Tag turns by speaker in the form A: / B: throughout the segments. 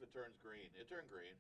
A: it turns green. It turned green.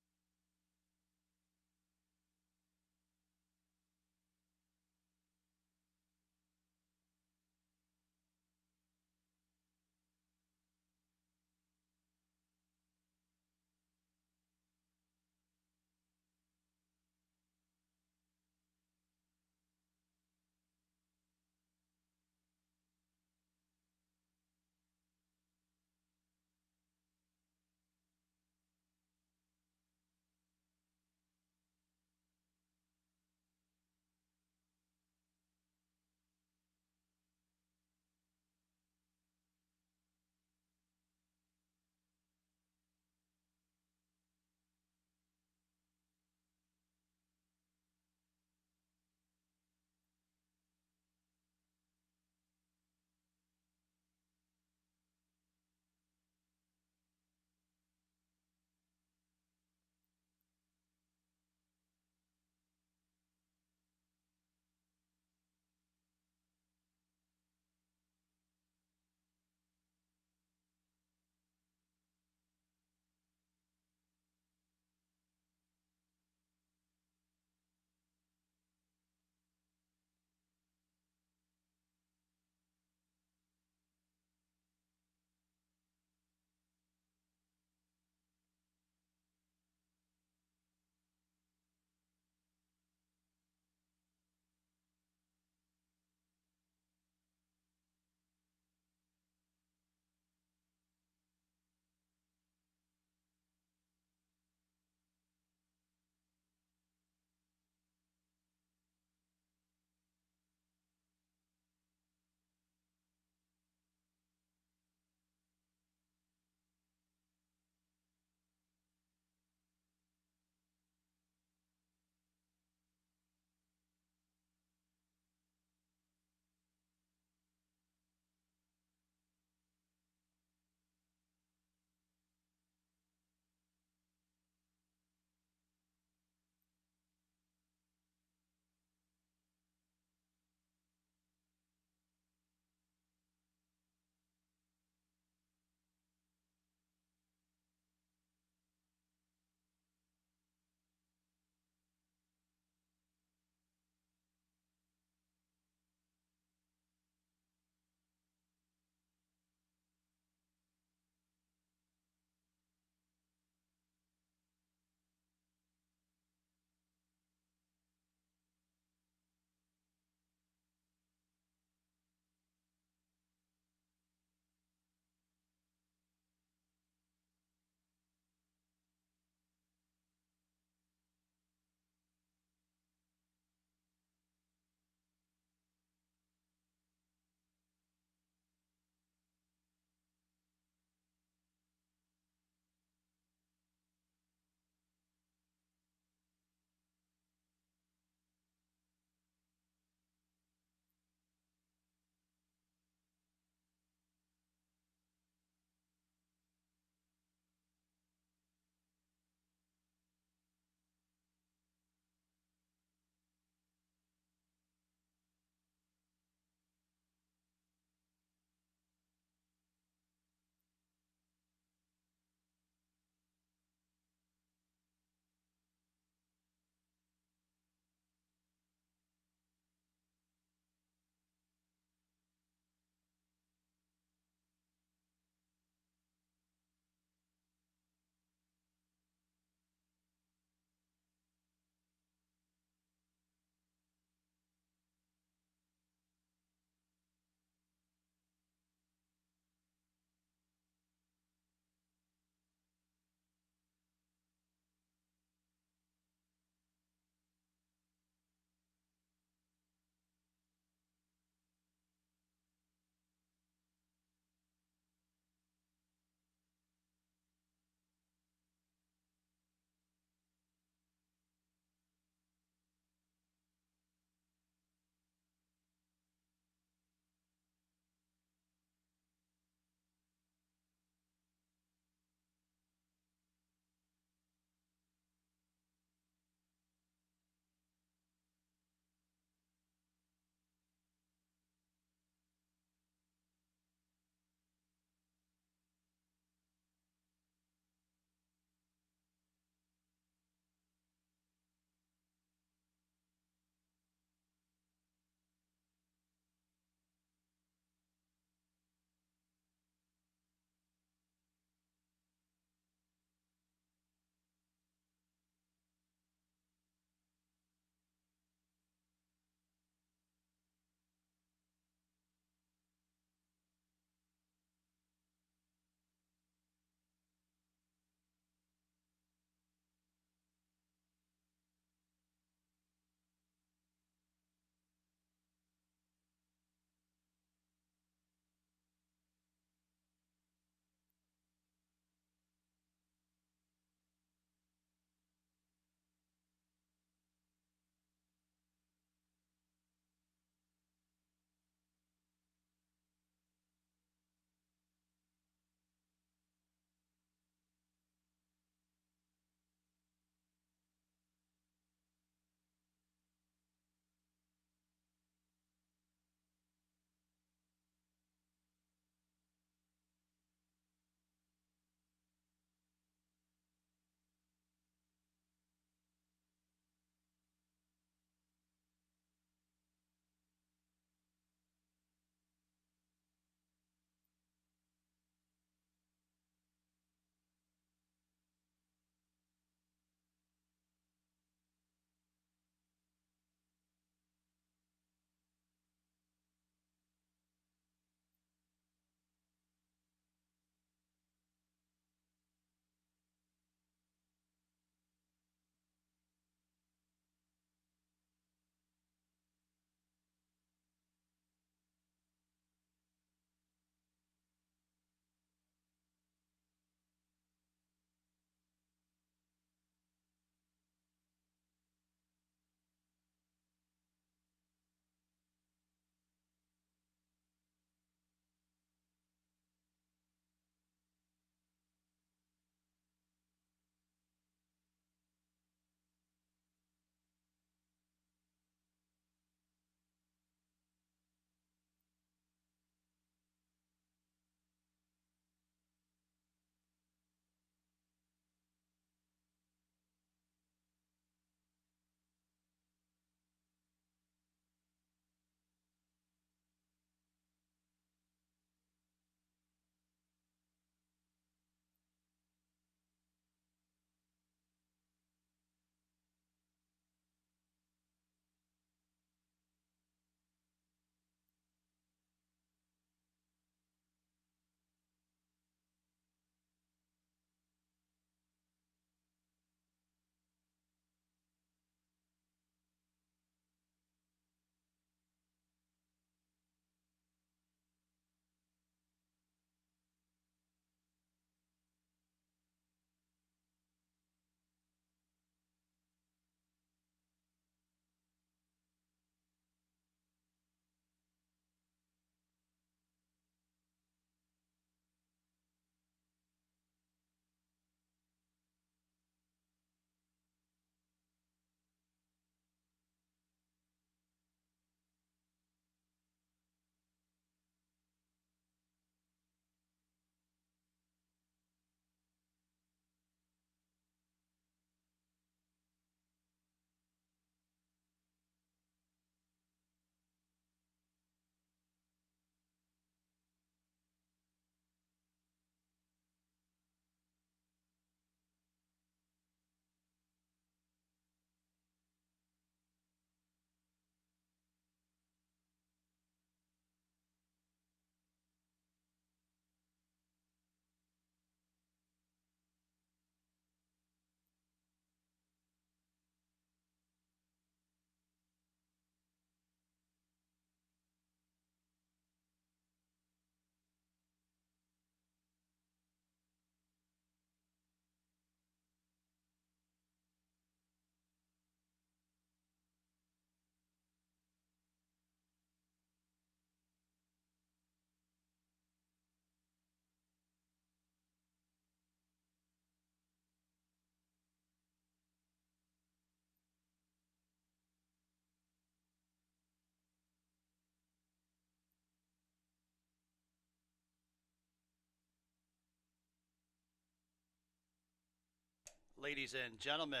A: Ladies and gentlemen,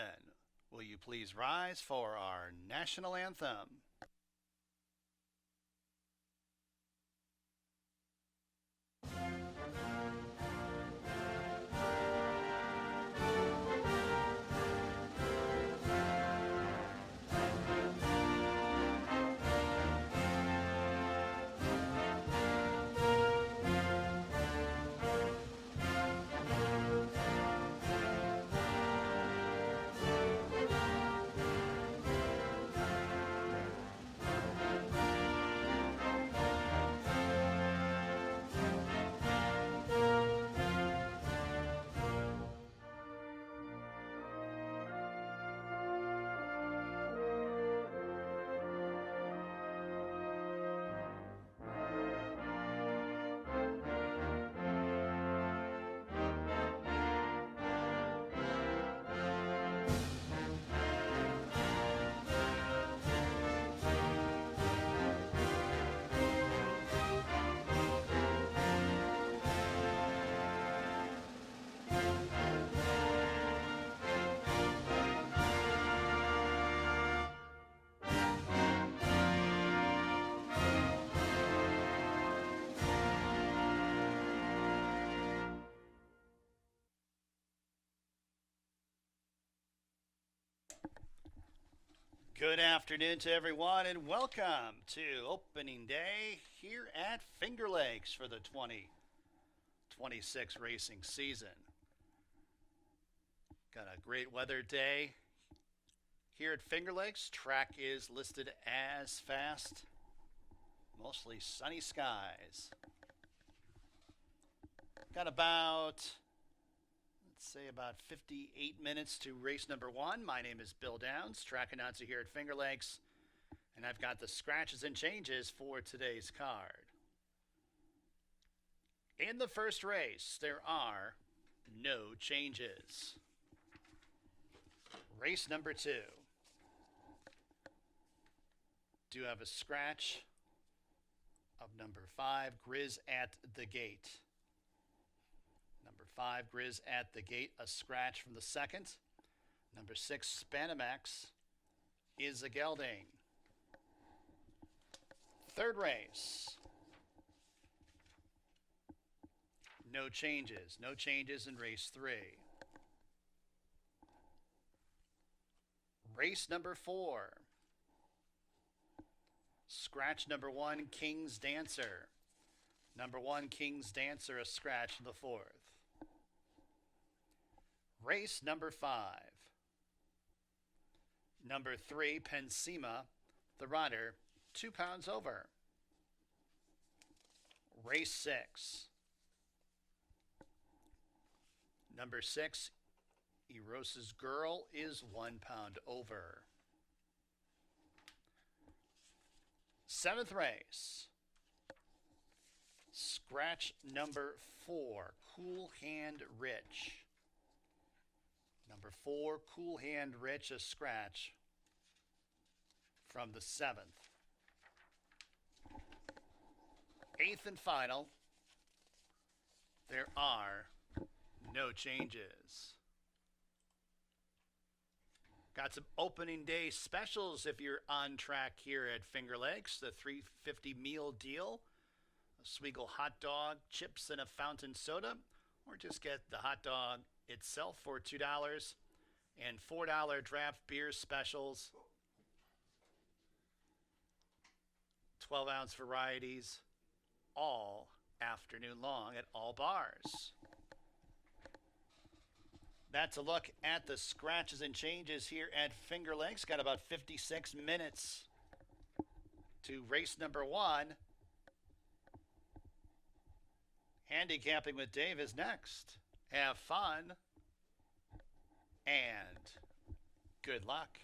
A: will you please rise for our national anthem? Good afternoon to everyone, and welcome to opening day here at Finger Lakes for the 2026 racing season. Got a great weather day here at Finger Lakes. Track is listed as fast, mostly sunny skies. Got about, let's say, about 58 minutes to race number one. My name is Bill Downs, track announcer here at Finger Lakes, and I've got the scratches and changes for today's card. In the first race, there are no changes. Race number two. Do have a scratch of number 5, Grizz at the Gate. Number 5, Grizz at the Gate, a scratch from the second. Number 6, Spanamax, is a gelding. Third race. No changes. No changes in race 3. Race number 4. Scratch number 1, King's Dancer. Number 1, King's Dancer, a scratch in the fourth. Race number 5. Number 3, Pensima, the rider, 2 pounds over. Race 6. Number 6, Eros's Girl, is 1 pound over. 7th race. Scratch number 4, Cool Hand Rich. Number 4, Cool Hand Rich, a scratch from the 7th. 8th and final. There are no changes. Got some opening day specials if you're on track here at Finger Lakes. The $3.50 meal deal. A Sweegle hot dog, chips, and a fountain soda. Or just get the hot dog itself for $2. And $4 draft beer specials. 12-ounce varieties. All afternoon long at all bars. That's a look at the scratches and changes here at Finger Lakes. Got about 56 minutes to race number 1. Handicapping with Dave is next. Have fun and good luck.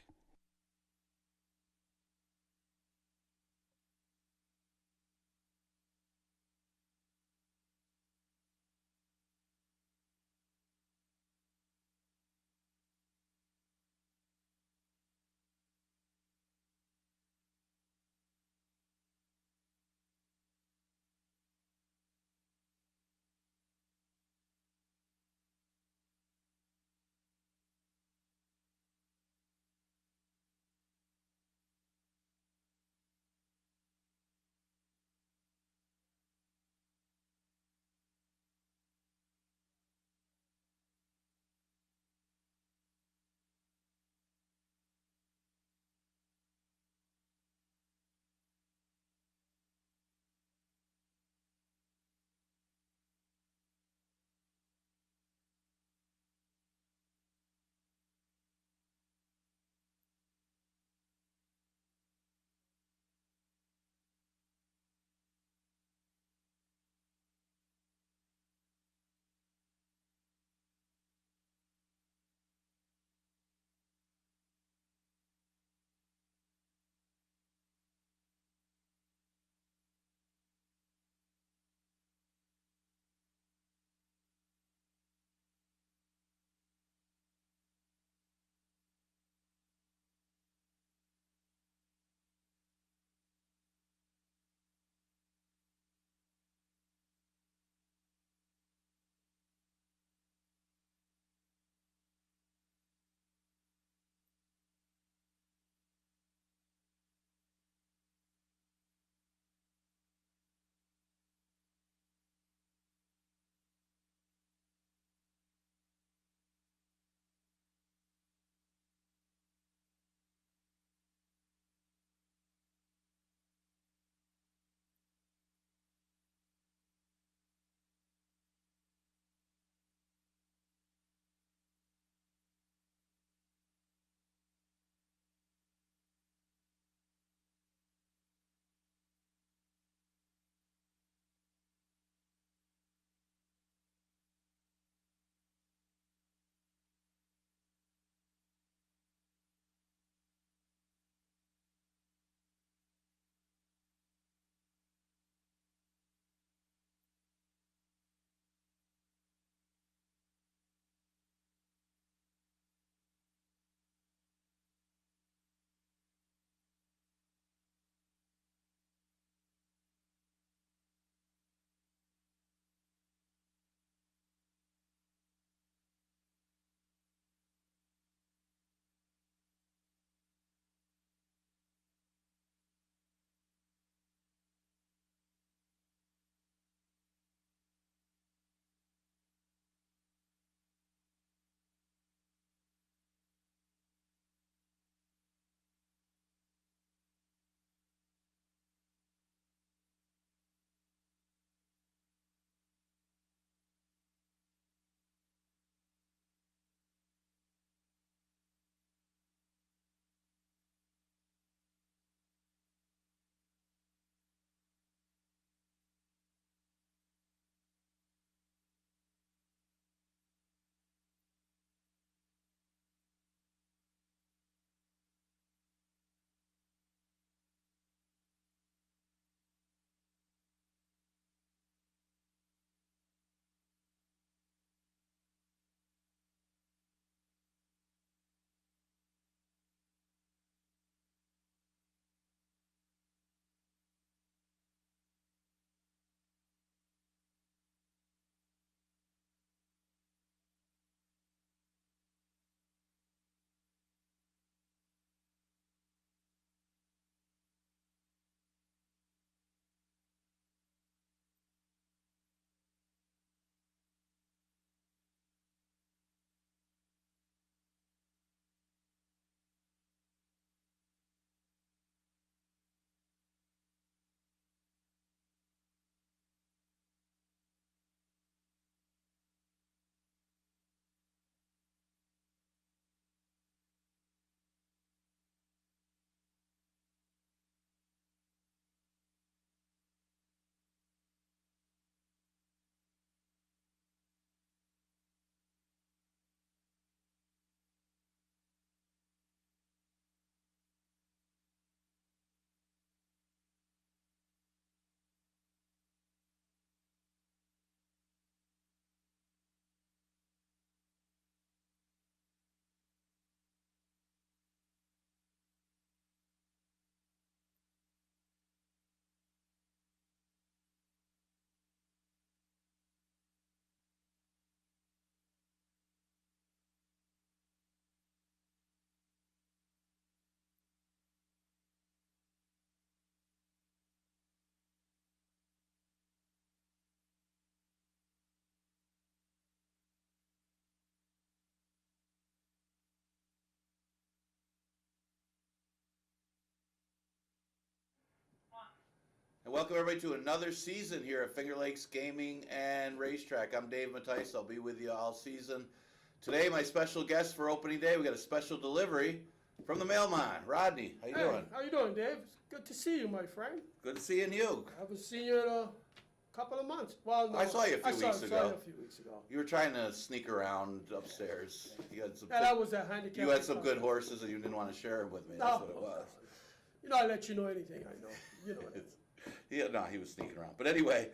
B: Welcome everybody to another season here at Finger Lakes Gaming and Racetrack. I'm Dave Mattice. I'll be with you all season. Today, my special guest for opening day, we got a special delivery from the mailman, Rodney. How you doing?
C: How you doing, Dave? It's good to see you, my friend.
B: Good seeing you.
C: I haven't seen you in a couple of months. Well, no,
B: I saw you a few weeks ago.
C: I saw you a few weeks ago.
B: You were trying to sneak around upstairs. You had some.
C: That was a handicap.
B: You had some good horses, and you didn't want to share them with me. That's what it was.
C: You know, I let you know anything I know. You know that.
B: Yeah, no, he was sneaking around. But anyway,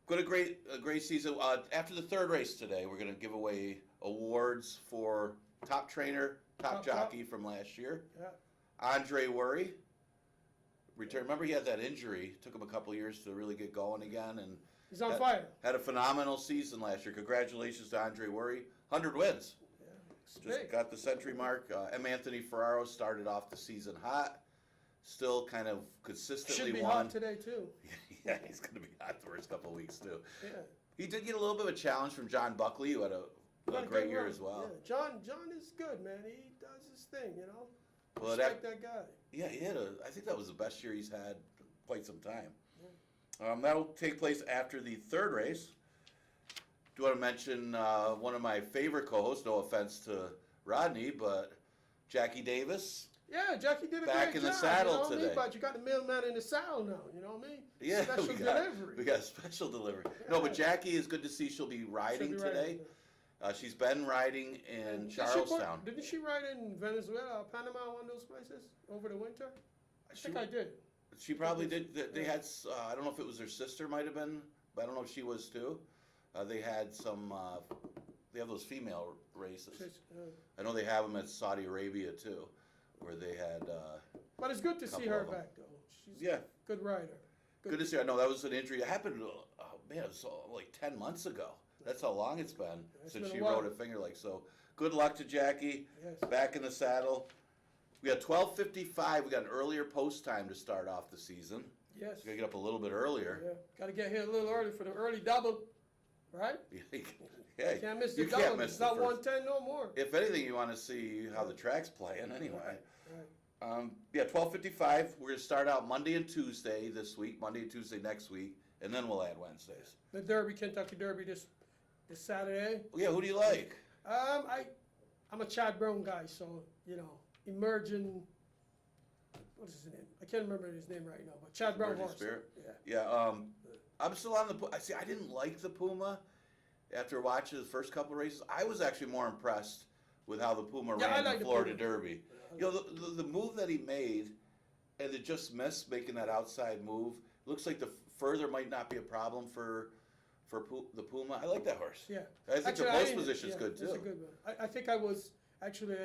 B: got a great season. After the third race today, we're going to give away awards for top trainer, top jockey from last year.
C: Yeah.
B: Andre Worry. Remember, he had that injury. Took him a couple years to really get going again, and
C: he's on fire.
B: Had a phenomenal season last year. Congratulations to Andre Worry. 100 wins.
C: Yeah,
B: just got the century mark. M. Anthony Ferraro started off the season hot. Still kind of consistently
C: should be
B: won.
C: hot today too.
B: Yeah, he's going to be hot the first couple of weeks too.
C: Yeah.
B: He did get a little bit of a challenge from John Buckley, who had a great year as well.
C: Yeah. John is good, man. He does his thing, you know.
B: Well,
C: Respect that guy.
B: Yeah, he had I think that was the best year he's had in quite some time. Yeah. That'll take place after the third race. Do want to mention one of my favorite co-hosts? No offense to Rodney, but Jackie Davis.
C: Yeah, Jackie did a
B: back
C: great
B: in the
C: job,
B: saddle
C: you know
B: today.
C: I mean? But you got the mailman in the saddle now, you know what I mean?
B: Yeah,
C: special delivery.
B: We got a special delivery.
C: Yeah.
B: No, but Jackie is good to see. She'll be riding today. She's been riding in Charlestown.
C: Didn't she ride in Venezuela, Panama, one of those places over the winter? I think I did.
B: She probably did. They had, I don't know if it was her sister might have been, but I don't know if she was too. They had some, they have those female races. I know they have them at Saudi Arabia too, where they had.
C: But it's good to see her back though. She's a good rider.
B: Good to see her. No, that was an injury. It happened, man, it was like 10 months ago. That's how long it's been since she rode at Finger Lakes. So good luck to Jackie.
C: Yes.
B: Back in the saddle. We got 12:55. We got an earlier post time to start off the season.
C: Yes.
B: So we got to get up a little bit earlier.
C: Yeah. Got to get here a little early for the early double, right?
B: Yeah.
C: Can't miss the
B: You
C: double.
B: can't miss
C: it's
B: the
C: not
B: first.
C: 110 no more.
B: If anything, you want to see how the track's playing anyway.
C: Right.
B: Yeah, 12:55. We're going to start out Monday and Tuesday this week, Monday and Tuesday next week, and then we'll add Wednesdays.
C: The Derby, Kentucky Derby this Saturday.
B: Yeah, who do you like?
C: I'm a Chad Brown guy, so, you know, emerging, what is his name? I can't remember his name right now, but Chad Brown horse.
B: Spirit?
C: Yeah.
B: Yeah, I'm still on the, see, I didn't like the Puma after watching the first couple of races. I was actually more impressed with how the Puma ran in the Florida Derby. You know, the move that he made, and it just missed making that outside move. Looks like the further might not be a problem for the Puma. I like that horse.
C: Yeah.
B: I think the post position's good too.
C: It's a good one. I think I was actually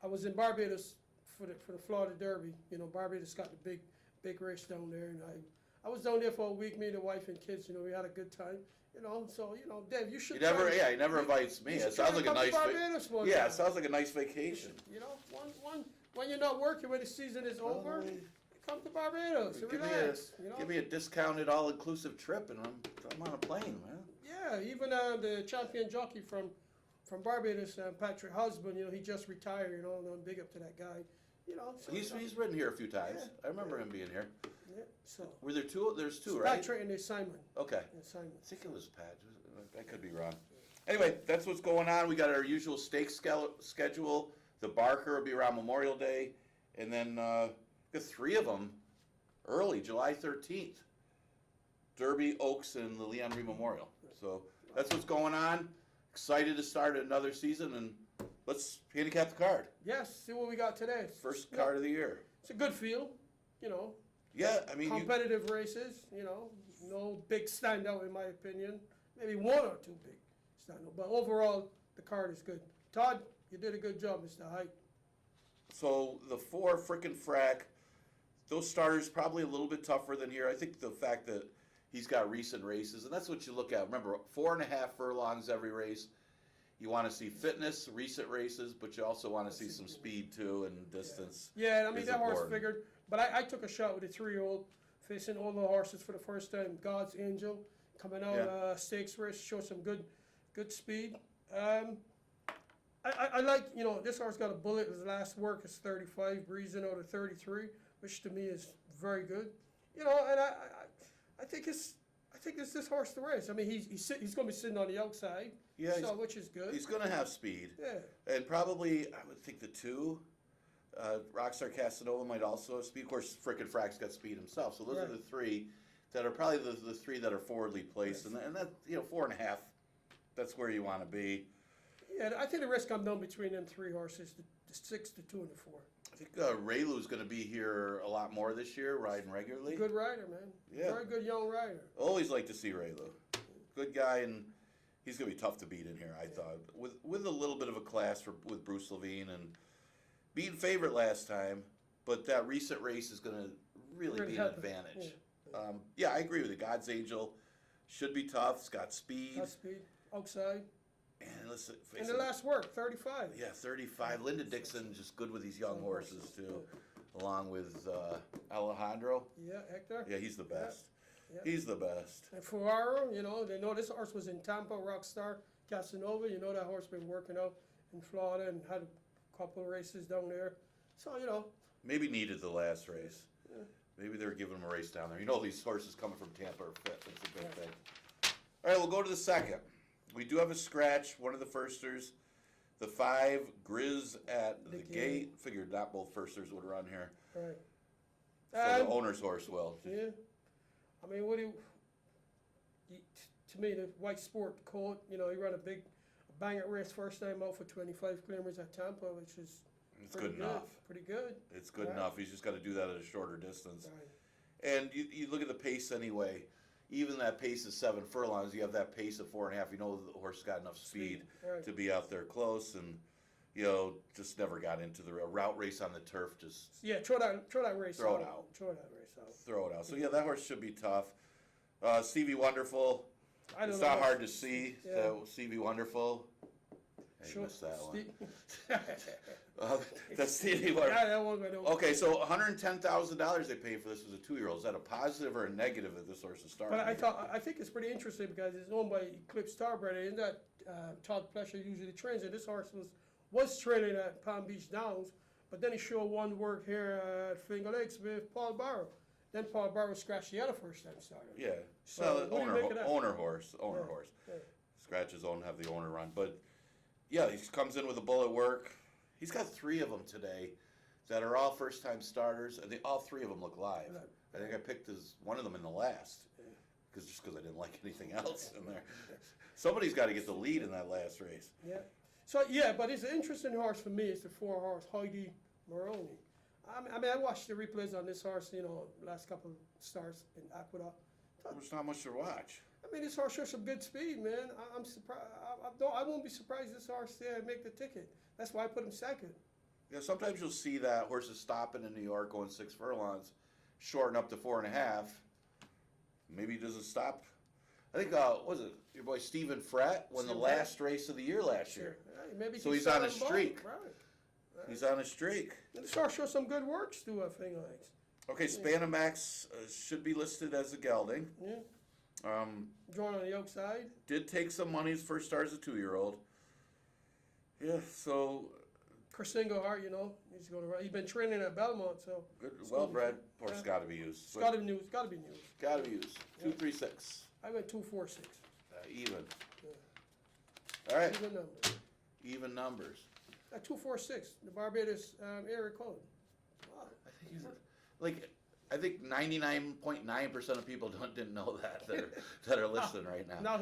C: I was in Barbados for the Florida Derby. You know, Barbados got the big race down there, and I was down there for a week. Me, the wife, and kids. You know, we had a good time. You know, so you know, Dave, you should.
B: He never invites me. It sounds like a nice. It sounds like a nice vacation.
C: You know, when you're not working, when the season is over. Come to Barbados, relax.
B: Give me a discounted all-inclusive trip, and I'm on a plane, man.
C: Yeah, even the champion jockey from Barbados, Patrick Husband, you know, he just retired. You know, and I'm big up to that guy. You know, so,
B: he's ridden here a few times. Yeah, I remember him being here.
C: Yeah. So
B: were there two? There's two, right?
C: Patrick and there's Simon.
B: Okay.
C: Yeah, Simon.
B: I think it was Pat. I could be wrong. Anyway, that's what's going on. We got our usual stakes schedule. The Barker will be around Memorial Day, and then. Got three of them early, July 13th. Derby, Oaks, and the Leon Reed Memorial. So that's what's going on. Excited to start another season, and let's handicap the card.
C: Yes, see what we got today.
B: First card of the year.
C: It's a good field, you know.
B: Yeah, I mean.
C: Competitive races, you know. No big standout in my opinion. Maybe one or two big standout. But overall, the card is good. Todd, you did a good job, Mr. Height.
B: So the 4 frickin' frack. Those starters probably a little bit tougher than here. I think the fact that he's got recent races, and that's what you look at. Remember, 4.5 furlongs every race. You want to see fitness, recent races, but you also want to see some speed too and distance.
C: Yeah, I mean, that horse figured. But I took a shot with a 3-year-old, facing all the horses for the first time. God's Angel, coming out, stakes race, showed some good speed. I like, you know, this horse got a bullet. His last work is 35, breezing out of 33, which to me is very good. you know, and I think it's this horse to race. I mean, he's going to be sitting on the outside,
B: Yeah,
C: so which is good.
B: he's going to have speed.
C: Yeah,
B: And probably, I would think the two, Rockstar Casanova might also have speed. Of course, Frickin' Frack's got speed himself. So those are
C: Right.
B: the three that are probably the three that are forwardly placed.
C: Yes.
B: And that, 4.5, that's where you want to be.
C: yeah. I think the rest come down between them three horses: the 6, the 2, and the 4.
B: I think Raylu's going to be here a lot more this year, riding regularly.
C: Good rider, man.
B: Yeah.
C: Very good young rider.
B: Always like to see Raylu. Good guy, and he's going to be tough to beat in here, I thought. With a little bit of a class with Bruce Levine, and being favorite last time, but that recent race is going to really be an
C: help him.
B: advantage.
C: Yeah.
B: Yeah, I agree with you. God's Angel should be tough. It's got speed.
C: Got speed outside.
B: And listen,
C: And the last work, 35.
B: yeah, 35. Linda Dixon just good with these young horses too, along with Alejandro.
C: Yeah, Hector.
B: Yeah, he's the best.
C: Yeah.
B: He's the best.
C: And Ferraro, you know, they know this horse was in Tampa, Rockstar Casanova. You know that horse been working out in Florida and had a couple of races down there. So, you know.
B: Maybe needed the last race.
C: Yeah.
B: Maybe they're giving him a race down there. You know these horses coming from Tampa are fit. That's a good thing. All right, we'll go to the second. We do have a scratch, one of the firsters. The 5, Grizz at the gate. Figured not both firsters would run here.
C: Right.
B: So the owner's horse will.
C: Yeah. I mean, what do you, to me, the White Sport Colt, you know, he ran a banger race first time out for 25 kilometers at Tampa, which is
B: It's good enough.
C: Pretty good.
B: It's good
C: Right.
B: enough. He's just got to do that at a shorter distance.
C: Right.
B: And you look at the pace anyway. Even that pace is 7 furlongs. You have that pace of 4.5. You know the horse got enough speed
C: Right.
B: to be out there close, and just never got into the route race on the turf. Just
C: Yeah, throw that race
B: Throw
C: out.
B: it out.
C: Throw that race out.
B: throw it out. So yeah, that horse should be tough. Stevie Wonderful.
C: I don't
B: It's
C: know
B: not
C: what-
B: hard to see.
C: Yeah.
B: That Stevie Wonderful. I missed that one. That's Stevie Wonderful.
C: Yeah, that one I don't.
B: Okay, so $110,000 they paid for this as a 2-year-old. Is that a positive or a negative that this horse is starting?
C: But
B: here?
C: I think it's pretty interesting because it's owned by Eclipse Starbreeder. Isn't that Todd Plesher usually trains it? This horse was training at Palm Beach Downs, but then he showed one work here at Finger Lakes with Paul Barrow. Then Paul Barrow scratched the other first time starter.
B: Yeah.
C: So,
B: Well,
C: what do you
B: owner,
C: make of that?
B: owner horse.
C: Yeah.
B: Scratch his own, have the owner run. But yeah, he comes in with a bullet work. He's got 3 of them today that are all first-time starters, and all 3 of them look live.
C: Right.
B: I think I picked one of them in the last, because I didn't like anything else in there. Somebody's got to get the lead in that last race.
C: Yeah. So yeah, but it's an interesting horse for me. It's the 4-horse Heidi Moroni. I mean, I watched the replays on this horse. You know, last couple of starts in Aqueduct.
B: There's not much to watch.
C: I mean, this horse shows some good speed, man. I'm surprised. I won't be surprised this horse make the ticket. That's why I put him second.
B: Yeah, sometimes you'll see that horses stopping in New York going 6 furlongs, shorten up to 4.5. Maybe he doesn't stop. I think, what was it, your boy Stephen Fratt won the
C: Stephen
B: last race of the year last year.
C: Right, maybe
B: So
C: he
B: he's
C: can
B: on a
C: sell them
B: streak.
C: both. Right.
B: He's on a streak.
C: And this horse shows some good works too, I think.
B: Okay, Spanamax should be listed as a gelding.
C: Yeah.
B: Drawn
C: on the outside.
B: Did take some money his first start as a 2-year-old. Yeah, so
C: Kersingo Hart, you know, he's going to run. He's been training at Belmont, so.
B: good, well bred. Horse got to be used.
C: It's got to be new. It's got to be new.
B: Got to be used. 236.
C: I went 2-4-6.
B: Even. All right.
C: Even numbers.
B: Even numbers.
C: 2-4-6. The Barbados area code. Wow.
B: I think 99.9% of people didn't know that are listening right now.
C: No,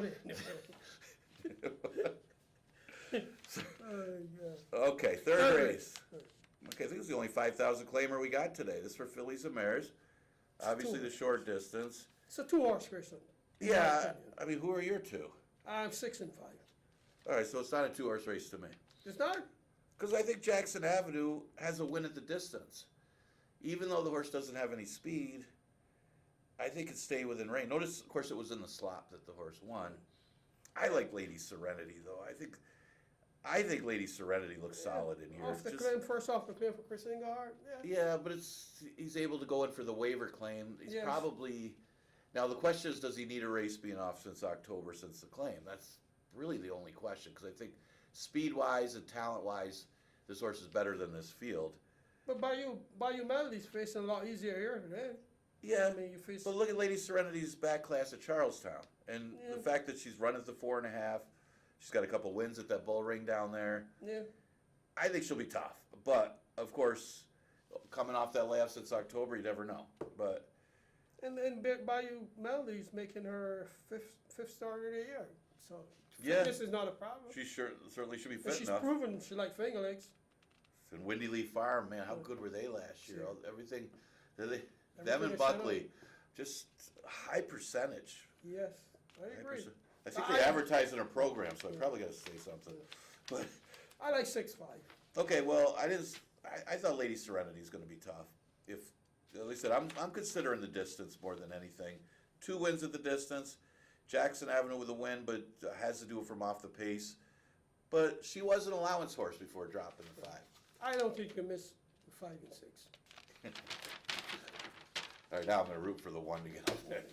B: Okay, third race. Okay, I think it's the only 5,000 claimer we got today. This is for fillies and mares. Obviously, the short distance.
C: It's a 2-horse race.
B: Yeah, I mean, who are your 2?
C: I'm 6 and 5.
B: All right, so it's not a 2-horse race to me.
C: It's not?
B: Because I think Jackson Avenue has a win at the distance. Even though the horse doesn't have any speed, I think it stay within range. Notice, of course, it was in the slop that the horse won. I like Lady Serenity, though. I think Lady Serenity looks solid in here.
C: Off the claim, first off the claim for Chris Ingehart.
B: Yeah, but he's able to go in for the waiver claim. He's probably now the question is, does he need a race being off since October since the claim? That's really the only question, because I think speed wise and talent wise, this horse is better than this field.
C: But Bayou Melody's facing a lot easier here today.
B: Yeah,
C: I mean, you face.
B: but look at Lady Serenity's back class at Charlestown, and
C: Yeah.
B: the fact that she's run at the 4.5, she's got a couple wins at that bull ring down there.
C: Yeah.
B: I think she'll be tough, but of course, coming off that layoff since October, you never know. But
C: And Bayou Melody's making her fifth starter of the year. So
B: Yeah.
C: fitness is not a problem.
B: she certainly should be
C: And
B: fit
C: she's
B: enough.
C: proven she like Finger Lakes.
B: And Windy Leaf Farm, man, how good were they last year?
C: Yeah.
B: Everything, them
C: Everything
B: and
C: is
B: Buckley, just high percentage.
C: Yes, I
B: High
C: agree.
B: percent- I think they advertise in a program, so I probably got to say something. But
C: I like 6'5".
B: okay, well, I thought Lady Serenity's going to be tough. If, at least said, I'm considering the distance more than anything. 2 wins at the distance. Jackson Avenue with a win, but has to do it from off the pace. But she was an allowance horse before dropping the 5.
C: I don't think you can miss the 5 and 6.
B: All right, now I'm going to root for the 1 to get up there.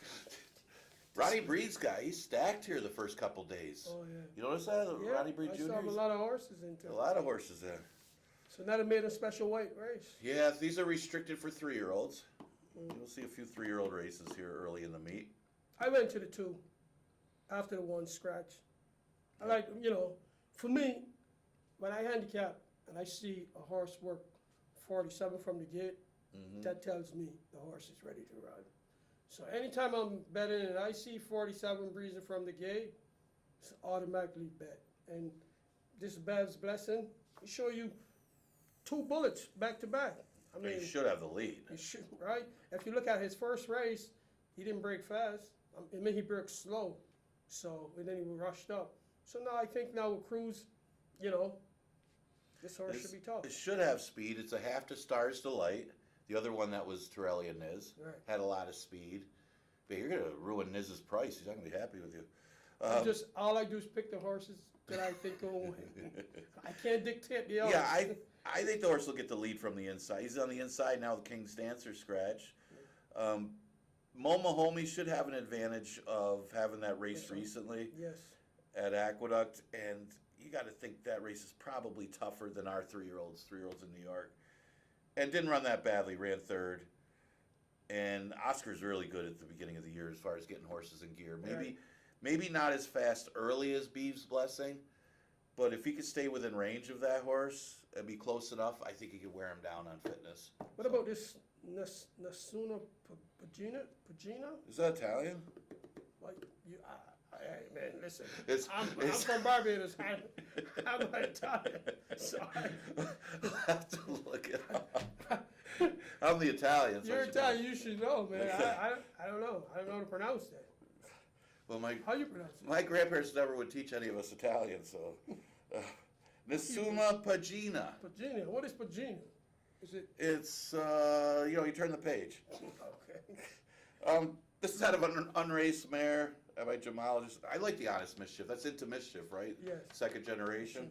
B: Ronnie Breed's guy, he's stacked here the first couple days.
C: Oh yeah.
B: You notice that?
C: Yeah,
B: Ronnie Breed
C: I
B: Jr.?
C: saw a lot of horses into
B: A
C: it.
B: lot of horses there.
C: So now they made a special weight race.
B: Yeah, these are restricted for 3-year-olds. You'll see a few 3-year-old races here early in the meet.
C: I went to the 2 after the 1 scratch. I like, for me, when I handicap and I see a horse work 47 from the gate, that tells me the horse is ready to run. So anytime I'm betting and I see 47 breezing from the gate, it's automatically bet. And this Bev's blessing, he show you 2 bullets back to back. I mean,
B: He should have the lead.
C: he should, right? If you look at his first race, he didn't break fast. I mean, he broke slow. So, and then he rushed up. So now I think now with Cruz, this horse should be tough.
B: It should have speed. It's a half to Stars Delight. The other one that was Torelli and Niz
C: Right.
B: had a lot of speed. But you're going to ruin Niz's price. He's not going to be happy with you.
C: All I do is pick the horses that I think will win. I can't dictate the odds.
B: Yeah, I think the horse will get the lead from the inside. He's on the inside now, the King's Dancer scratch. Mo Mahomey should have an advantage of having that race recently
C: Yes.
B: at Aqueduct, and you got to think that race is probably tougher than our 3-year-olds in New York. And didn't run that badly, ran 3rd. And Oscar's really good at the beginning of the year as far as getting horses in gear. Maybe not as fast early as Beeves Blessing, but if he could stay within range of that horse and be close enough, I think he could wear him down on fitness.
C: What about this Nasuna Pagina?
B: Is that Italian?
C: Like you, man, listen. I'm
B: It's-
C: from Barbados. I'm not Italian, so
B: I'll have to look it up. I'm the Italian. so I
C: you're
B: should
C: Italian. You should know, man. I don't know. I don't know how to pronounce that.
B: Well,
C: How you pronounce it?
B: my grandparents never would teach any of us Italian, so. Nesuma Pagina.
C: Pagina. What is Pagina? Is it
B: It's, you turn the page.
C: okay?
B: This is out of an unraced mare by Jamal. I like the Honest Mischief. That's Into Mischief, right?
C: Yes.
B: Second generation.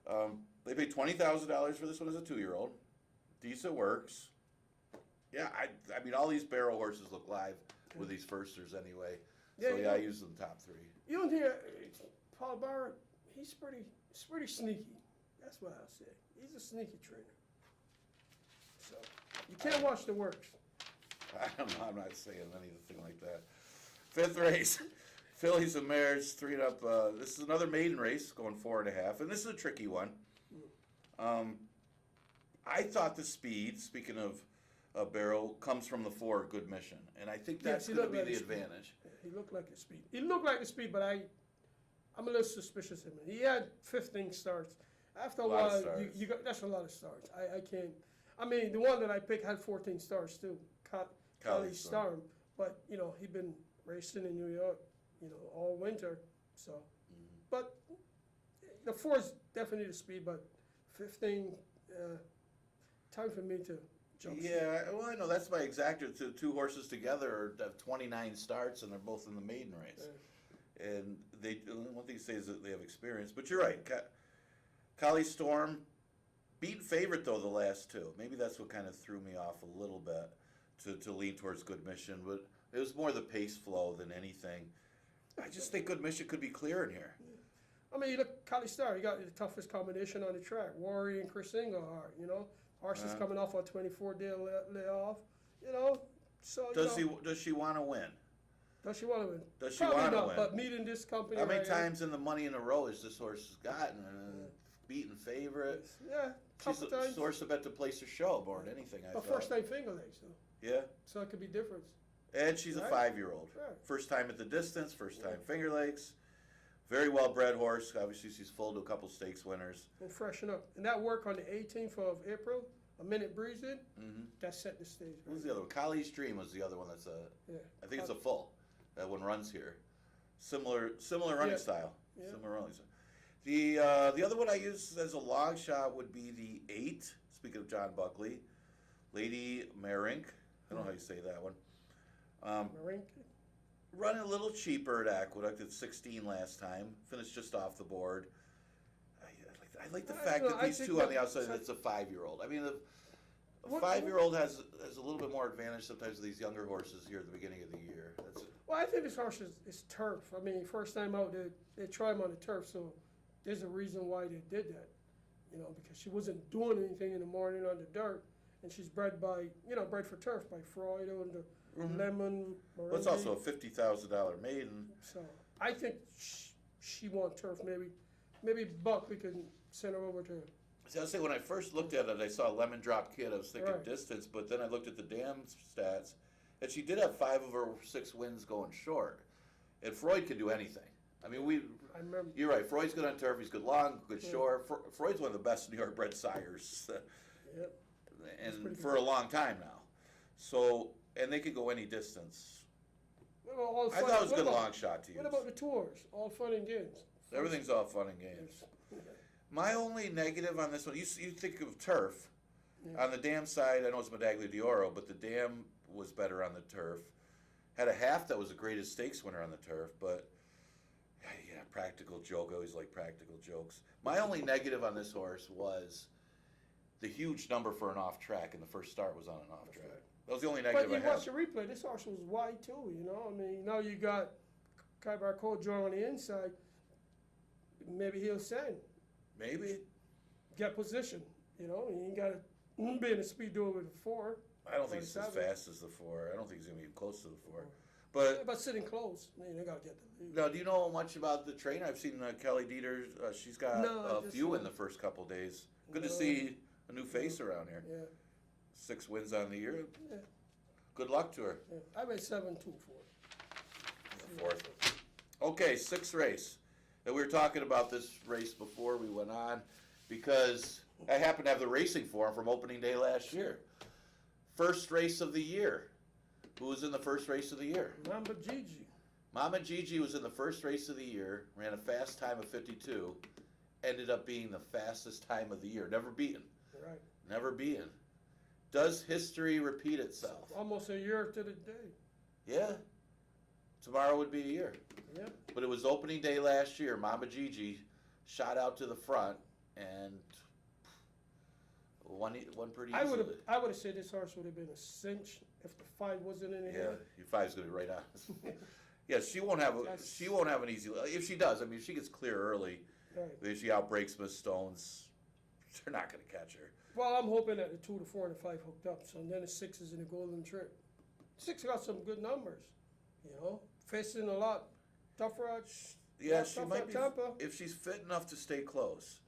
C: Yeah.
B: They paid $20,000 for this one as a 2-year-old. Decent works. Yeah, I mean, all these barrel horses look live with these firsters anyway.
C: Yeah,
B: So
C: you
B: yeah, I
C: know.
B: use them top 3.
C: You don't hear Paul Barrett. He's pretty sneaky. That's what I'll say. He's a sneaky trainer. So you can't watch the works.
B: I don't know. I'm not saying anything like that. 5th race, fillies and mares, 3 and up. This is another maiden race, going 4.5, and this is a tricky one. I thought the speed, speaking of barrel, comes from the 4 Good Mission, and I think that's
C: Yes, he
B: going to
C: looked
B: be
C: like
B: the
C: a speed.
B: advantage.
C: He looked like a speed. He looked like a speed, but I'm a little suspicious of him. He had 15 starts. After a
B: Lot of
C: while,
B: starts.
C: you got that's a lot of starts. I can't. I mean, the one that I picked had 14 starts too. Collie Storm, but he been racing in New York, all winter. So, but the 4 is definitely the speed, but 15. Time for me to jump.
B: Yeah, well, I know that's my exactor. The 2 horses together have 29 starts, and they're both in the maiden race. And one thing to say is that they have experience. But you're right. Collie Storm, beat favorite though the last 2. Maybe that's what kind of threw me off a little bit to lean towards Good Mission. But it was more the pace flow than anything. I just think Good Mission could be clear in here.
C: I mean, you look, Collie Star, he got the toughest combination on the track. Warrior and Chris Englehart, Horses coming off a 24-day layoff. So
B: Does she want to win?
C: does she want to win?
B: Does she
C: Probably
B: want to
C: not,
B: win?
C: but meeting this company.
B: How many
C: right here-
B: times in the Money in a Row has this horse gotten? Beaten favorite.
C: Yeah,
B: She's
C: couple
B: a
C: times.
B: source of bet to place her show more than anything. I
C: But
B: thought.
C: first time Finger Lakes though,
B: Yeah,
C: so it could be different.
B: and she's a
C: Right.
B: 5-year-old.
C: Right.
B: First time at the distance. First time Finger Lakes. Very well bred horse. Obviously, she's full to a couple stakes winners.
C: And freshen up. And that work on the 18th of April, a minute breeze in,
B: Mm-hmm.
C: that set the stage.
B: What was the other one? Kali's Dream was the other one. That's a.
C: Yeah.
B: I think it's a full. That one runs here. Similar running
C: Yeah.
B: style.
C: Yeah.
B: Similar running style. The other one I use as a long shot would be the 8. Speaking of John Buckley, Lady Marink. I don't know how you say that one.
C: Marink.
B: Running a little cheaper at Aqueduct at 16 last time. Finished just off the board. I like the
C: I
B: fact
C: don't
B: that
C: know, I
B: these
C: think
B: two on
C: what-
B: the outside,
C: so-
B: it's a 5-year-old. I mean, a
C: What-
B: 5-year-old has a little bit more advantage sometimes with these younger horses here at the beginning of the year. That's
C: Well, I think this horse is turf. I mean, first time out, they tried him on the turf, so there's a reason why they did that. Because she wasn't doing anything in the morning on the dirt, and she's bred bred for turf by Freud and the Lemon.
B: well, it's
C: Moretti.
B: also a $50,000 maiden.
C: So I think she won turf. Maybe Buck, we can send her over to.
B: See, I was saying when I first looked at it, I saw Lemon Drop Kid. I was thinking
C: Right.
B: distance, but then I looked at the dam stats, and she did have 5 of her 6 wins going short. And Freud can do anything. I mean,
C: I remember.
B: you're right. Freud's good on turf. He's good long, good short. Freud's one of the best New York bred sires,
C: Yep.
B: and
C: pretty
B: for a long time now. So, and they could go any distance.
C: Well, all
B: I
C: fun-
B: thought it was a
C: what
B: good
C: about-
B: long shot to use.
C: What about the tours? All fun and games.
B: Everything's all fun and games. My only negative on this one, you think of turf.
C: Yeah.
B: On the dam side, I know it's Medaglia d'Oro, but the dam was better on the turf. Had a half that was the greatest stakes winner on the turf, but yeah, practical joke. I always like practical jokes. My only negative on this horse was the huge number for an off track, and the first start was on an off track. That was the only
C: But
B: negative
C: you
B: I had.
C: watch the replay. This horse was wide too. I mean, now you got Kaibar Kojo on the inside. Maybe he'll send.
B: Maybe.
C: Get position. You ain't got to be in a speed duel with a 4.
B: I don't think it's as
C: 47.
B: fast as the 4. I don't think he's going to be close to the 4. But
C: But sitting close, they got to get the lead.
B: now, do you know much about the trainer? I've seen Kelly Dieter. She's got
C: No, I
B: a
C: just
B: few
C: saw-
B: in the first couple days. Good to
C: No.
B: see a new face around here.
C: Yeah,
B: 6 wins on the year.
C: yeah,
B: Good luck to her.
C: yeah. I made 7-2 for it.
B: The 4th. Okay, 6th race. And we were talking about this race before we went on because I happened to have the racing form from opening day last year. First race of the year. Who was in the first race of the year?
C: Mamba Gigi.
B: Mama Gigi was in the first race of the year, ran a fast time of 52, ended up being the fastest time of the year. Never beaten.
C: Right.
B: Never beaten. Does history repeat itself?
C: Almost a year to the day.
B: Yeah. Tomorrow would be a year.
C: Yeah.
B: But it was opening day last year. Mama Gigi shot out to the front and won pretty
C: I
B: easily.
C: would have said this horse would have been a cinch if the 5 wasn't in the
B: Yeah,
C: head.
B: your 5's gonna be right on. Yeah, she won't have an easy. If she does, I mean, if she gets clear early,
C: Right.
B: if she outbreaks Miss Stones, they're not gonna catch her.
C: Well, I'm hoping that the 2, the 4, and the 5 hooked up. So then the 6 is in the golden trip. 6 got some good numbers. Facing a lot tougher out.
B: Yeah,
C: lot
B: she
C: tougher
B: might
C: at
B: be
C: Tampa.
B: if she's fit enough to stay close.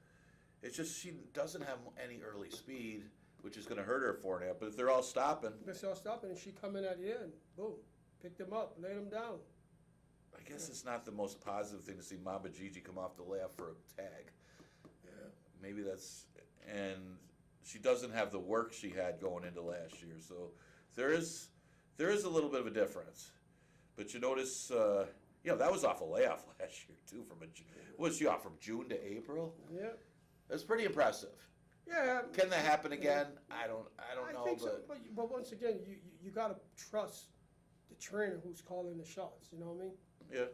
B: It's just she doesn't have any early speed, which is gonna hurt her at 4.5. But if they're all stopping,
C: They all stopping, and she come in at the end. Boom, picked them up, laid them down.
B: I guess it's not the most positive thing to see Mama Gigi come off the layoff for a tag.
C: Yeah.
B: Maybe that's, and she doesn't have the work she had going into last year, so there is a little bit of a difference. But you notice, that was off a layoff last year too. Was she off from June to April?
C: Yeah.
B: That's pretty impressive.
C: Yeah.
B: Can that happen again? I don't know.
C: I think so.
B: But
C: But once again, you got to trust the trainer who's calling the shots. You know what I mean?
B: yeah,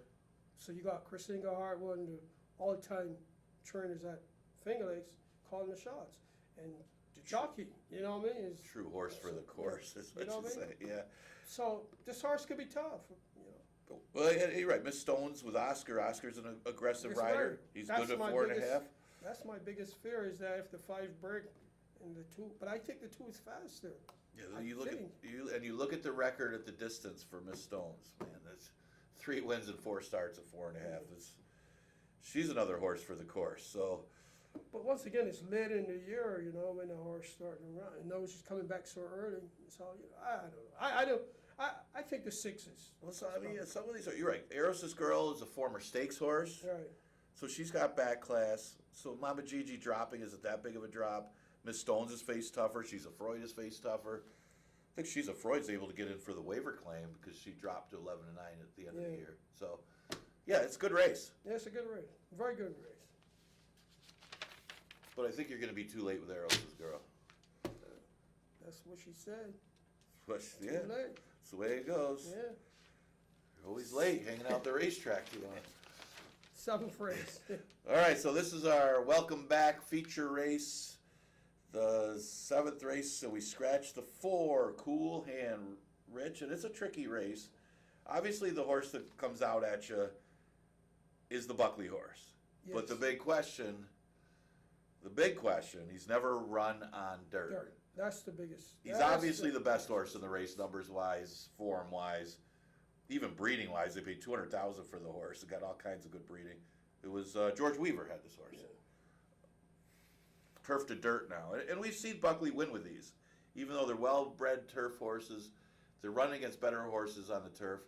C: So you got Chris Inglehart, one of the all-time trainers at Finger Lakes, calling the shots, and the jockey. You know what I mean? Is
B: true horse for the course. Is what
C: You know
B: you
C: what I
B: say.
C: mean?
B: Yeah.
C: so this horse could be tough.
B: Well, you're right. Miss Stones with Oscar. Oscar's an aggressive
C: Yes,
B: rider.
C: right.
B: He's
C: That's
B: good at
C: my
B: 4.5.
C: biggest- That's my biggest fear is that if the 5 break and the 2, but I think the 2 is faster.
B: Yeah, you look at the record at the distance for Miss Stones. Man, that's 3 wins and 4 starts at 4.5. She's another horse for the course. So,
C: But once again, it's late in the year, you know, when the horse starting to run. And knows she's coming back so early. So, you know, I don't know. I think the 6s.
B: well, so, I mean, yeah, some of these are. You're right. Eros' Girl is a former stakes horse,
C: Right.
B: so she's got back class. So Mama Gigi dropping isn't that big of a drop. Miss Stones is face tougher. She's a Freud is face tougher. I think she's a Freud's able to get in for the waiver claim because she dropped to 11-9 at the end of the year. So, yeah, it's a good race.
C: Yeah, it's a good race. Very good race.
B: But I think you're going to be too late with Eros' Girl.
C: That's what she said.
B: But,
C: Too
B: yeah,
C: late.
B: that's the way it goes.
C: Yeah.
B: You're always late hanging out the racetrack too long.
C: 7th race.
B: All right, so this is our welcome back feature race, the 7th race. So we scratched the 4, Cool Hand Rich, and it's a tricky race. Obviously, the horse that comes out at you is the Buckley horse.
C: Yes.
B: But the big question, he's never run on dirt.
C: Dirt. That's the biggest.
B: He's
C: That's
B: obviously the best horse in the race, numbers wise, form wise, even breeding wise. They paid $200,000 for the horse. It got all kinds of good breeding. It was George Weaver had this horse.
C: Yeah.
B: Turf to dirt now, and we've seen Buckley win with these, even though they're well-bred turf horses. They're running against better horses on the turf.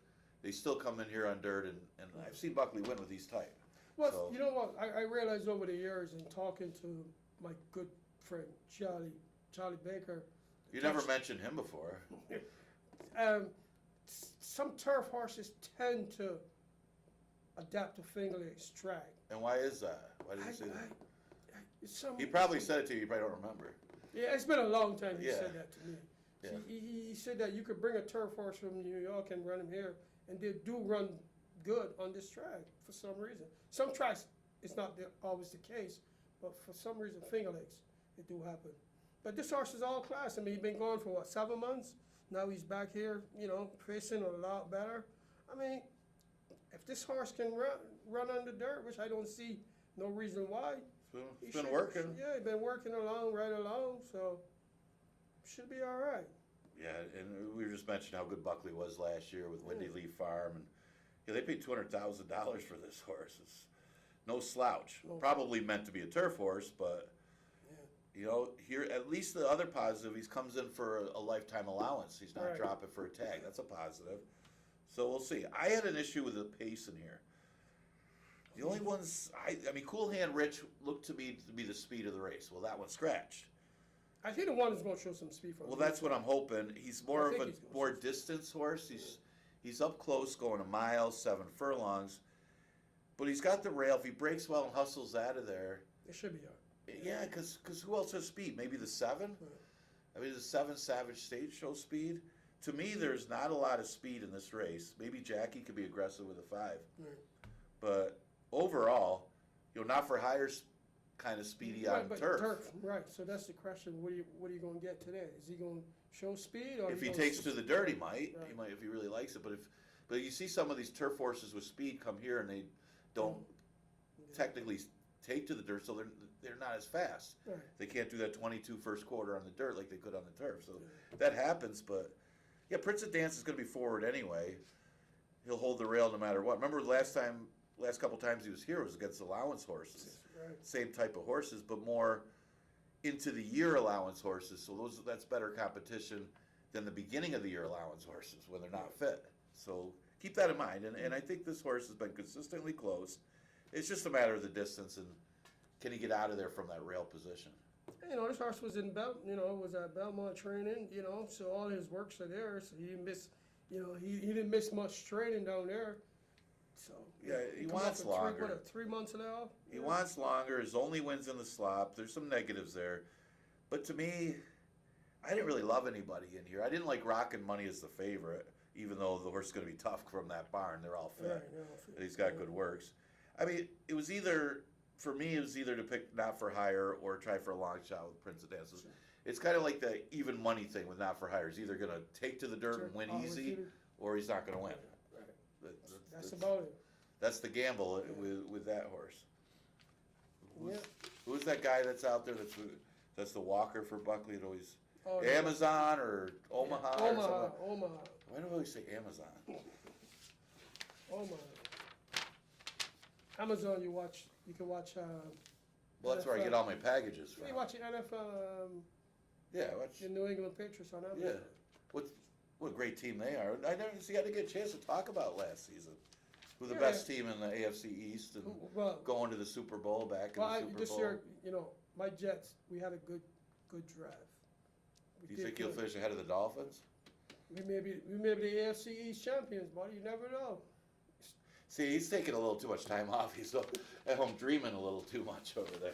B: They still come in here on dirt, and I've seen Buckley win with these type.
C: Well,
B: So-
C: you know what? I realized over the years in talking to my good friend Charlie Baker.
B: You never mentioned him before.
C: Some turf horses tend to adapt to Finger Lakes track.
B: And why is that? Why did he say that? He
C: He
B: probably said it to you. You probably don't remember.
C: Yeah, it's been a long time he
B: Yeah.
C: said that to me.
B: Yeah.
C: He said that you could bring a turf horse from New York and run him here, and they do run good on this track for some reason. Some tracks, it's not always the case, but for some reason, Finger Lakes, it do happen. But this horse is all class. I mean, he's been going for what, 7 months? Now he's back here, you know, pacing a lot better. I mean, if this horse can run on the dirt, which I don't see no reason why.
B: It's been working.
C: Yeah, he's been working right along, so should be all right.
B: Yeah, and we were just mentioning how good Buckley was last year with Windy Lee Farm, and yeah, they paid $200,000 for this horse. It's no slouch.
C: No.
B: Probably meant to be a turf horse, but you know, here at least the other positive, he comes in for a lifetime allowance. He's not
C: Right.
B: dropping for a tag. That's a positive. So we'll see. I had an issue with the pace in here. The only ones I mean, Cool Hand Rich looked to me to be the speed of the race. Well, that one scratched.
C: I think the one is going to show some speed for him.
B: Well, that's what I'm hoping. He's more
C: I
B: of
C: think
B: a
C: he's gonna
B: more
C: show-
B: distance horse. He's up close, going a mile, 7 furlongs. But he's got the rail. If he breaks well and hustles out of there,
C: It should be all right.
B: yeah, because who else has speed? Maybe the 7? I mean, the 7 Savage State show speed? To me, there's not a lot of speed in this race. Maybe Jackie could be aggressive with a 5.
C: Right.
B: But overall, you know, not for hire's kind of speedy on
C: Right, but
B: turf.
C: Right, so that's the question. What are you going to get today? Is he going to show speed? Or
B: If
C: is
B: he
C: gonna
B: takes
C: s-
B: to the dirt, he might.
C: Right.
B: He might if he really likes it. But you see some of these turf horses with speed come here and they don't technically take to the dirt, so they're not as fast.
C: Right.
B: They can't do that 22 first quarter on the dirt like they could on the turf. So that happens. But yeah, Prince of Dance is going to be forward anyway. He'll hold the rail no matter what. Remember last couple times he was here was against allowance horses.
C: Right.
B: Same type of horses, but more into the year allowance horses. So that's better competition than the beginning of the year allowance horses when they're not fit. So keep that in mind. And I think this horse has been consistently close. It's just a matter of the distance and can he get out of there from that rail position.
C: You know, this horse was was at Belmont training, you know, so all his works are there. So he didn't miss, he didn't miss much training down there. So
B: Yeah, he
C: come
B: wants
C: off of
B: longer.
C: 3 months now?
B: He wants longer. His only wins in the slop. There's some negatives there. But to me, I didn't really love anybody in here. I didn't like Rockin' Money as the favorite, even though the horse is going to be tough from that barn. They're all fit.
C: Right,
B: And he's got good works. I mean, it was either to pick Not for Hire or try for a long shot with Prince of Dances. It's kind of like the even money thing with Not for Hire. He's either going to take to the dirt and win easy, or he's not going to win.
C: Right. That's about it.
B: That's the gamble with that horse.
C: Yeah.
B: Who's that guy that's out there that's the walker for Buckley? It always
C: Oh, yeah.
B: Amazon or Omaha or
C: Omaha,
B: something.
C: Omaha,
B: Why do I always say Amazon?
C: Omaha. Amazon, you can watch,
B: Well, that's where I get all my packages from.
C: you watch NFL,
B: Yeah, watch.
C: the New England Patriots on Amazon.
B: Yeah. What a great team they are. I never see I didn't get a chance to talk about last season. Who the
C: Yeah.
B: best team in the AFC East and
C: Well,
B: going to the Super Bowl back in
C: well,
B: the Super
C: this
B: Bowl.
C: year, my Jets, we had a good draft. We
B: Do you
C: did
B: think you'll
C: good.
B: finish ahead of the Dolphins?
C: We may be the AFC East champions, buddy. You never know.
B: See, he's taking a little too much time off. He's at home dreaming a little too much over there.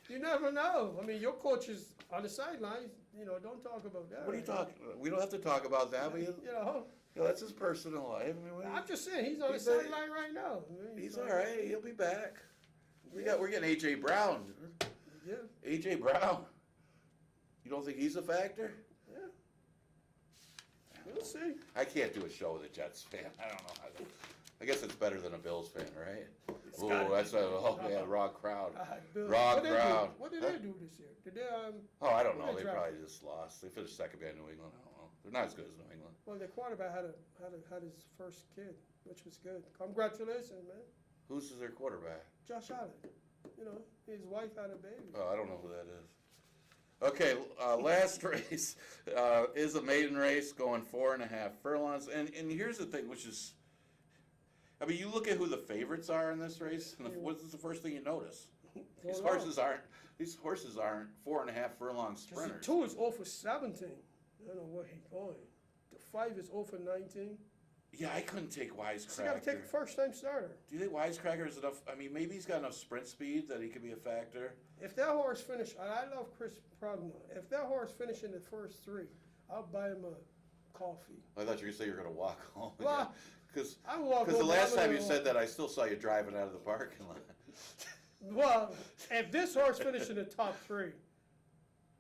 C: You never know. I mean, your coach is on the sidelines. Don't talk about that.
B: What are you talking? We don't have to talk about that. But that's his personal life. I mean,
C: I'm just saying he's on the
B: He's
C: sideline right now.
B: he's all right. He'll be back. We're getting AJ Brown.
C: Yeah,
B: AJ Brown. You don't think he's a factor?
C: yeah. We'll see.
B: I can't do a show with a Jets fan. I don't know how to. I guess it's better than a Bills fan, right?
C: It's
B: Oh,
C: gotta
B: that's
C: be.
B: wrong crowd.
C: Bill,
B: Wrong
C: what they do?
B: crowd.
C: What did
B: Huh?
C: they do this year? Did they
B: Oh, I don't
C: Who
B: know.
C: they
B: They
C: drafted?
B: probably just lost. They finished second behind New England. I don't know. They're not as good as New England.
C: Well, the quarterback had his first kid, which was good. Congratulations, man.
B: Who's their quarterback?
C: Josh Allen. His wife had a baby.
B: Oh, I don't know who that is. Okay, last race is a maiden race going 4.5 furlongs. And here's the thing, which is, I mean, you look at who the favorites are in this race, and what's the first thing you notice? These
C: Going
B: horses aren't 4.5 furlong sprinters.
C: 2 is 0 for 17. I don't know where he's going. The 5 is 0 for 19.
B: Yeah, I couldn't take
C: So you got
B: Wisecracker.
C: to take a first-time starter.
B: Do you think Wisecracker is enough? I mean, maybe he's got enough sprint speed that he could be a factor.
C: If that horse finish, and I love Chris Progno. If that horse finish in the first 3, I'll buy him a coffee.
B: I thought you were going to say you were going to walk home.
C: Well,
B: Because
C: I walk
B: the
C: over,
B: last
C: I'm
B: time
C: gonna
B: you
C: walk.
B: said that, I still saw you driving out of the parking lot.
C: Well, if this horse finish in the top 3,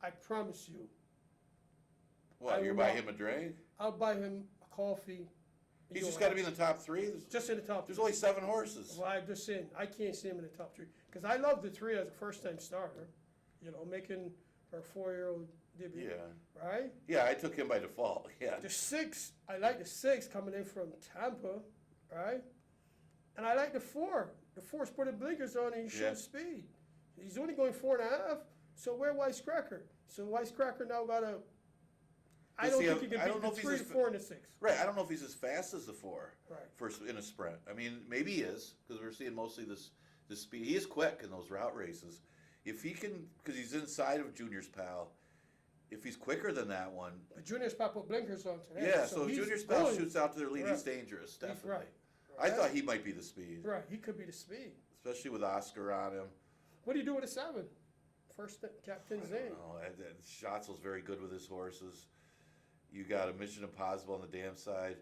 C: I promise you,
B: What, you
C: will
B: buy
C: walk-
B: him a drink?
C: I'll buy him a coffee.
B: He's just got to be in the top 3?
C: just in the top.
B: There's
C: 3.
B: only 7 horses.
C: Well, I'm just saying, I can't see him in the top 3 because I love the 3 as a first-time starter. Making her 4-year-old debut.
B: Yeah.
C: Right.
B: Yeah, I took him by default. Yeah.
C: The 6, I like the 6 coming in from Tampa, right? And I like the 4. The 4's putting blinkers on and he
B: Yeah.
C: shows speed. He's only going 4.5. So where Wisecracker? So Wisecracker now got a. I don't
B: see,
C: think he can
B: I don't
C: beat
B: know
C: the
B: if he's
C: 3,
B: as
C: the
B: fa-
C: 4, and the 6.
B: Right. I don't know if he's as fast as the 4
C: Right.
B: in a sprint. I mean, maybe he is because we're seeing mostly this speed. He is quick in those route races. If he can, because he's inside of Junior's Pal, if he's quicker than that one,
C: But Junior's Pop put blinkers on today.
B: yeah. So if
C: he's
B: Junior's Pal
C: going-
B: shoots out to their lead,
C: Right.
B: he's dangerous.
C: He's
B: Definitely.
C: right.
B: I thought he might be the speed,
C: Right, he could be the speed.
B: especially with Oscar on him.
C: What do you do with a 7? First Captain Zane.
B: Schatzel's very good with his horses. You got a Mission Impossible on the dam side.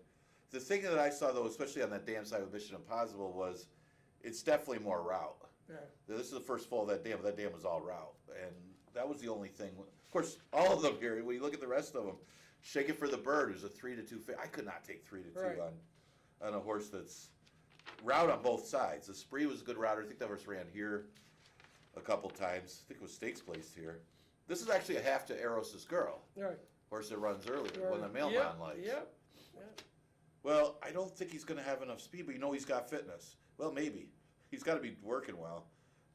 B: The thing that I saw, though, especially on that dam side with Mission Impossible, was it's definitely more route.
C: Yeah.
B: This is the first fall of that dam, but that dam was all route. And that was the only thing. Of course, all of them here, when you look at the rest of them, Shake It for the Bird was a 3-2. I could not take 3-2
C: Right.
B: on a horse that's route on both sides. The Spree was a good router. I think that horse ran here a couple times. I think it was stakes placed here. This is actually a half to Eros' Girl.
C: Right.
B: Horse that runs earlier, one that Mailman
C: Yep,
B: likes.
C: Yep.
B: Well, I don't think he's going to have enough speed, but he's got fitness. Well, maybe. He's got to be working well.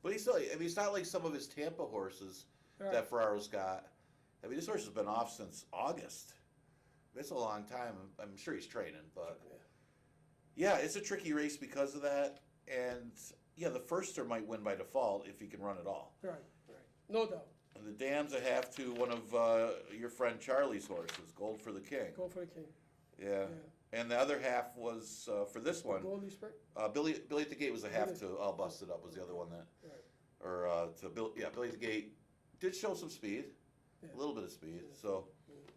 B: But he's still, I mean, it's not like some of his Tampa horses
C: Right.
B: that Ferraro's got. I mean, this horse has been off since August. That's a long time. I'm sure he's training, but yeah, it's a tricky race because of that. And yeah, the firster might win by default if he can run it all.
C: Right. No doubt.
B: And the dam's a half to one of your friend Charlie's horses, Gold for the King.
C: Go for the king.
B: Yeah. And the other half was for this one.
C: Goldie Spring.
B: Billy at the Gate was a half to All Busted Up was the other one that,
C: Right.
B: or Billy at the Gate did show some speed,
C: Yeah.
B: a little bit of speed. So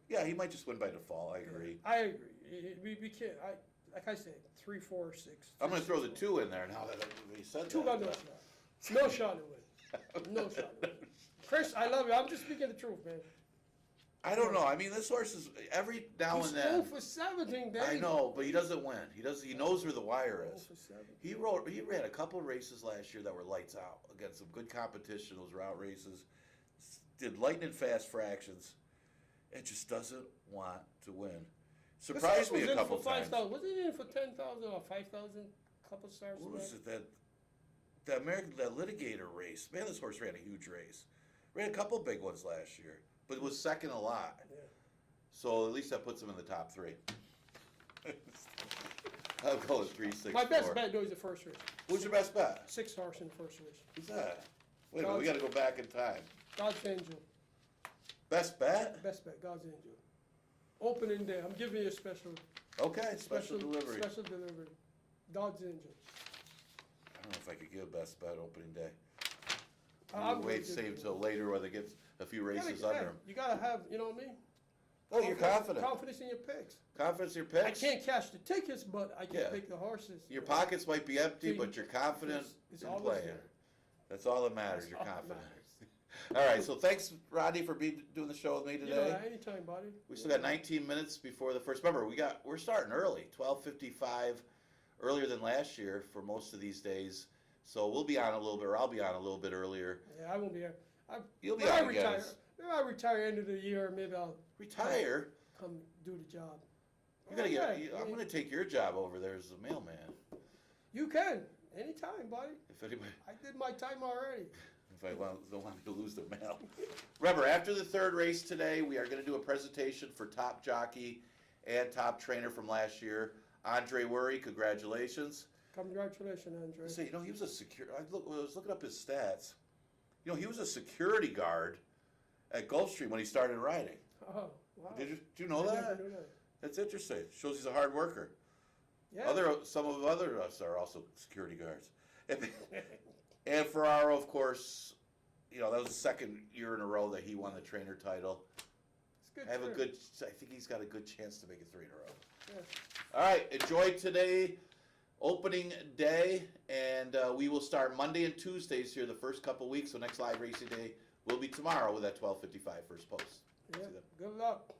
B: yeah, he might just win by default. I agree.
C: I agree. We can't. Like I said, 3, 4, 6.
B: I'm going to throw the 2 in there now that he said
C: 2
B: that.
C: got no shot. No shot to win. No shot to win. Chris, I love you. I'm just speaking the truth, man.
B: I don't know. I mean, this horse is every now
C: He's
B: and then.
C: 0 for 17, Dave.
B: I know, but he doesn't win. He knows where the wire
C: 0
B: is.
C: for 7.
B: He ran a couple races last year that were lights out against some good competition. Those route races, did lightning fast fractions. It just doesn't want to win.
C: This
B: Surprised me
C: was
B: a
C: in
B: couple
C: for
B: times.
C: 5,000. Was it in for 10,000 or 5,000? Couple stars.
B: What
C: ago?
B: was it that litigator race? Man, this horse ran a huge race. Ran a couple big ones last year, but was second a lot.
C: Yeah.
B: So at least that puts him in the top three. I'll go with 3-6-4.
C: My best bet though is the first race.
B: Who's your best bet?
C: 6 horse in the first race.
B: Who's that? Wait a minute, we got to go back in time.
C: God's Angel.
B: Best bet?
C: Best bet. God's Angel. Opening day. I'm giving you a special.
B: Okay, special delivery.
C: Special delivery. God's Angel.
B: I don't know if I could give best bet opening day.
C: I'm
B: Wait,
C: gonna
B: save
C: give-
B: till later whether it gets a few
C: You
B: races
C: gotta-
B: under him.
C: You gotta have, you know what I mean?
B: Oh, you're confident.
C: Confidence in your picks.
B: Confidence in your
C: I
B: picks?
C: can't cash the tickets, but I can
B: Yeah.
C: pick the horses.
B: Your pockets might be empty,
C: See,
B: but you're confident
C: it's
B: in
C: always
B: playing.
C: there.
B: That's all that matters,
C: That's
B: you're
C: all that
B: confident.
C: matters.
B: All right, so thanks, Rodney, for doing the show with me
C: You
B: today.
C: know, anytime, buddy.
B: We still got 19 minutes before the first. Remember, we're starting early, 12:55, earlier than last year for most of these days. So we'll be on a little bit, or I'll be on a little bit earlier.
C: Yeah, I won't be here.
B: You'll be
C: When I
B: on again.
C: retire, maybe I retire end of the year. Maybe I'll
B: Retire.
C: come do the job.
B: You're gonna
C: Yeah,
B: get.
C: I
B: I'm
C: mean,
B: gonna take your job over there as a mailman.
C: You can anytime, buddy.
B: If anybody,
C: I did my time already.
B: if I don't want me to lose the mail. Remember, after the third race today, we are going to do a presentation for top jockey and top trainer from last year, Andre Worry. Congratulations.
C: Congratulations, Andre.
B: Say, he was I was looking up his stats. He was a security guard at Gulfstream when he started riding.
C: Oh, wow.
B: Did you know
C: I
B: that?
C: never knew that.
B: That's interesting. Shows he's a hard worker.
C: Yeah.
B: Some of us are also security guards. And Ferraro, of course, that was the second year in a row that he won the trainer title.
C: It's good.
B: I think he's got a good chance to make it 3 in a row.
C: Yeah.
B: All right, enjoy today, opening day, and we will start Monday and Tuesdays here the first couple weeks. So next live racing day will be tomorrow with that 12:55 first post.
C: Yeah.
B: See that?
C: Good luck.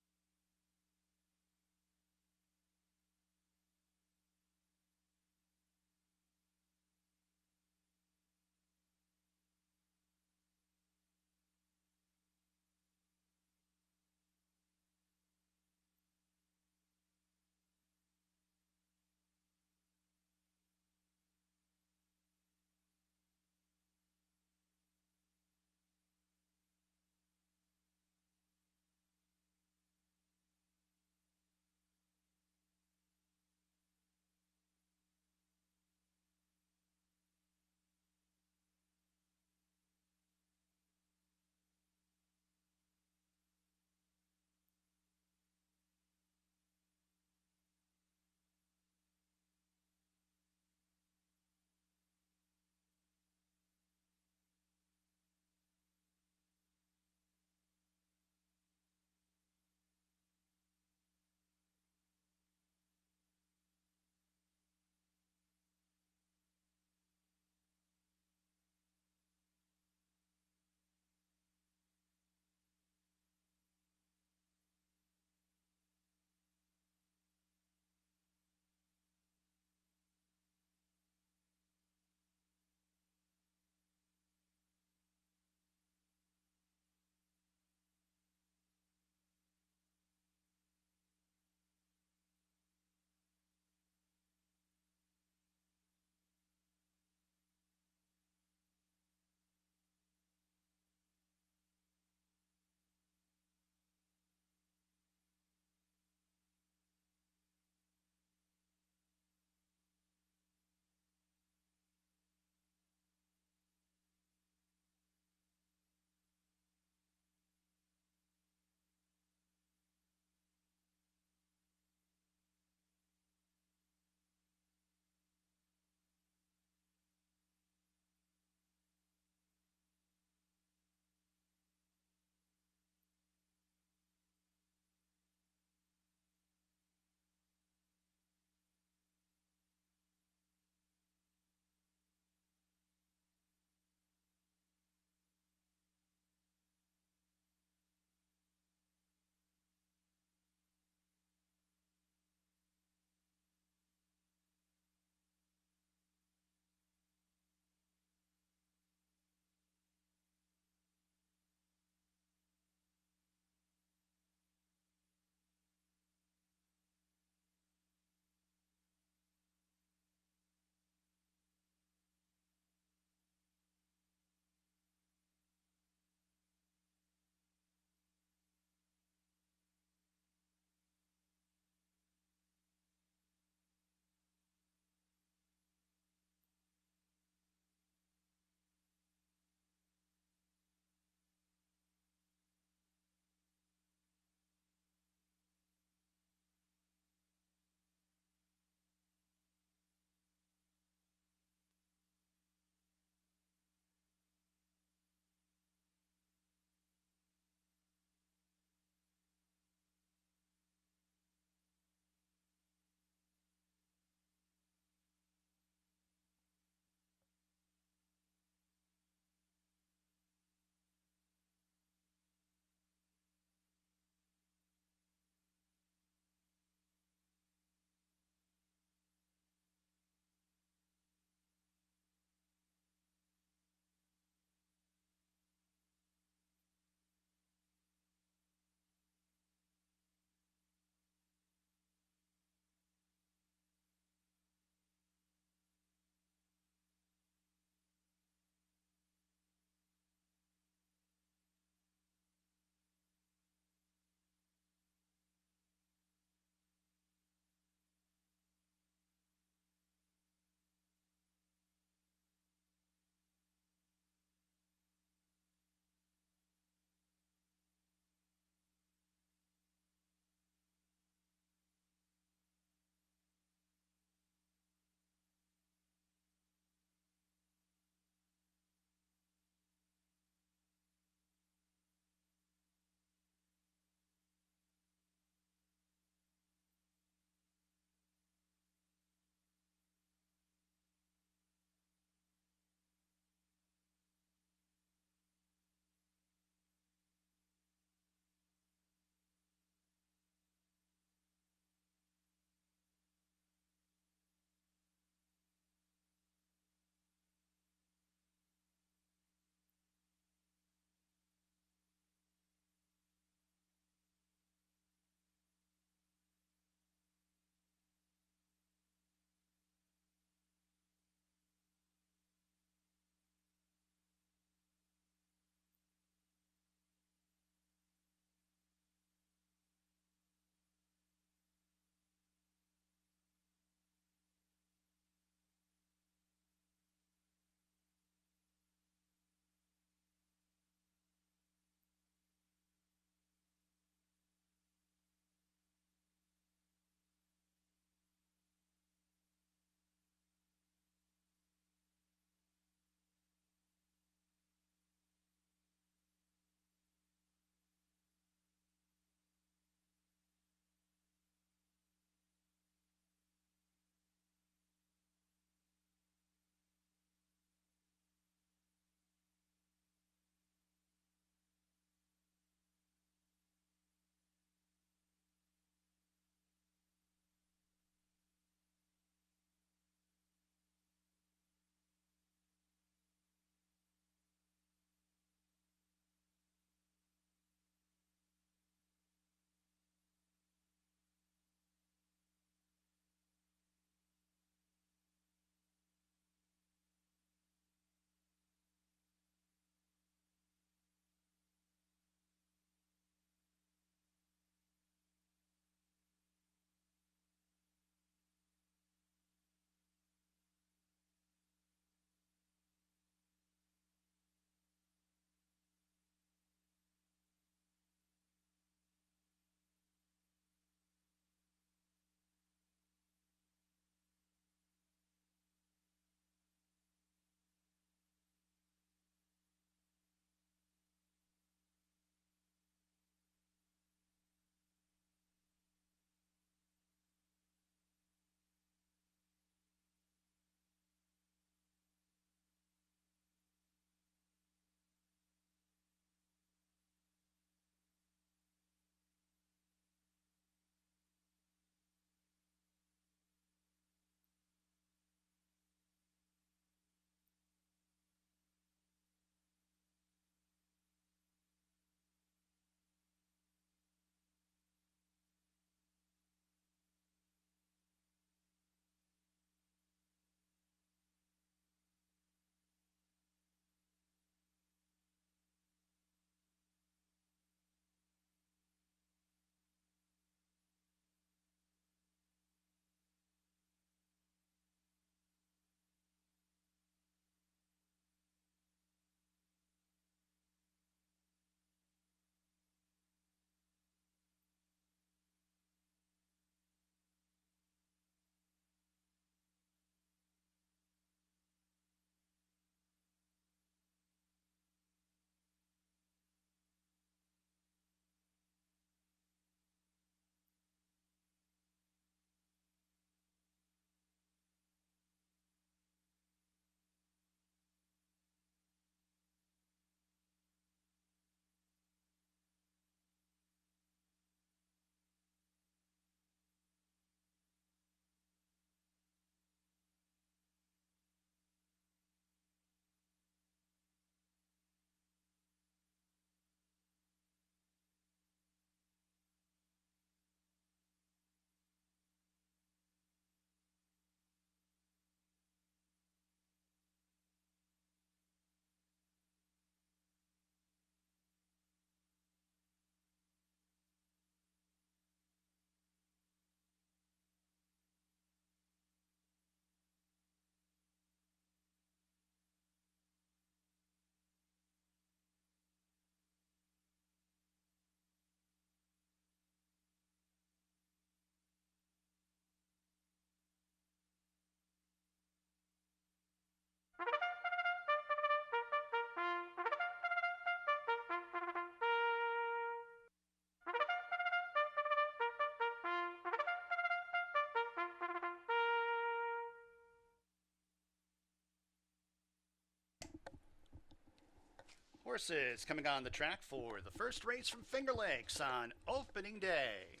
A: horses coming on the track for the first race from Finger Lakes on opening day.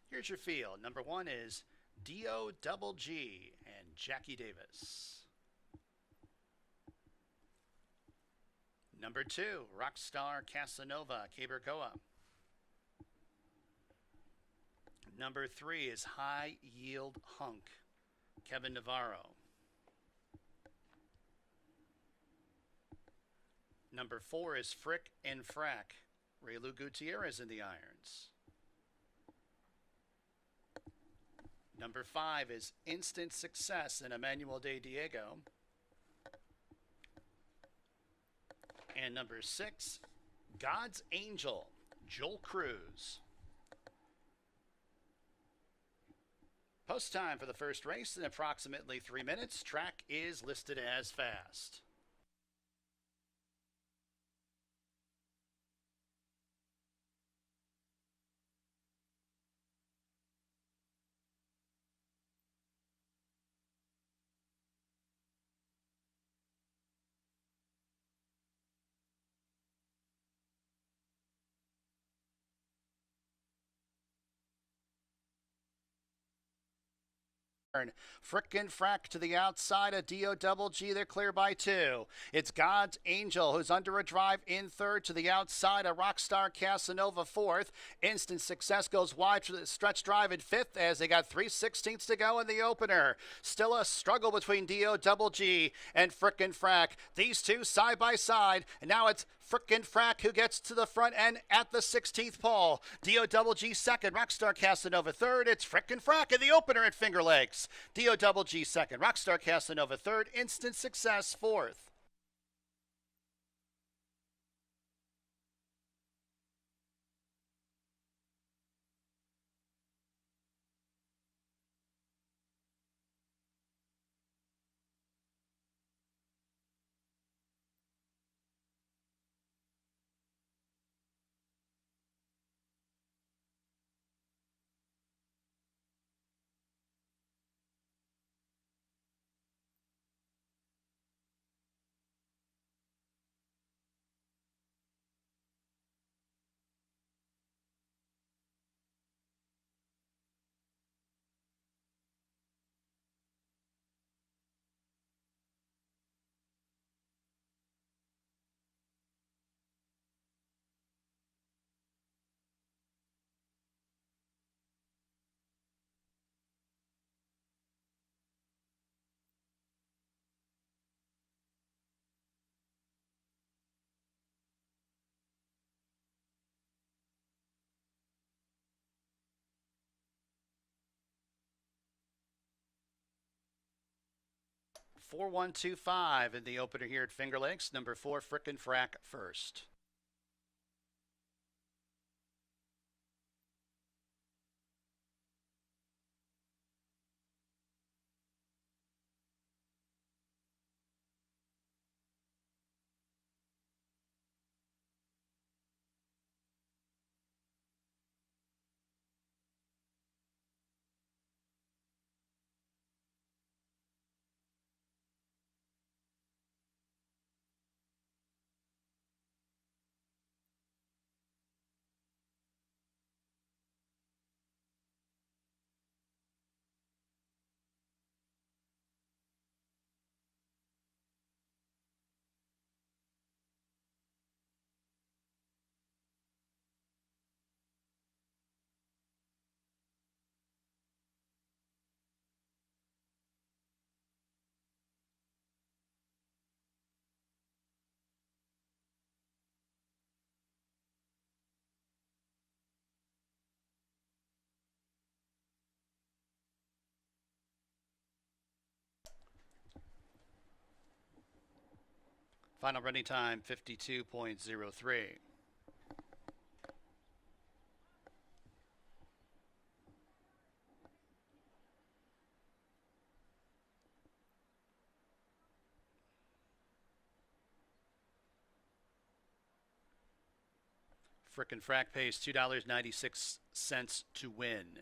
A: Here's your field. Number 1 is D-O-double-G and Jackie Davis. Number 2, Rockstar Casanova, Cabercoa. Number 3 is High Yield Hunk, Kevin Navarro. Number 4 is Frick and Frack, Raylu Gutierrez in the irons. Number 5 is Instant Success and Emmanuel de Diego. And number 6, God's Angel, Joel Cruz. Post time for the first race in approximately 3 minutes. Track is listed as fast. Frickin' Frack to the outside of D-O-double-G. They're clear by 2. It's God's Angel, who's under a drive in 3rd to the outside of Rockstar Casanova 4th. Instant Success goes wide for the stretch drive in 5th as they got 3/16 to go in the opener. Still a struggle between D-O-double-G and Frickin' Frack. These two side by side, and now it's Frickin' Frack who gets to the front end at the 16th pole. D-O-double-G 2nd, Rockstar Casanova 3rd. It's Frickin' Frack in the opener at Finger Lakes. D-O-double-G 2nd, Rockstar Casanova 3rd, Instant Success 4th. (4-1-2-5) in the opener here at Finger Lakes. Number 4, Frickin' Frack first. Final running time 52.03. Frickin' Frack pays $2.96 to win.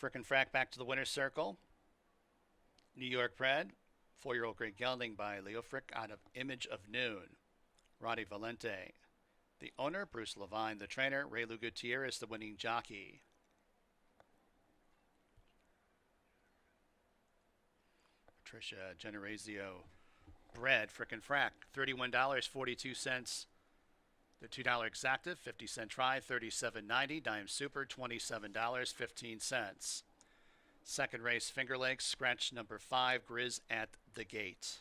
A: Frickin' Frack back to the winner's circle. New York bred, 4-year-old Great Gelding by Leo Frick out of Image of Noon. Roddy Valente, the owner. Bruce Levine, the trainer. Ray Lou Gutierrez, the winning jockey. Patricia Generazio bred Frick and Frack, $31.42. The $2 exacta, 50-cent try, $37.90. Dime Super, $27.15. Second race, Finger Lakes, scratch number 5, Grizz at the gate.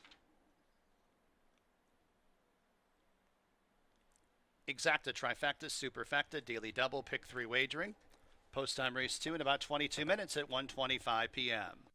A: Exacta, trifecta, superfecta, daily double, pick 3 wagering. Post time race 2 in about 22 minutes at 1:25 p.m.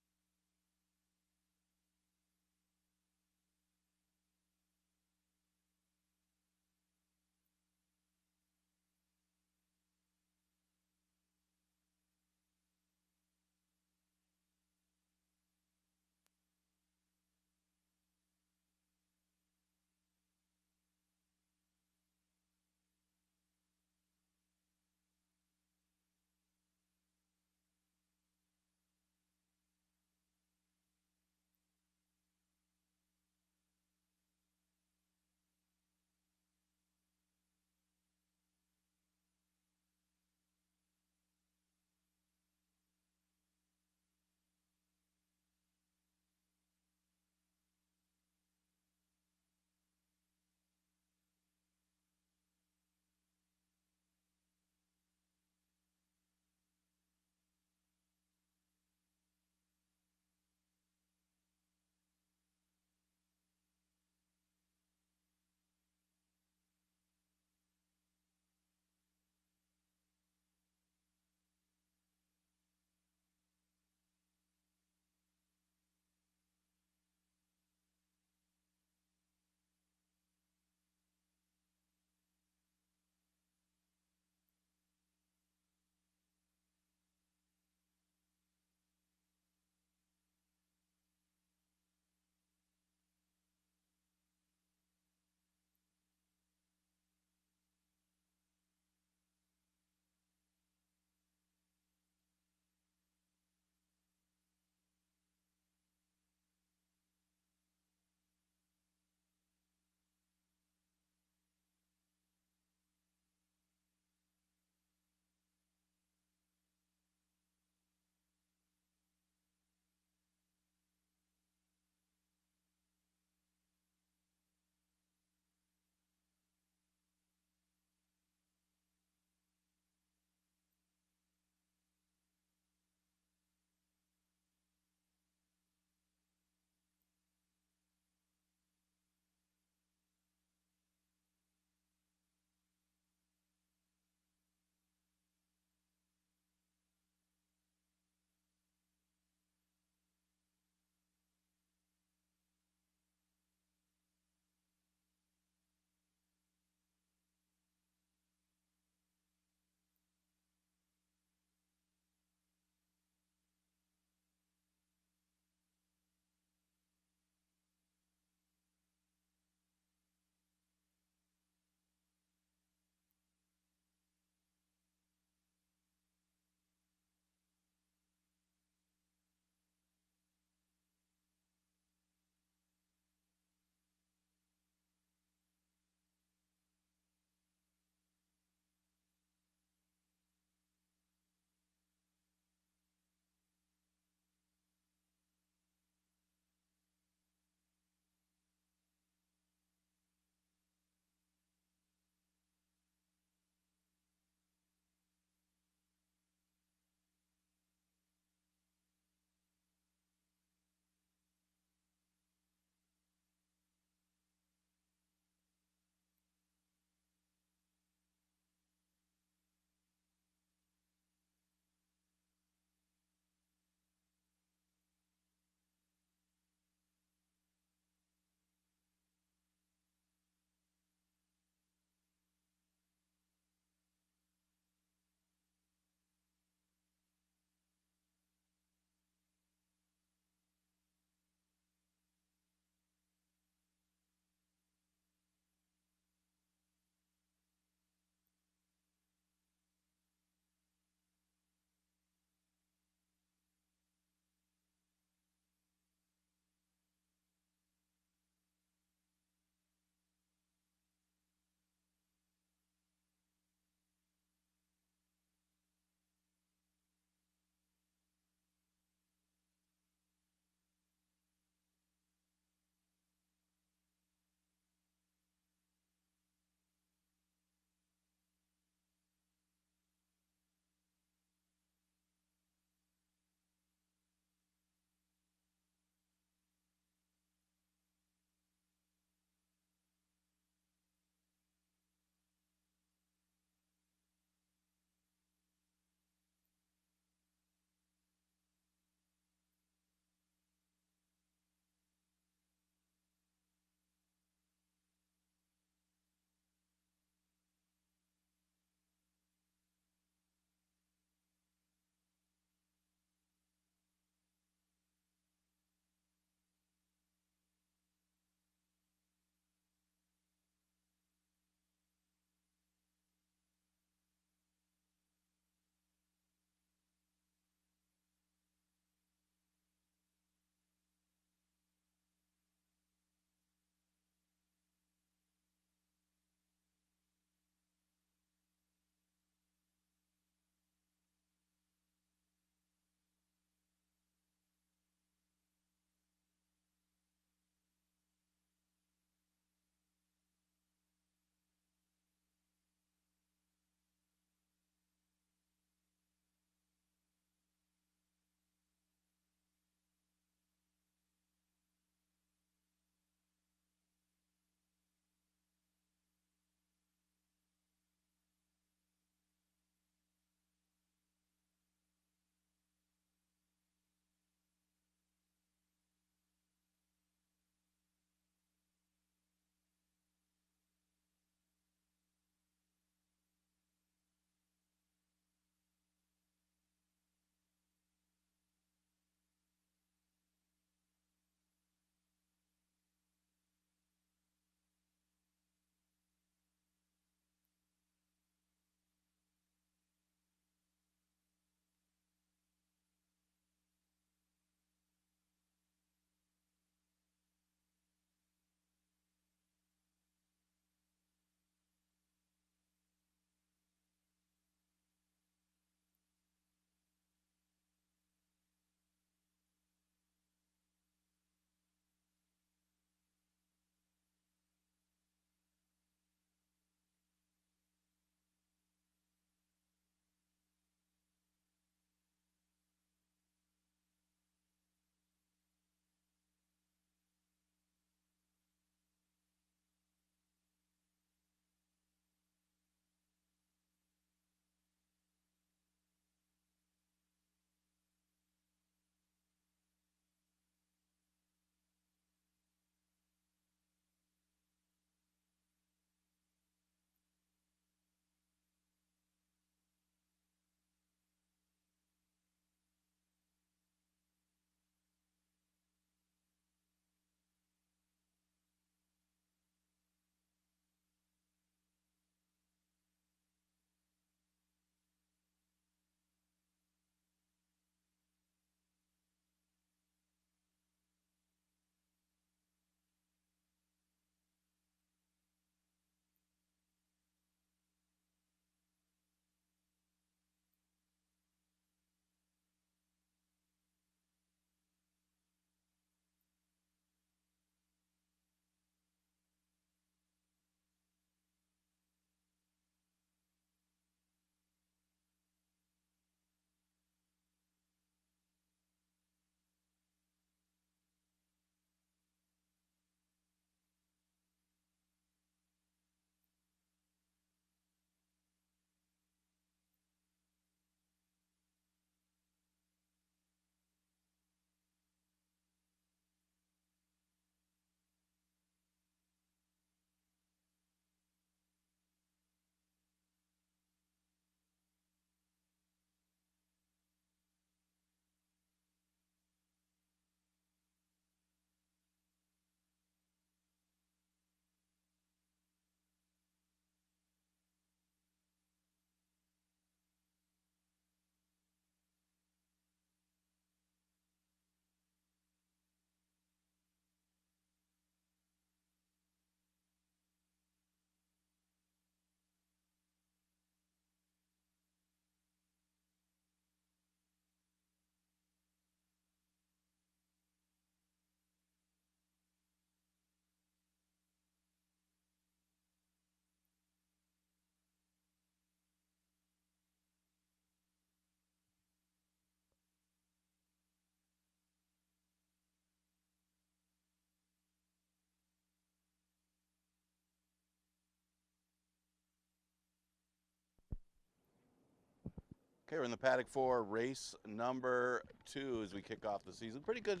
B: Okay, we're in the paddock for race number 2 as we kick off the season. Pretty good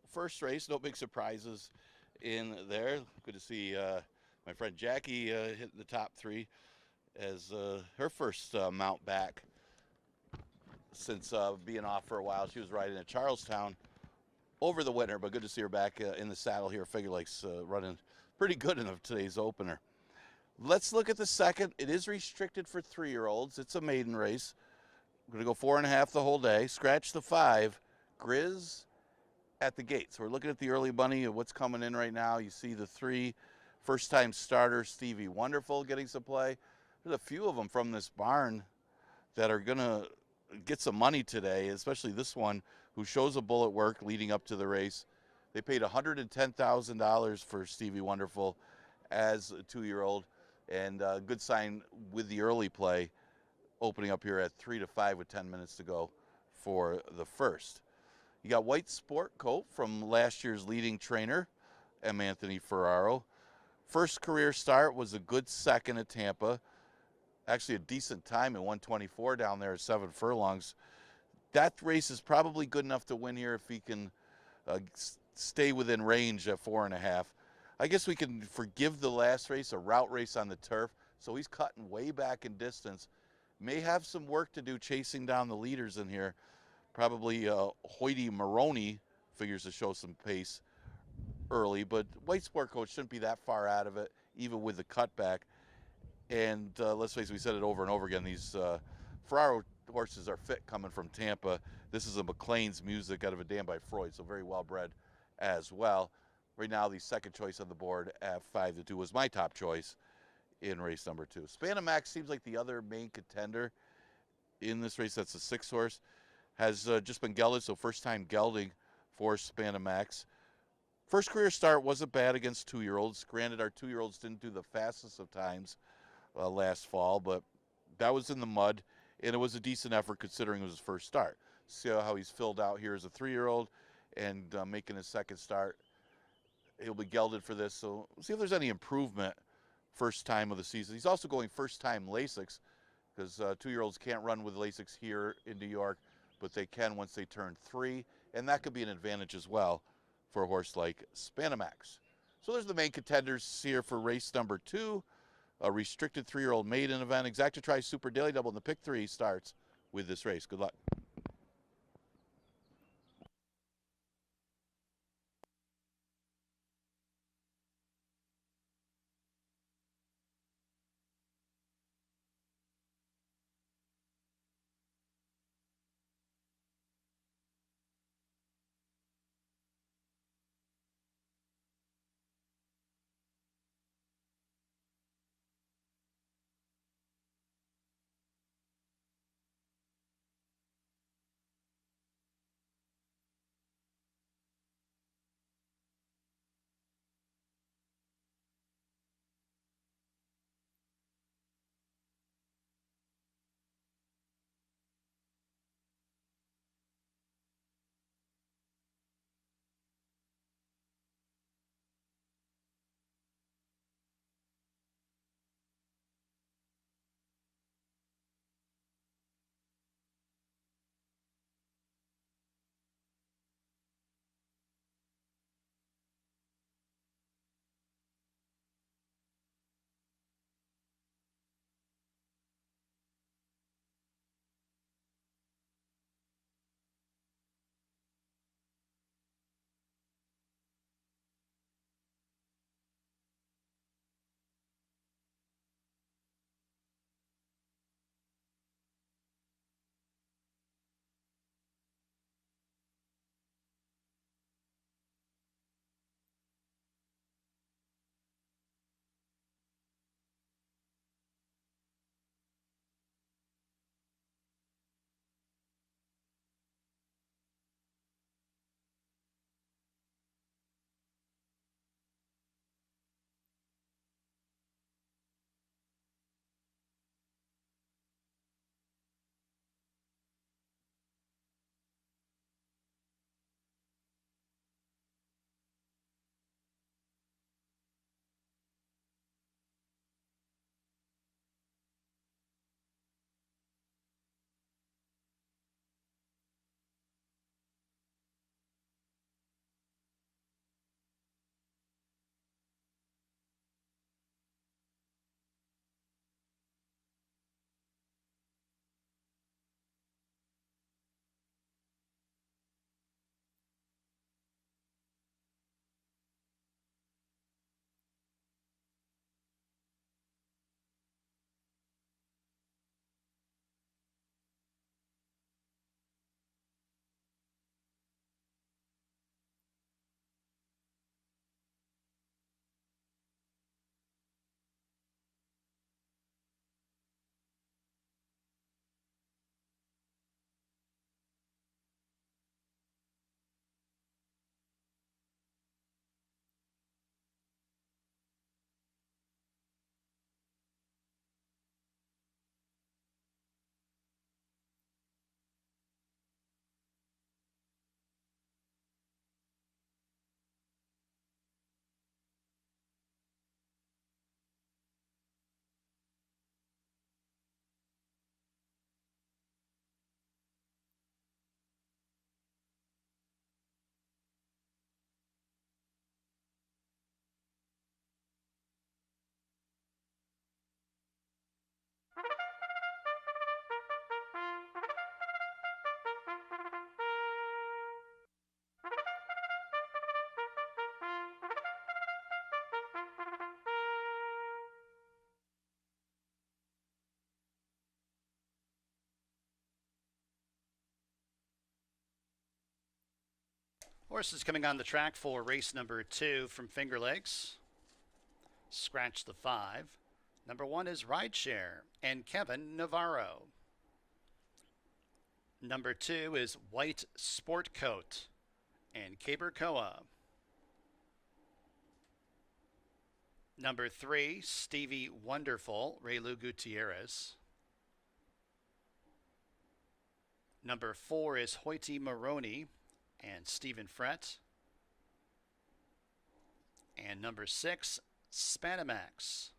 B: first race, no big surprises in there. Good to see my friend Jackie hit the top 3 as her first mount back since being off for a while. She was riding at Charlestown over the winter, but good to see her back in the saddle here at Finger Lakes, running pretty good in today's opener. Let's look at the second. It is restricted for 3-year-olds. It's a maiden race. We're going to go 4.5 the whole day. Scratch the 5. Grizz at the gate. So we're looking at the early bunny of what's coming in right now. You see the 3 first-time starters, Stevie Wonderful getting some play. There's a few of them from this barn that are going to get some money today, especially this one who shows a bullet work leading up to the race. They paid $110,000 for Stevie Wonderful as a 2-year-old, and a good sign with the early play, opening up here at 3 to 5 with 10 minutes to go for the first. You got White Sport Coat from last year's leading trainer, M. Anthony Ferraro. First career start was a good second at Tampa. Actually a decent time at 124 down there at 7 furlongs. That race is probably good enough to win here if he can stay within range at 4.5. I guess we can forgive the last race, a route race on the turf. So he's cutting way back in distance. May have some work to do chasing down the leaders in here. Probably Hoyty Maroney figures to show some pace early, but White Sport Coat shouldn't be that far out of it, even with the cutback. And let's face it, we said it over and over again, these Ferraro horses are fit coming from Tampa. This is a McLean's music out of a dam by Freud, so very well bred as well. Right now, the second choice on the board at 5 to 2 was my top choice in race number 2. Spanamax seems like the other main contender in this race. That's a 6 horse. Has just been gelded, so first time gelding for Spanamax. First career start wasn't bad against 2-year-olds. Granted, our 2-year-olds didn't do the fastest of times last fall, but that was in the mud, and it was a decent effort considering it was his first start. See how he's filled out here as a 3-year-old and making his second start. He'll be gelded for this, so we'll see if there's any improvement first time of the season. He's also going first time Lasix, because 2-year-olds can't run with Lasix here in New York, but they can once they turn 3, and that could be an advantage as well for a horse like Spanamax. So there's the main contenders here for race number 2, a restricted 3-year-old maiden event. Exactitry Super Daily Double in the pick 3 starts with this race. Good luck.
A: Horses coming on the track for race number 2 from Finger Lakes. Scratch the 5. Number 1 is Rideshare and Kevin Navarro. Number 2 is White Sport Coat and Cabercoa. Number 3, Stevie Wonderful, Raylu Gutierrez. Number 4 is Hoyty Maroney and Stephen Frett. And number 6, Spanamax,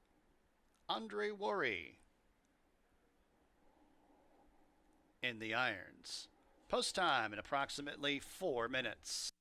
A: Andre Worry. In the irons. Post time in approximately 4 minutes.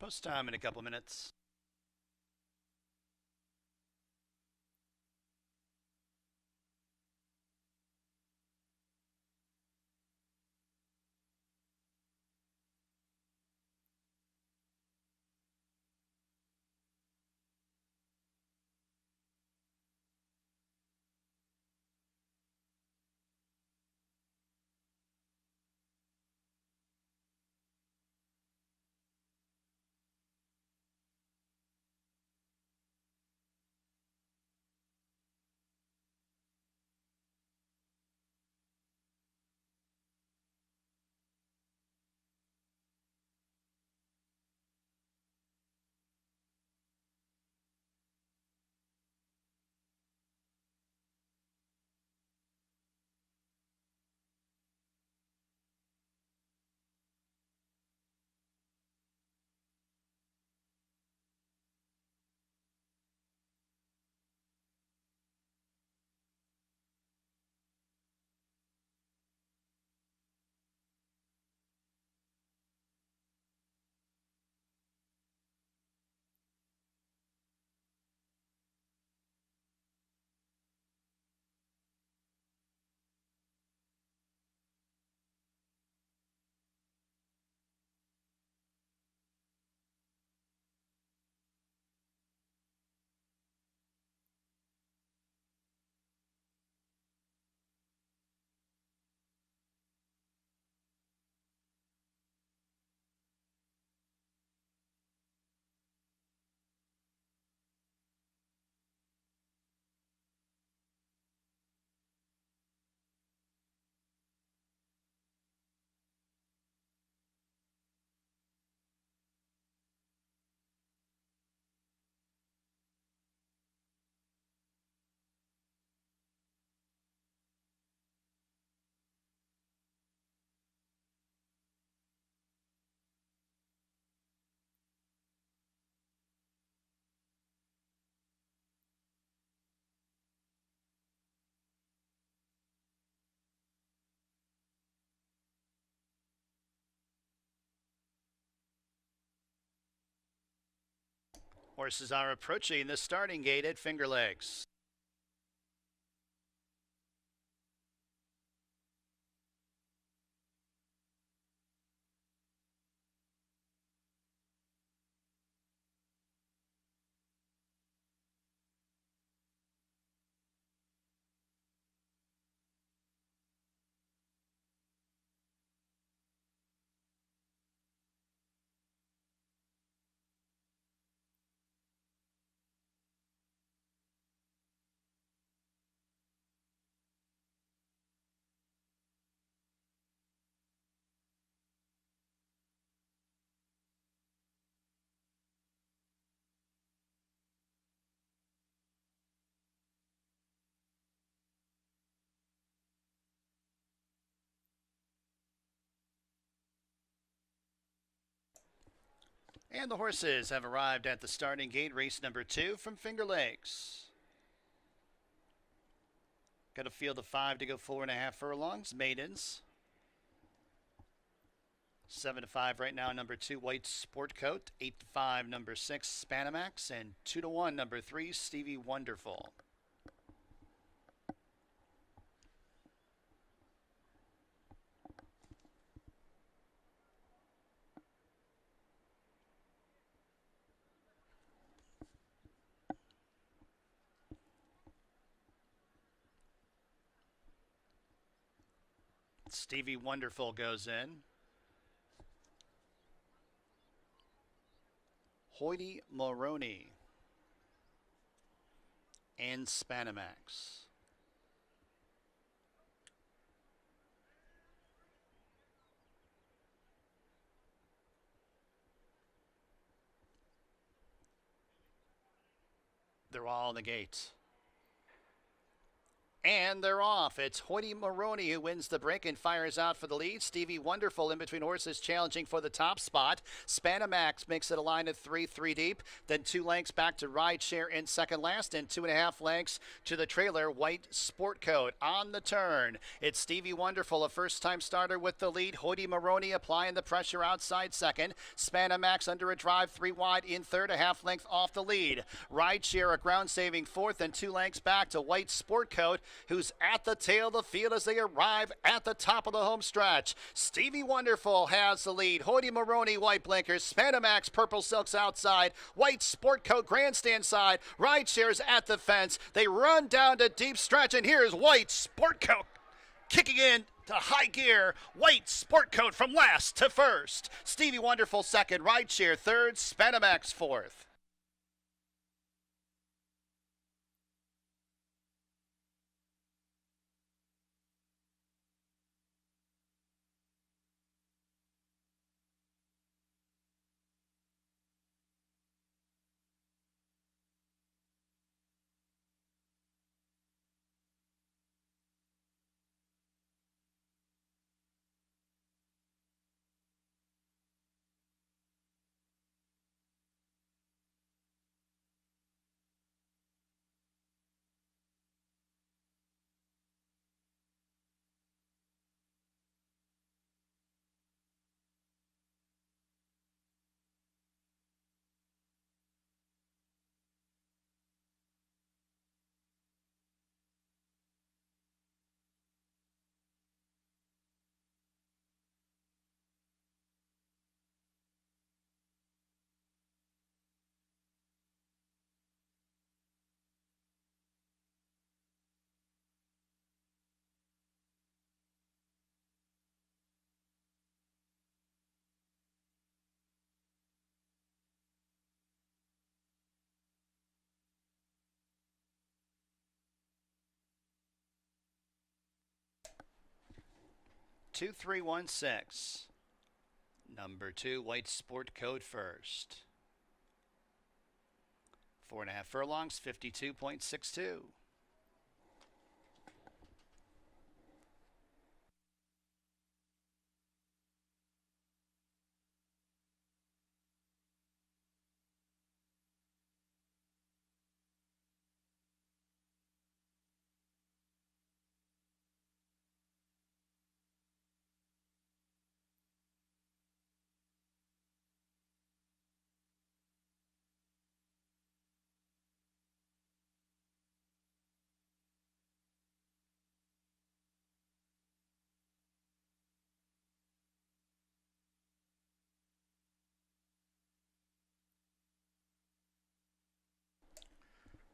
A: Post time in a couple minutes. Horses are approaching the starting gate at Finger Lakes. And the horses have arrived at the starting gate, race number 2 from Finger Lakes. Got a field of 5 to go 4.5 furlongs, maidens. 7 to 5 right now, number 2, White Sport Coat. 8 to 5, number 6, Spanamax. And 2 to 1, number 3, Stevie Wonderful. Stevie Wonderful goes in. Hoity Moroni and Spanamax. They're all in the gate. And they're off. It's Hoity Moroni who wins the break and fires out for the lead. Stevie Wonderful in between horses challenging for the top spot. Spanamax makes it a line of 3 deep. Then 2 lengths back to Rideshare in second last. And 2.5 lengths to the trailer, White Sport Coat. On the turn, it's Stevie Wonderful, a first-time starter with the lead. Hoity Moroni applying the pressure outside second. Spanamax under a drive, 3 wide in third, a half length off the lead. Rideshare a ground-saving fourth and 2 lengths back to White Sport Coat, who's at the tail of the field as they arrive at the top of the home stretch. Stevie Wonderful has the lead. Hoity Moroni, white blinkers. Spanamax, purple silks outside. White Sport Coat, grandstand side. Rideshare's at the fence. They run down to deep stretch, and here's White Sport Coat kicking in to high gear. White Sport Coat from last to first. Stevie Wonderful second. Rideshare third. Spanamax fourth. Two, 3, 1, 6. Number 2, White Sport Coat first. 4.5 furlongs, 52.62.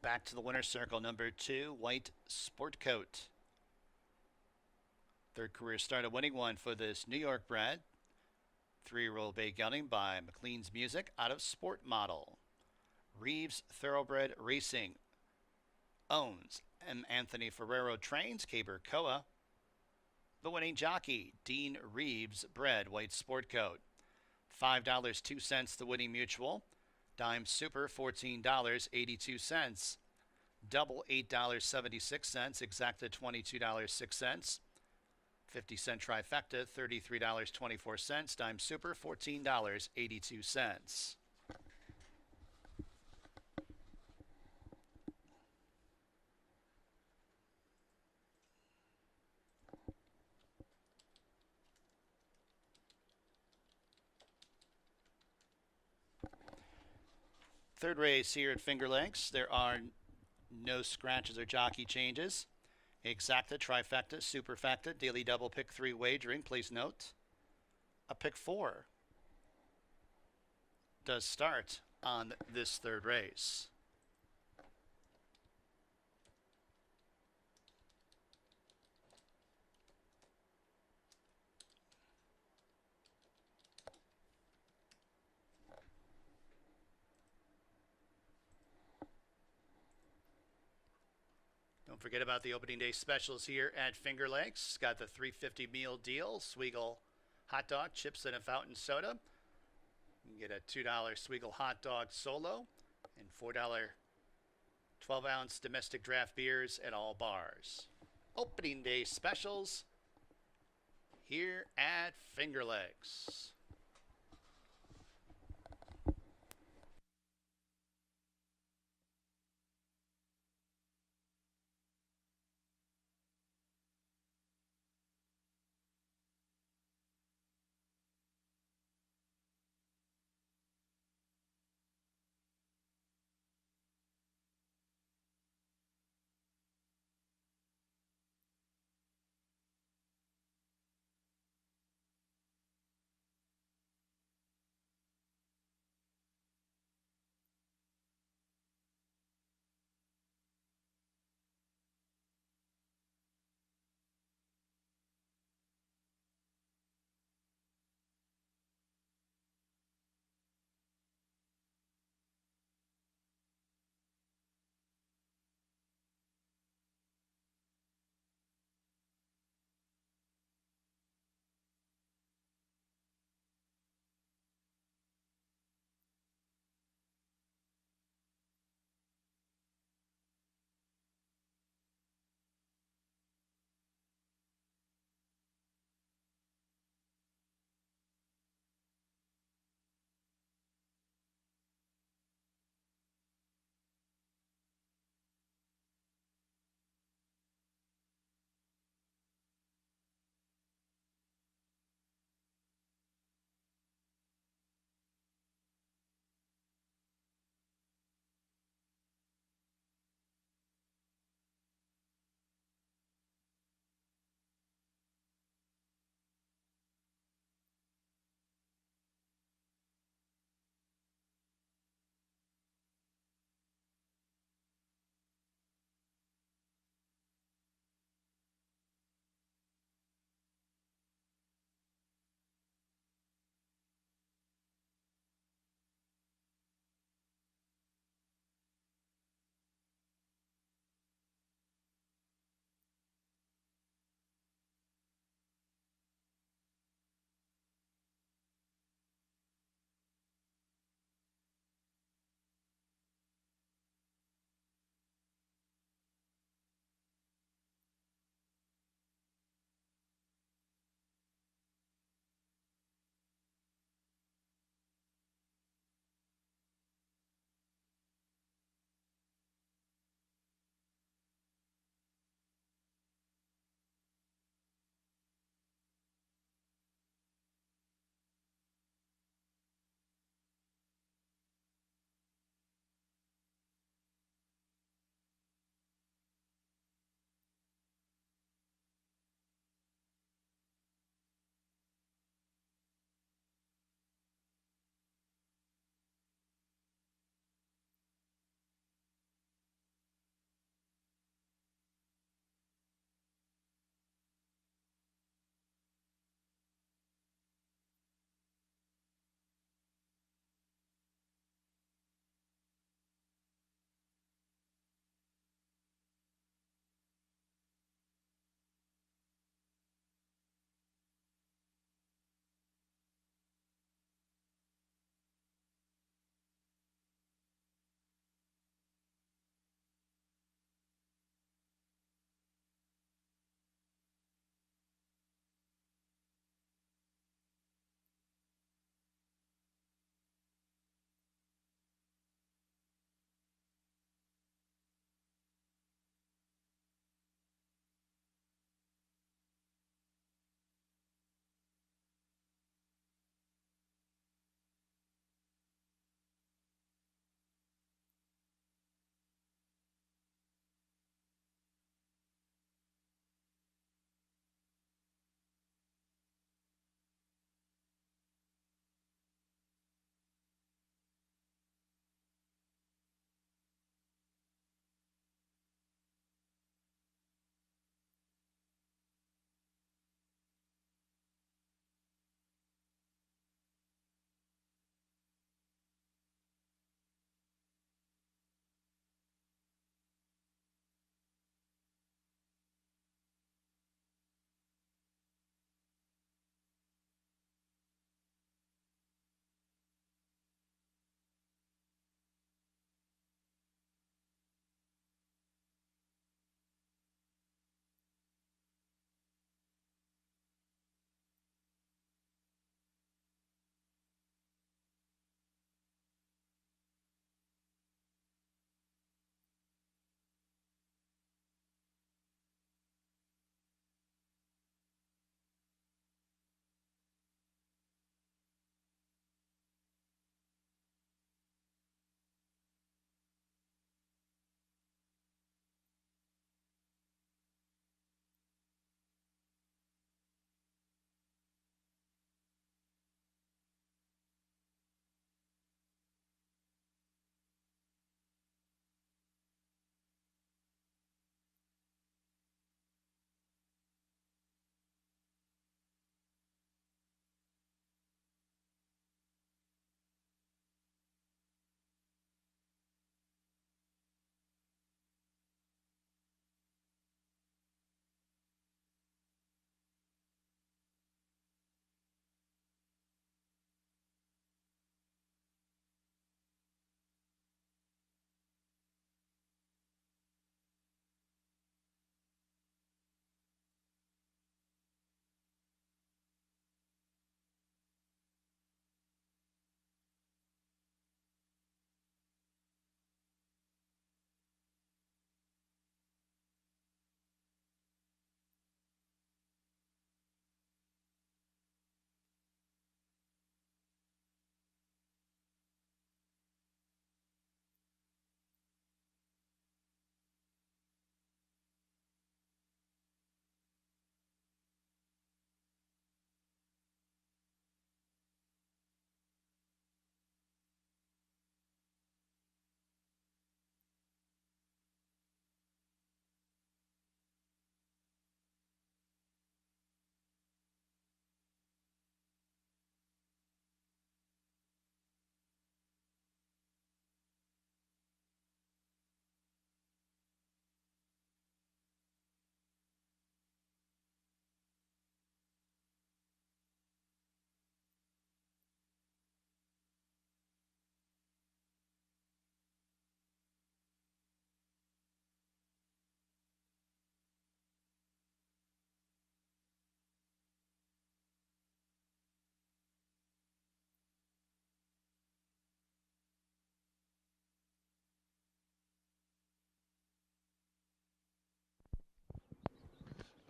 A: Back to the winner's circle, number 2, White Sport Coat. Third career start, a winning one for this New York bred. 3-year-old bay gelding by McLean's Music out of Sport Model. Reeves Thoroughbred Racing owns M. Anthony Ferrero trains Caber Coa. The winning jockey, Dean Reeves, bred White Sport Coat. $5.02 the winning mutual. Dime Super, $14.82. Double, $8.76. Exacta, $22.06. 50-cent trifecta, $33.24. Dime Super, $14.82. Third race here at Finger Lakes. There are no scratches or jockey changes. Exacta, trifecta, superfecta, daily double pick 3 wagering. Please note, a pick 4 does start on this third race. Don't forget about the opening day specials here at Finger Lakes. Got the $3.50 meal deal, Sweegle hot dog, chips, and a fountain soda. You can get a $2 Sweegle hot dog solo and $4 12-ounce domestic draft beers at all bars. Opening day specials here at Finger Lakes.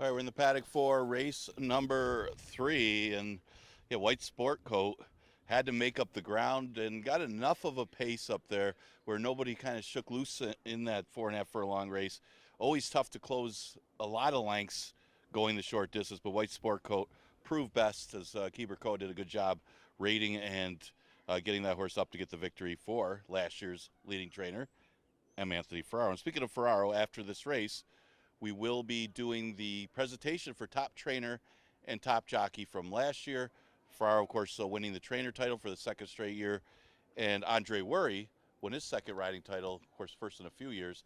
B: All right, we're in the paddock for race number 3, and yeah, white sport coat had to make up the ground and got enough of a pace up there where nobody kind of shook loose in that 4.5 furlong race. Always tough to close a lot of lengths going the short distance, but white sport coat proved best as Keeper Co did a good job rating and getting that horse up to get the victory for last year's leading trainer, M. Anthony Ferraro. And speaking of Ferraro, after this race, we will be doing the presentation for top trainer and top jockey from last year. Ferraro, of course, winning the trainer title for the second straight year. And Andre Worry won his second riding title, of course, first in a few years.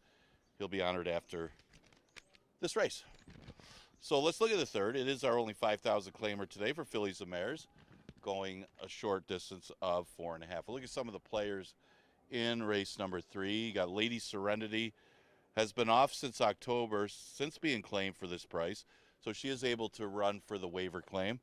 B: He'll be honored after this race. So let's look at the third. It is our only 5,000 claimer today for fillies and mares, going a short distance of 4.5. We'll look at some of the players in race number 3. You got Lady Serenity, has been off since October, since being claimed for this price. So she is able to run for the waiver claim.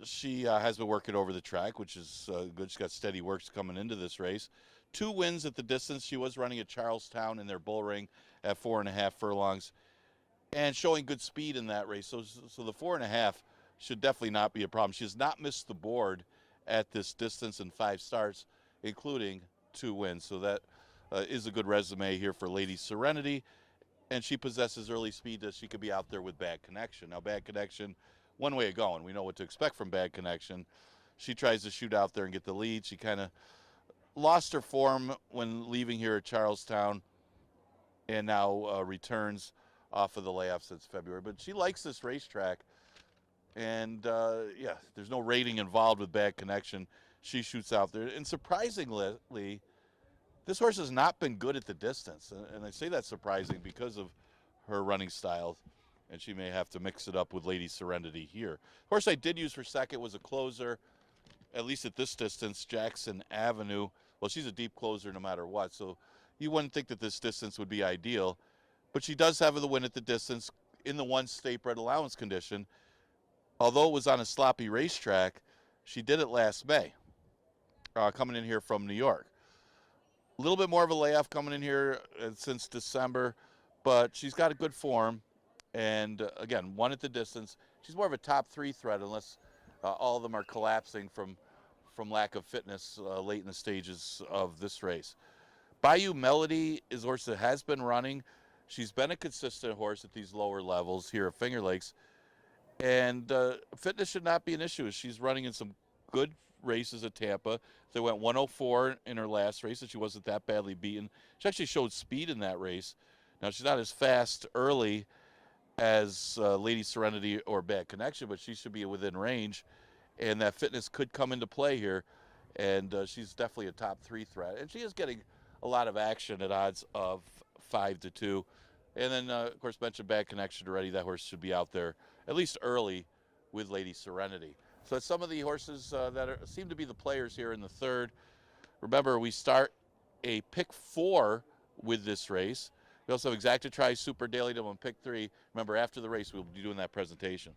B: She has been working over the track, which is good. She's got steady works coming into this race. 2 wins at the distance. She was running at Charlestown in their bull ring at 4.5 furlongs and showing good speed in that race. So the 4.5 should definitely not be a problem. She has not missed the board at this distance in 5 starts, including 2 wins. So that is a good resume here for Lady Serenity, and she possesses early speed that she could be out there with Bad Connection. Now, Bad Connection, one way of going. We know what to expect from Bad Connection. She tries to shoot out there and get the lead. She kind of lost her form when leaving here at Charlestown, and now returns off of the layoff since February. But she likes this racetrack, and yeah, there's no rating involved with Bad Connection. She shoots out there, and surprisingly, this horse has not been good at the distance, and I say that's surprising because of her running style, and she may have to mix it up with Lady Serenity here. Horse I did use for second was a closer, at least at this distance, Jackson Avenue. Well, she's a deep closer no matter what, so you wouldn't think that this distance would be ideal, but she does have the win at the distance in the 1 state bred allowance condition. Although it was on a sloppy racetrack, she did it last May, coming in here from New York. A little bit more of a layoff coming in here since December, but she's got a good form. And again, 1 at the distance. She's more of a top 3 threat unless all of them are collapsing from lack of fitness late in the stages of this race. Bayou Melody is a horse that has been running. She's been a consistent horse at these lower levels here at Finger Lakes. And fitness should not be an issue. She's running in some good races at Tampa. They went 104 in her last race, and she wasn't that badly beaten. She actually showed speed in that race. Now, she's not as fast early as Lady Serenity or Bad Connection, but she should be within range, and that fitness could come into play here. And she's definitely a top 3 threat. And she is getting a lot of action at odds of 5-2. And then, of course, mentioned Bad Connection already. That horse should be out there at least early with Lady Serenity. So that's some of the horses that seem to be the players here in the third. Remember, we start a pick 4 with this race. We also have Exacta Tri, Super Daily Dome, and pick 3. Remember, after the race, we'll be doing that presentation.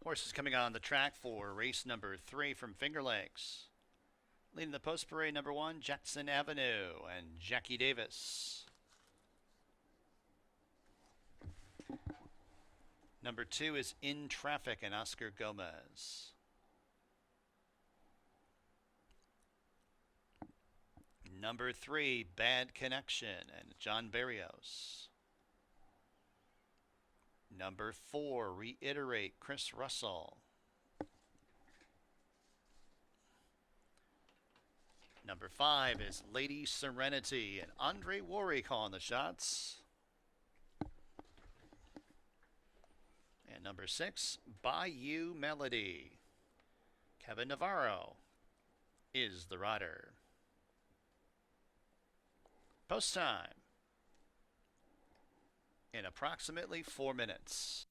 A: Horses coming on the track for race number 3 from Finger Lakes. Leading the post parade, number 1, Jackson Avenue and Jackie Davis. Number 2 is In Traffic and Oscar Gomez. Number 3, Bad Connection and John Barrios. Number 4, Reiterate, Chris Russell. Number 5 is Lady Serenity and Andre Worry calling the shots. And number 6, Bayou Melody. Kevin Navarro is the rider. Post time in approximately 4 minutes.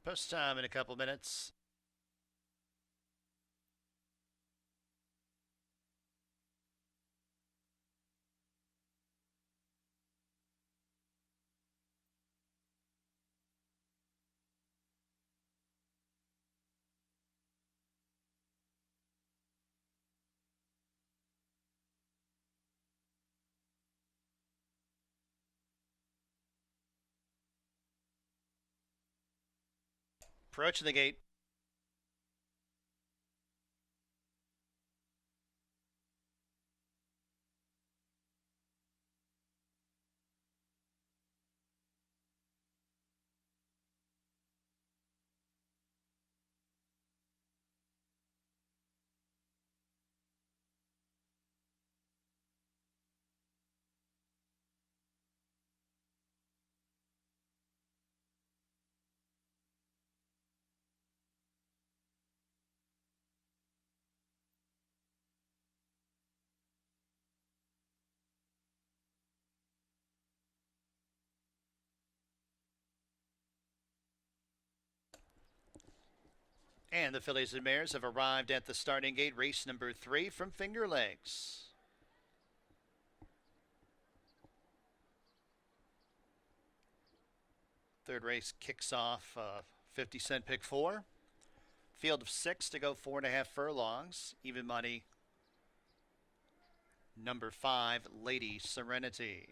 A: Post time in a couple minutes. Approaching the gate. And the fillies and mares have arrived at the starting gate, race number 3 from Finger Lakes. Third race kicks off 50-cent pick 4. Field of 6 to go 4.5 furlongs. Even money, number 5, Lady Serenity.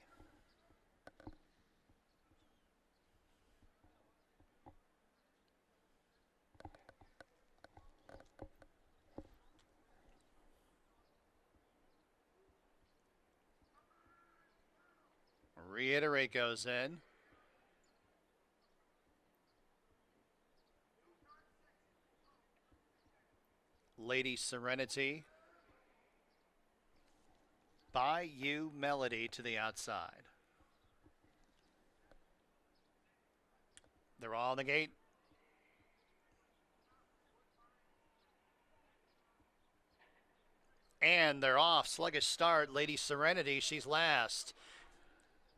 A: Reiterate goes in. Lady Serenity. Bayou Melody to the outside. They're all on the gate. And they're off. Sluggish start. Lady Serenity, she's last.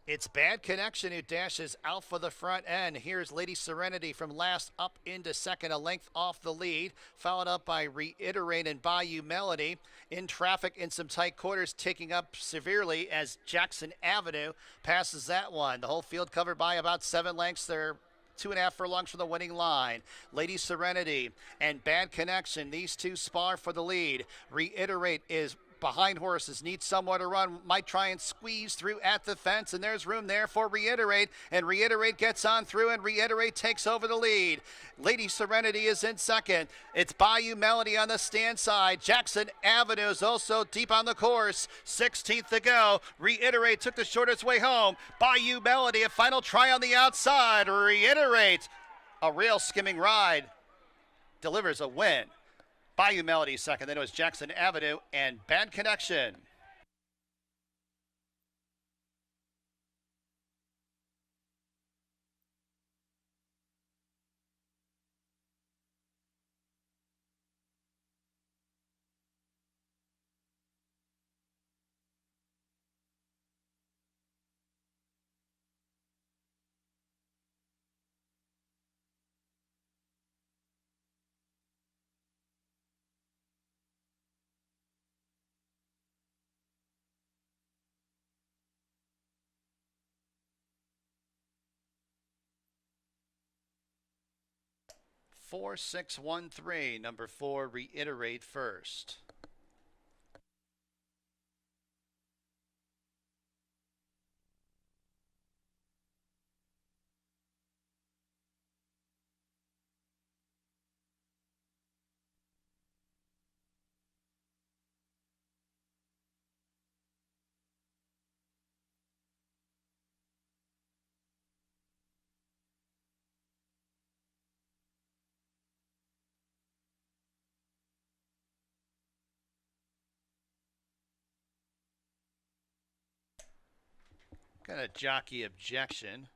A: It's Bad Connection who dashes out for the front end. Here's Lady Serenity from last up into second, a length off the lead, followed up by Reiterate and Bayou Melody. In traffic in some tight quarters, taking up severely as Jackson Avenue passes that one. The whole field covered by about 7 lengths. They're 2.5 furlongs from the winning line. Lady Serenity and Bad Connection, these two spar for the lead. Reiterate is behind horses, needs somewhere to run, might try and squeeze through at the fence, and there's room there for Reiterate, and Reiterate gets on through, and Reiterate takes over the lead. Lady Serenity is in second. It's Bayou Melody on the stand side. Jackson Avenue is also deep on the course. 16th to go. Reiterate took the shortest way home. Bayou Melody, a final try on the outside. Reiterate, a real skimming ride, delivers a win. Bayou Melody second, then it was Jackson Avenue and Bad Connection. Four, 6, 1, 3. Number 4, Reiterate first. Got a jockey objection.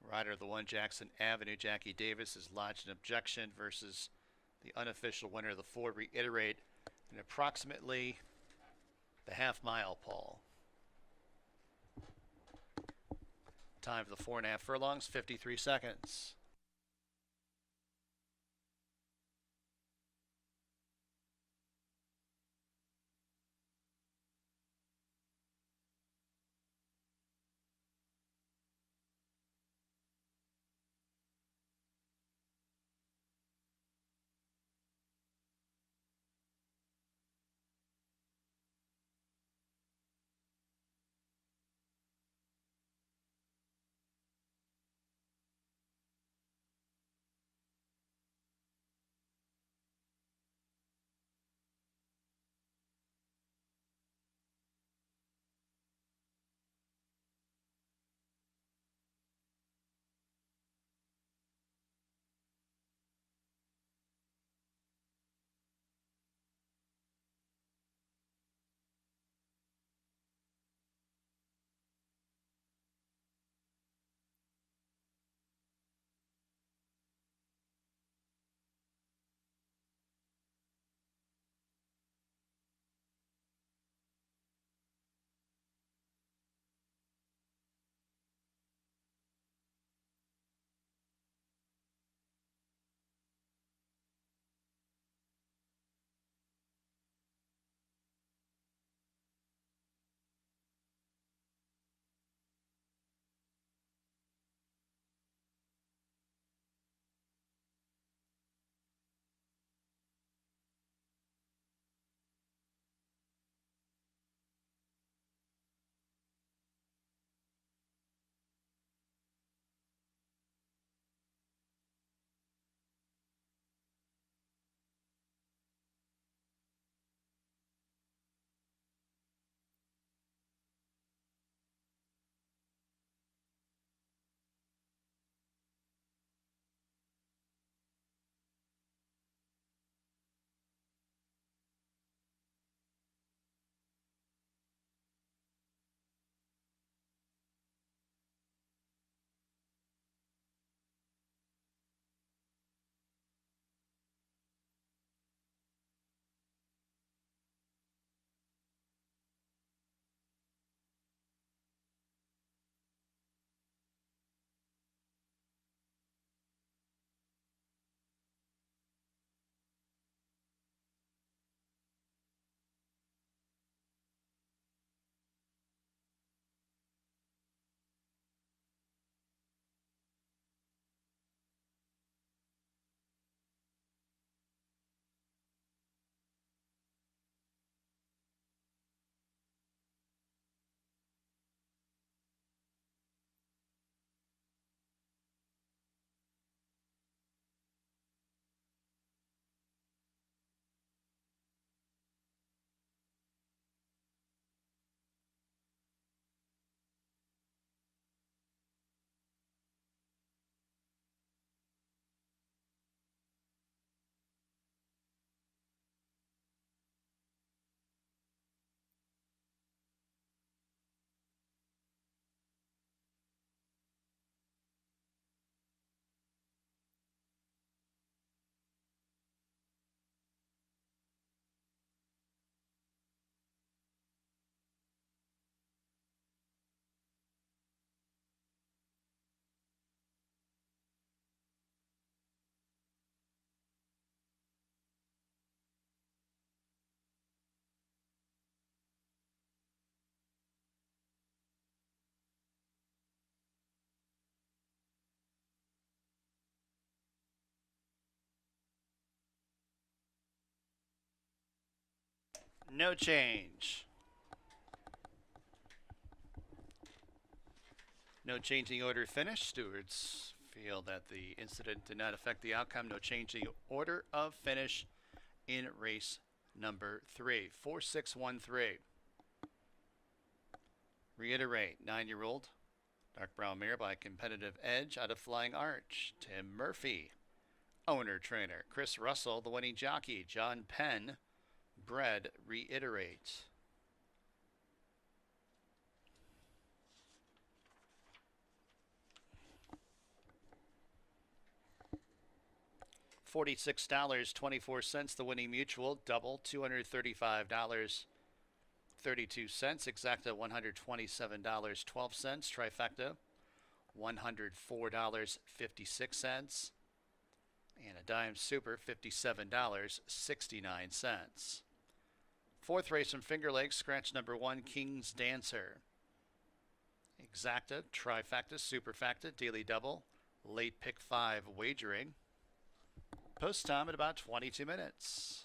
A: Rider of the 1, Jackson Avenue, Jackie Davis, has lodged an objection versus the unofficial winner of the 4, Reiterate, in approximately the half-mile, Paul. Time for the 4.5 furlongs, 53 seconds. No change. No changing order finish. Stewards feel that the incident did not affect the outcome. No changing order of finish in race number 3. 4613. Reiterate, 9-year-old. Dark brown mare by Competitive Edge out of Flying Arch. Tim Murphy, owner trainer. Chris Russell, the winning jockey. John Penn, bred Reiterate. $46.24, the winning mutual. Double, $235.32. Exacta, $127.12. Trifecta, $104.56. And a dime super, $57.69. Fourth race from Finger Lakes, scratch number 1, King's Dancer. Exacta, trifecta, superfecta, daily double, late pick 5 wagering. Post time at about 22 minutes.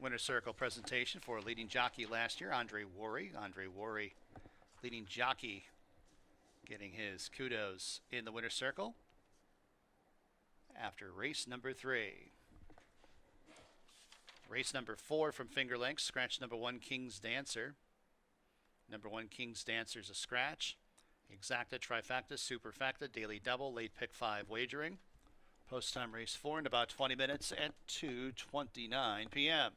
A: Winner Circle presentation for leading jockey last year, Andre Worry. Andre Worry, leading jockey, getting his kudos in the Winner Circle after race number 3. Race number 4 from Finger Lakes, scratch number 1, King's Dancer. Number 1, King's Dancer is a scratch. Exacta, trifecta, superfecta, daily double, late pick 5 wagering. Post time race 4 in about 20 minutes at 2:29 p.m.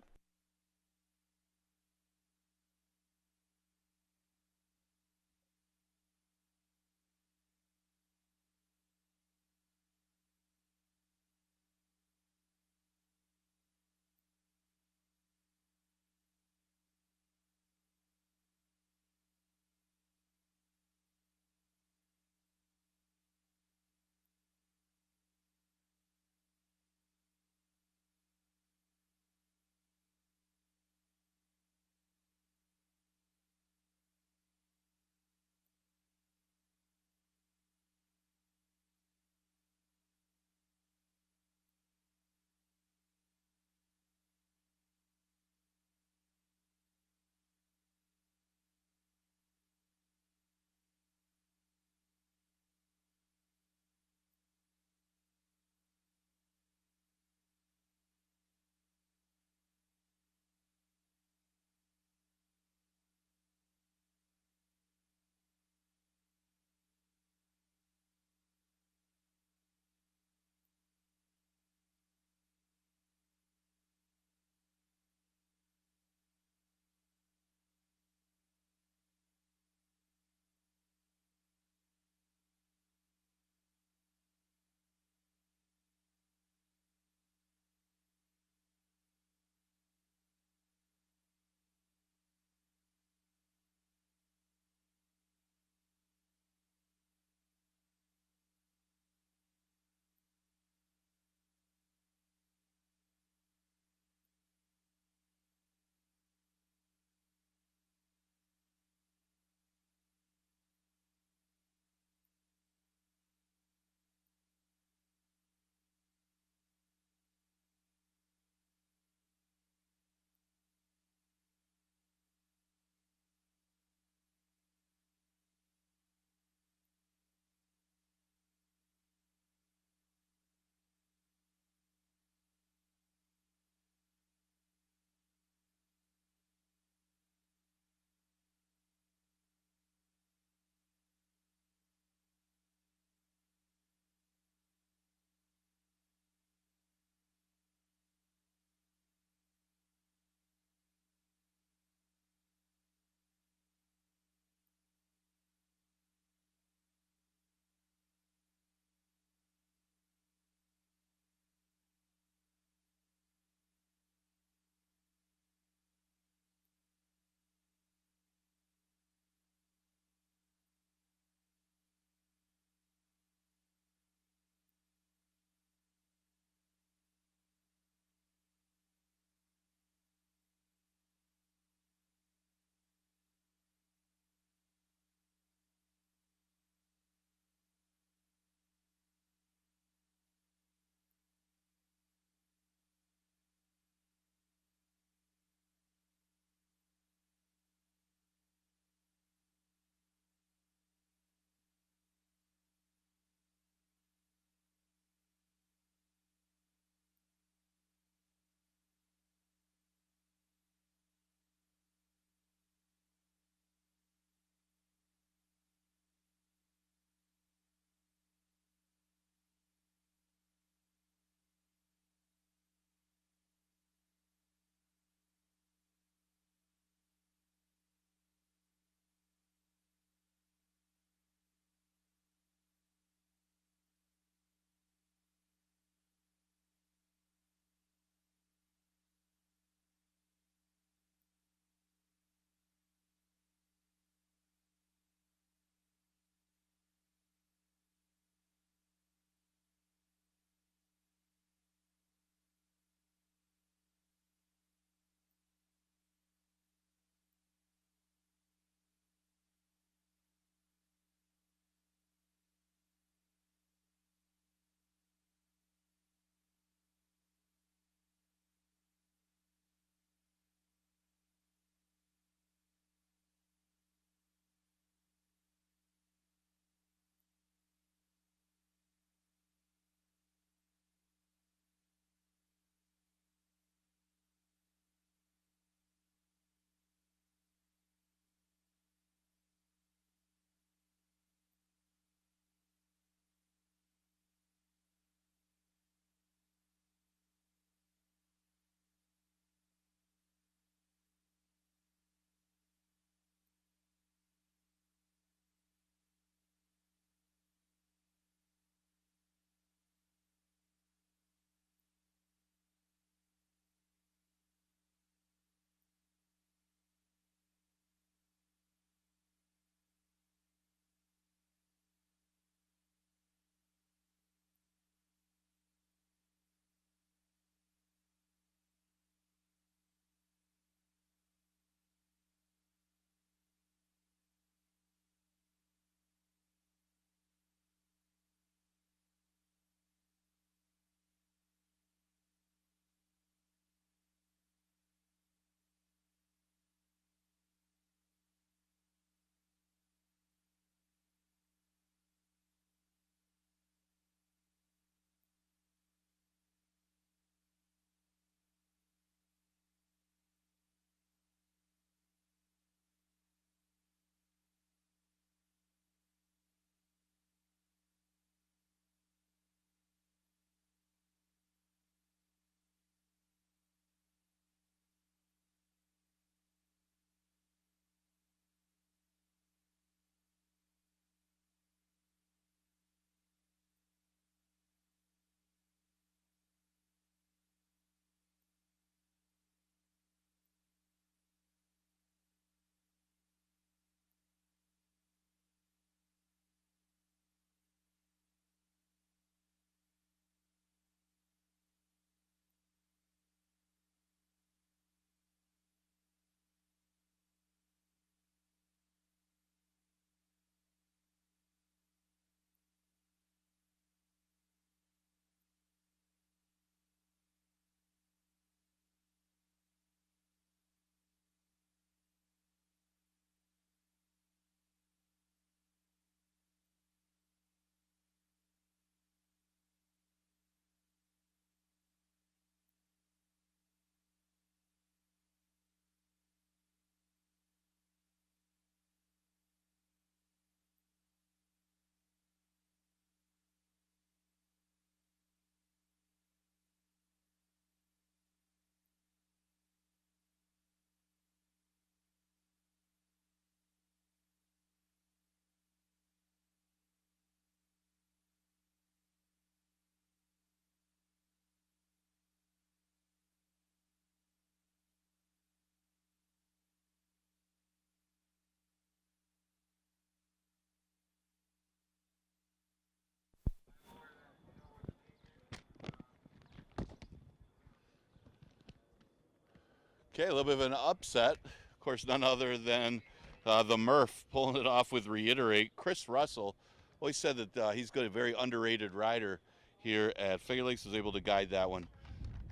B: Okay, a little bit of an upset. Of course, none other than the Murph pulling it off with Reiterate. Chris Russell always said that he's got a very underrated rider here at Finger Lakes. Was able to guide that one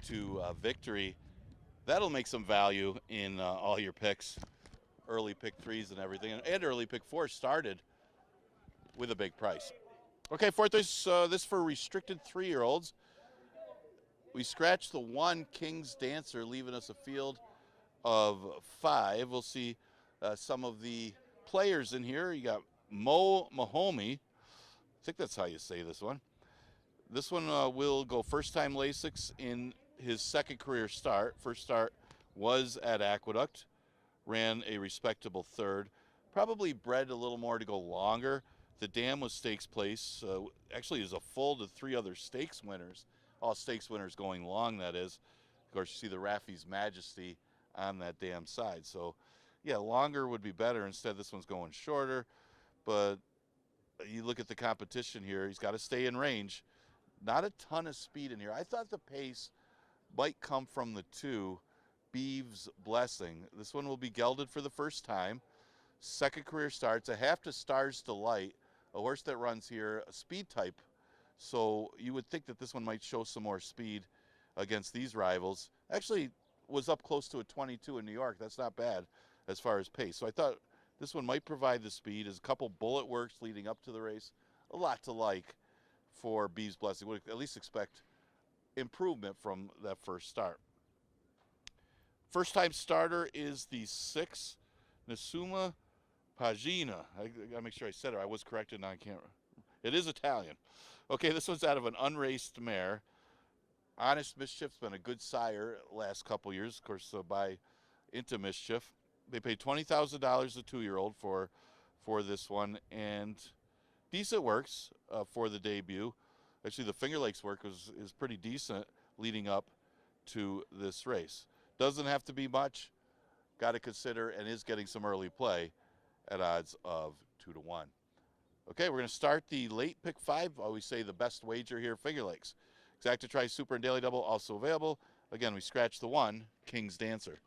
B: to victory. That'll make some value in all your picks, early pick threes and everything, and early pick four started with a big price. Okay, fourth race, this for restricted 3-year-olds. We scratched the 1 King's Dancer, leaving us a field of 5. We'll see some of the players in here. You got Mo Mahomey. I think that's how you say this one. This one will go first-time Lasix in his second career start. First start was at Aqueduct. Ran a respectable third. Probably bred a little more to go longer. The dam was stakes place. Actually, is a full to 3 other stakes winners. All stakes winners going long, that is. Of course, you see the Raffi's Majesty on that damn side. So, yeah, longer would be better. Instead, this one's going shorter. But you look at the competition here. He's got to stay in range. Not a ton of speed in here. I thought the pace might come from the 2, Beeves Blessing. This one will be gelded for the first time. Second career starts. A half to Stars Delight, a horse that runs here, a speed type. So you would think that this one might show some more speed against these rivals. Actually, was up close to a 22 in New York. That's not bad as far as pace. So I thought this one might provide the speed. There's a couple bullet works leading up to the race. A lot to like for Beeves Blessing. Would at least expect improvement from that first start. First time starter is the 6, Nesuma Pagina. I gotta make sure I said it. I was corrected on camera. It is Italian. Okay, this one's out of an unraced mare. Honest Mischief's been a good sire last couple years, of course, by Into Mischief. They paid $20,000 a 2-year-old for this one, and decent works for the debut. Actually, the Finger Lakes work is pretty decent leading up to this race. Doesn't have to be much. Got to consider, and is getting some early play at odds of 2 to 1. Okay, we're going to start the late pick 5. I always say the best wager here, Finger Lakes. Exacta Tri Super and Daily Double also available. Again, we scratch the 1, King's Dancer.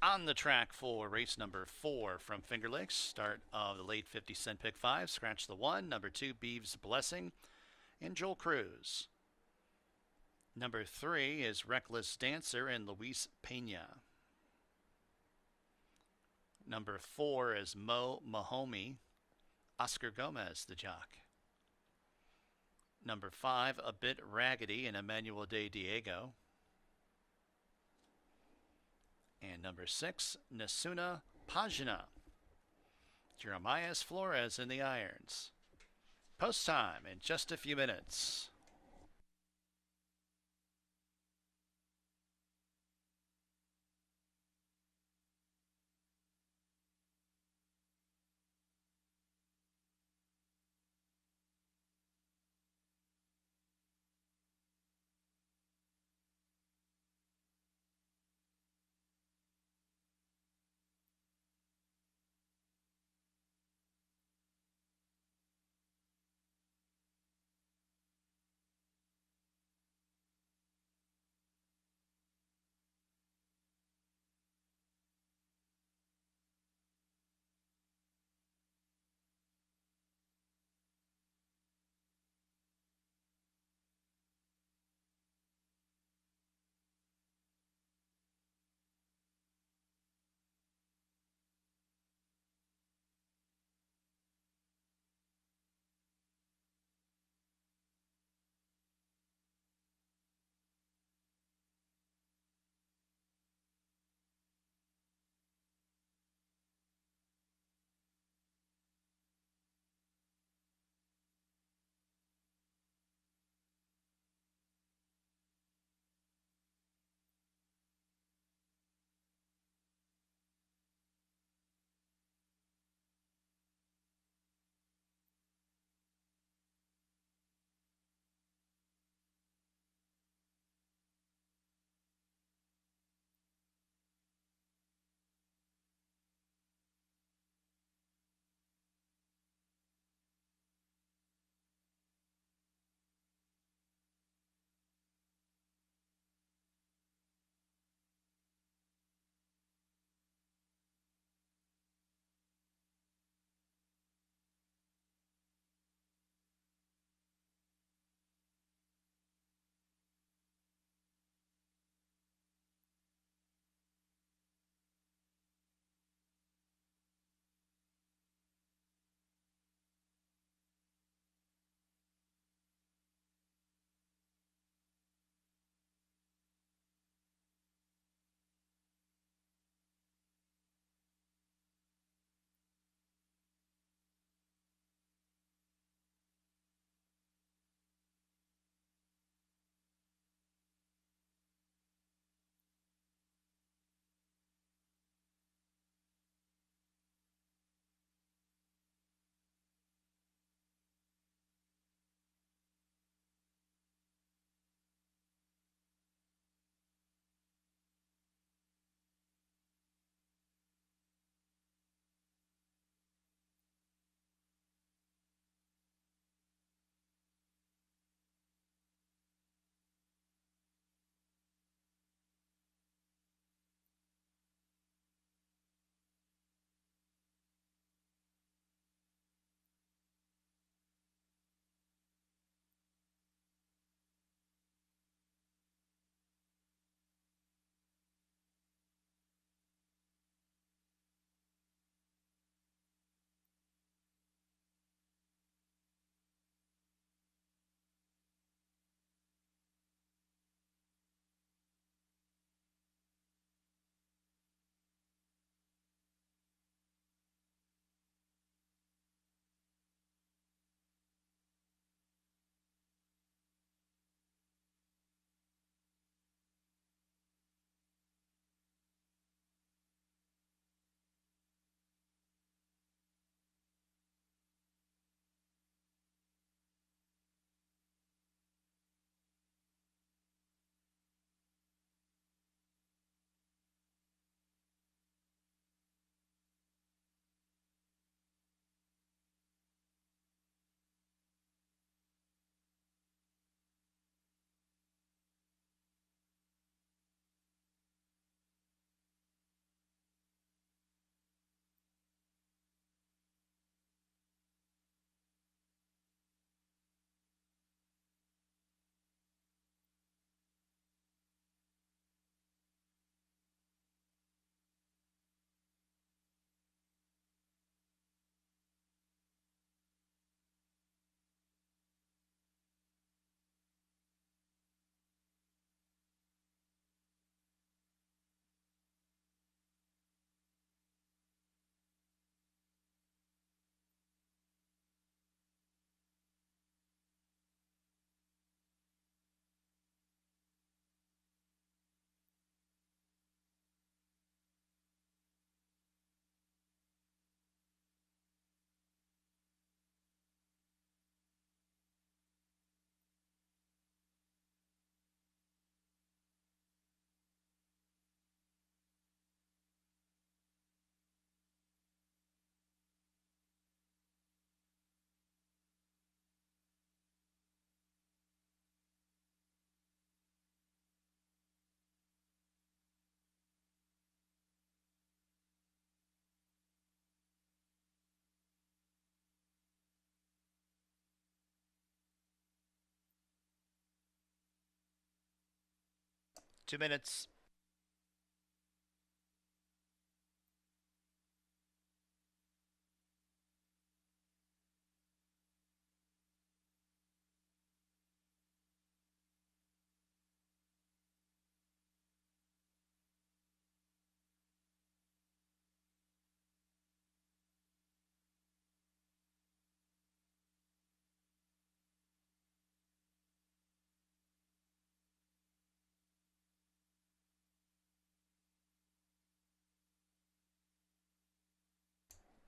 A: On the track for race number 4 from Finger Lakes, start of the late 50-cent pick 5, scratch the 1, number 2, Beeves Blessing, and Joel Cruz. Number 3 is Reckless Dancer and Luis Pena. Number 4 is Mo Mahomey, Oscar Gomez, the jock. Number 5, A Bit Raggedy and Emmanuel de Diego. And number 6, Nasuna Pagina, Jeremias Flores in the irons. Post time in just a few minutes. 2 minutes.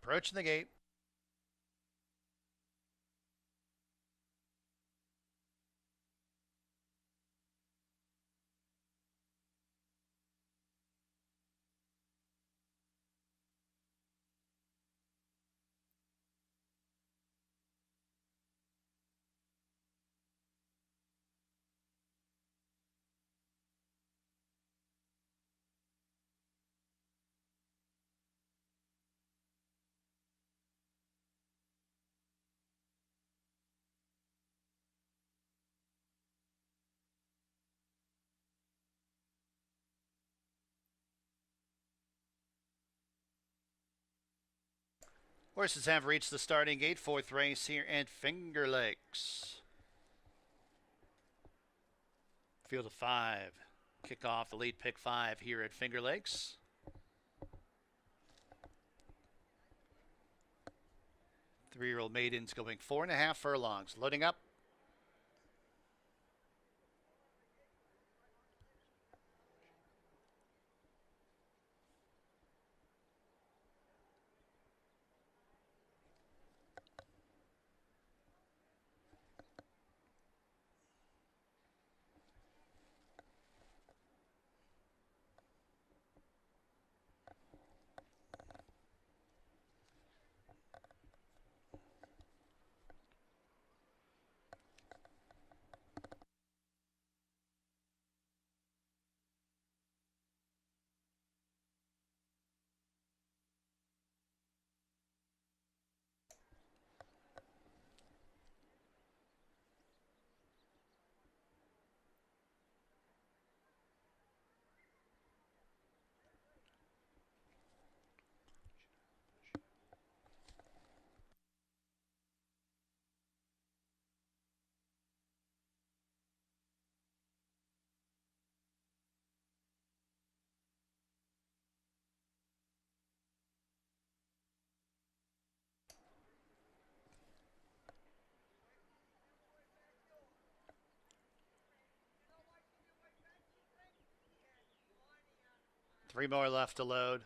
A: Approaching the gate. Horses have reached the starting gate. Fourth race here at Finger Lakes. Field of 5. Kick off the lead pick 5 here at Finger Lakes. Three-year-old maidens going 4.5 furlongs. Loading up. Three more left to load.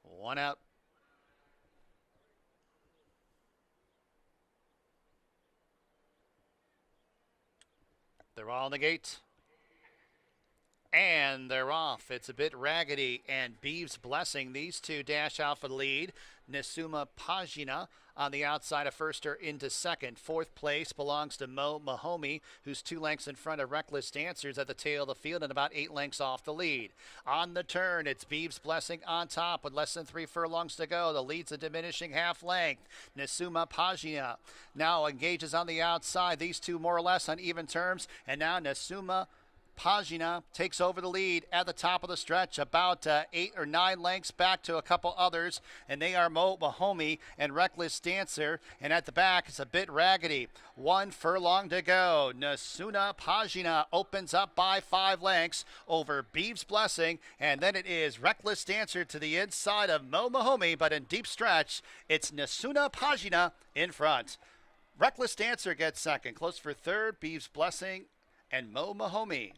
A: One out. They're all in the gate. And they're off. It's a bit raggedy. And Beeves Blessing. These two dash out for the lead. Nesuma Pagina on the outside of first or into second. Fourth place belongs to Mo Mahomey, who's 2 lengths in front of Reckless Dancers at the tail of the field and about 8 lengths off the lead. On the turn, it's Beeves Blessing on top with less than 3 furlongs to go. The lead's a diminishing half length. Nesuma Pagina now engages on the outside. These two more or less on even terms. And now Nesuma Pagina takes over the lead at the top of the stretch, about 8 or 9 lengths back to a couple others, and they are Mo Mahomey and Reckless Dancer. And at the back, it's a bit raggedy. 1 furlong to go. Nesuna Pagina opens up by 5 lengths over Beeves Blessing, and then it is Reckless Dancer to the inside of Mo Mahomey, but in deep stretch, it's Nesuna Pagina in front. Reckless Dancer gets second. Close for third, Beeves Blessing and Mo Mahomey.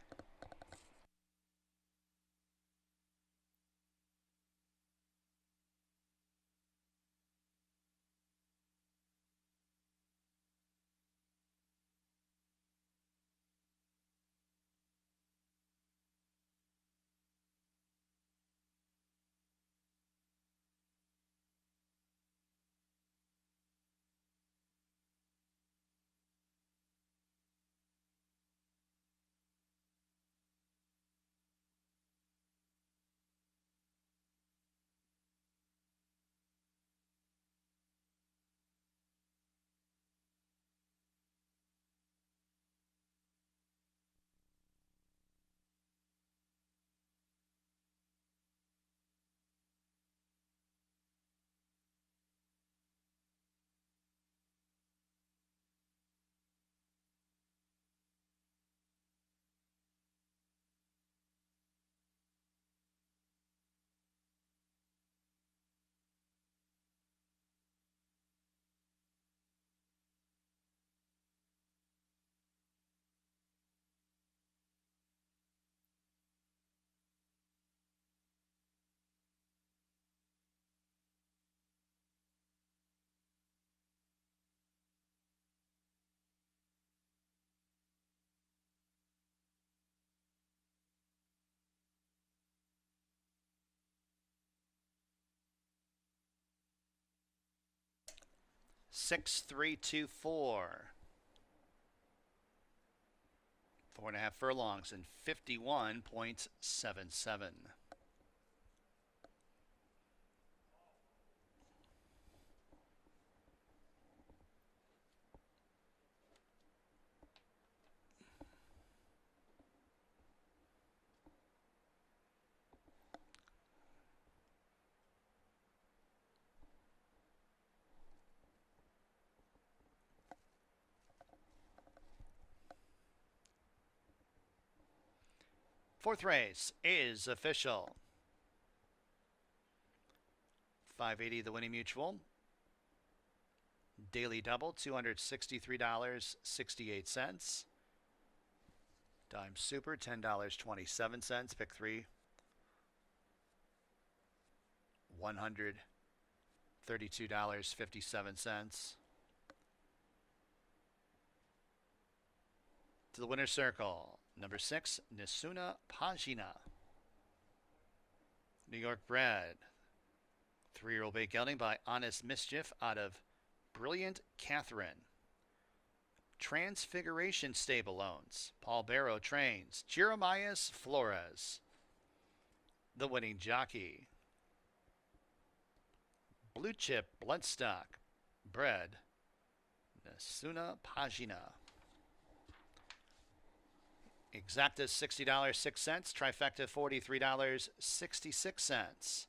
A: 6324. 4.5 furlongs and 51.77. Fourth race is official. 580 the winning mutual. Daily double, $263.68. Dime super, $10.27. Pick three, $132.57. To the winner's circle, number 6, Nisuna Pagina. New York bred. 3-year-old bait gelding by Honest Mischief out of Brilliant Catherine. Transfiguration Stable owns. Paul Barrow trains. Jeremias Flores, the winning jockey. Blue Chip Bloodstock bred Nisuna Pagina. Exacta $60.06. Trifecta $43.66.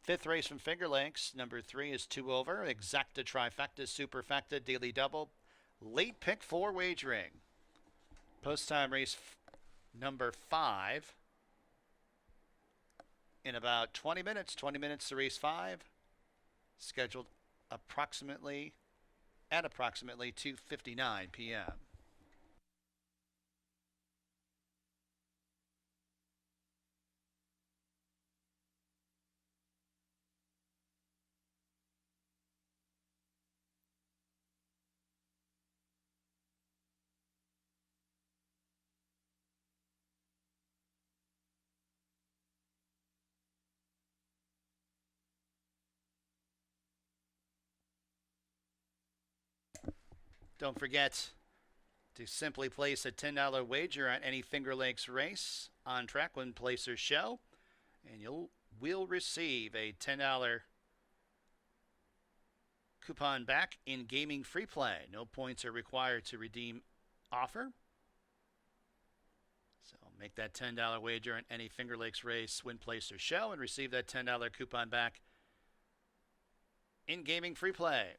A: Fifth race from Finger Lakes. Number 3 is 2 over. Exacta, trifecta, superfecta, daily double. Late pick 4 wagering. Post time race number 5. In about 20 minutes. 20 minutes to race 5. Scheduled at approximately 2:59 p.m. Don't forget to simply place a $10 wager on any Finger Lakes race on track when placers show, and you will receive a $10 coupon back in gaming free play. No points are required to redeem offer. So make that $10 wager on any Finger Lakes race, win, place, or show, and receive that $10 coupon back in gaming free play.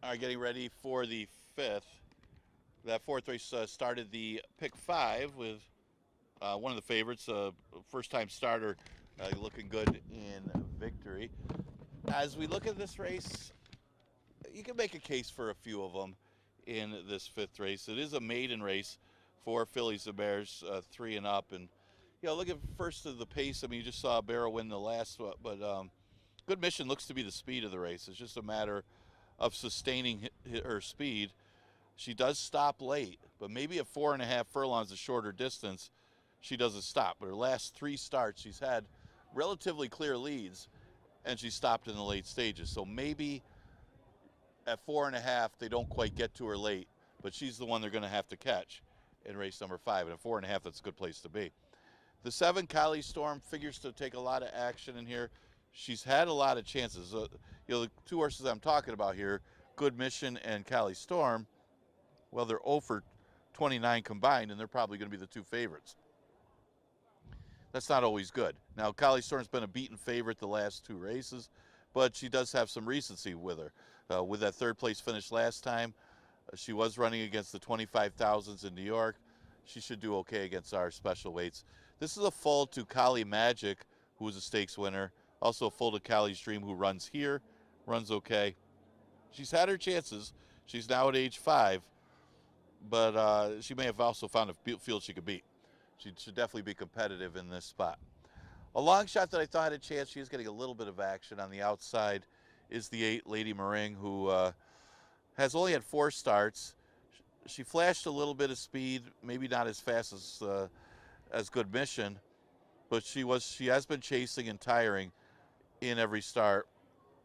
B: are getting ready for the fifth. That fourth race started the pick five with one of the favorites, first-time starter, looking good in victory. As we look at this race, you can make a case for a few of them in this fifth race. It is a maiden race for fillies and bears, 3 and up. And, look at first of the pace. I mean, you just saw Barrow win the last one, but Good Mission looks to be the speed of the race. It's just a matter of sustaining her speed. She does stop late, but maybe at 4.5 furlongs, a shorter distance, she doesn't stop. But her last 3 starts, she's had relatively clear leads, and she stopped in the late stages. So maybe at 4.5, they don't quite get to her late, but she's the one they're going to have to catch in race number 5. And at 4.5, that's a good place to be. The 7, Kylie Storm, figures to take a lot of action in here. She's had a lot of chances. The 2 horses I'm talking about here, Good Mission and Kylie Storm, well, they're 0 for 29 combined, and they're probably going to be the 2 favorites. That's not always good. Now, Kylie Storm's been a beaten favorite the last 2 races, but she does have some recency with her. With that 3rd place finish last time, she was running against the 25,000s in New York. She should do okay against our special weights. This is a full to Kali Magic, who was a stakes winner. Also a full to Kali's Dream, who runs here, runs okay. She's had her chances. She's now at age 5, but she may have also found a field she could beat. She should definitely be competitive in this spot. A long shot that I thought had a chance, she is getting a little bit of action on the outside, is the 8, Lady Meringue, who has only had 4 starts. She flashed a little bit of speed, maybe not as fast as Good Mission, but she has been chasing and tiring in every start.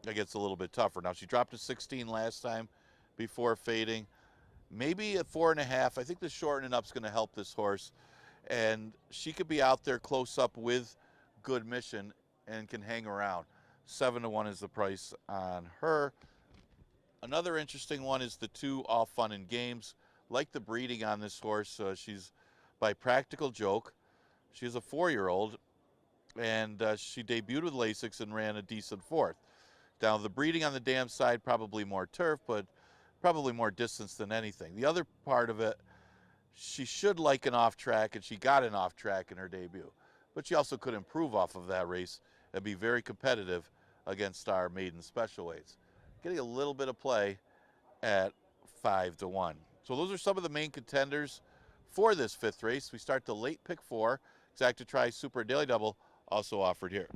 B: That gets a little bit tougher. Now, she dropped to 16 last time before fading. Maybe at 4.5. I think the shortening up is going to help this horse, and she could be out there close up with Good Mission and can hang around. 7-1 is the price on her. Another interesting one is the 2 All Fun and Games. Like the breeding on this horse, she's by Practical Joke. She's a 4-year-old, and she debuted with Lasix and ran a decent 4th. Now, the breeding on the dam side, probably more turf, but probably more distance than anything. The other part of it, she should like an off track, and she got an off track in her debut. But she also could improve off of that race and be very competitive against our maiden special weights. Getting a little bit of play at 5-1. So those are some of the main contenders for this 5th race. We start the late pick 4. Exacta Tri Super Daily Double also offered here.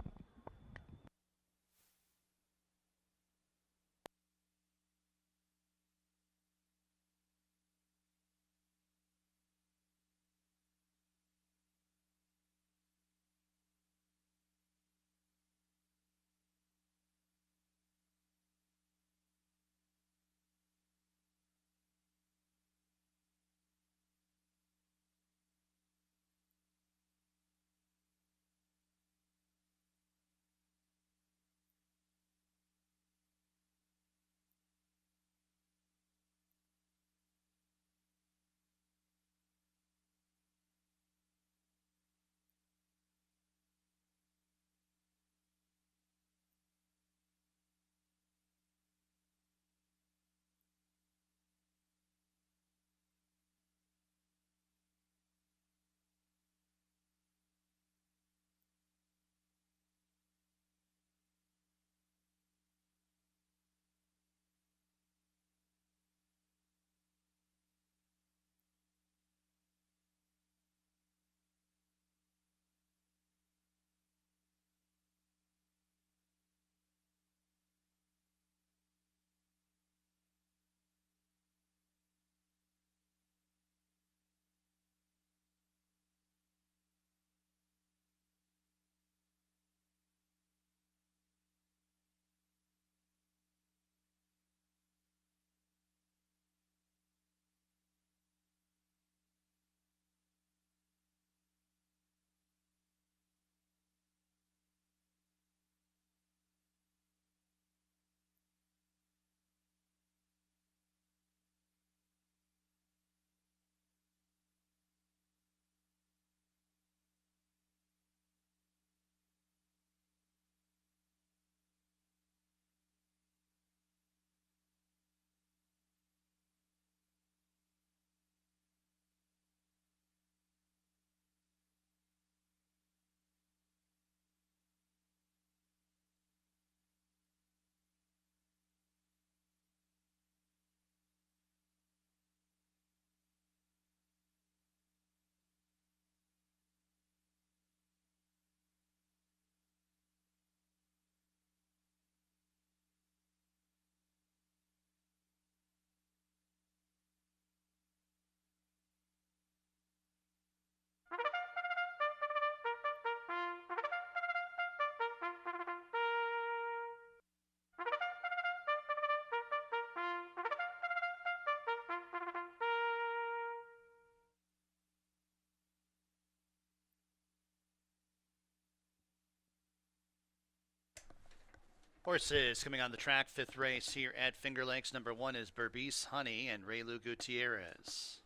A: Horses coming on the track, fifth race here at Finger Lakes. Number 1 is Berbice Honey and Raylu Gutierrez.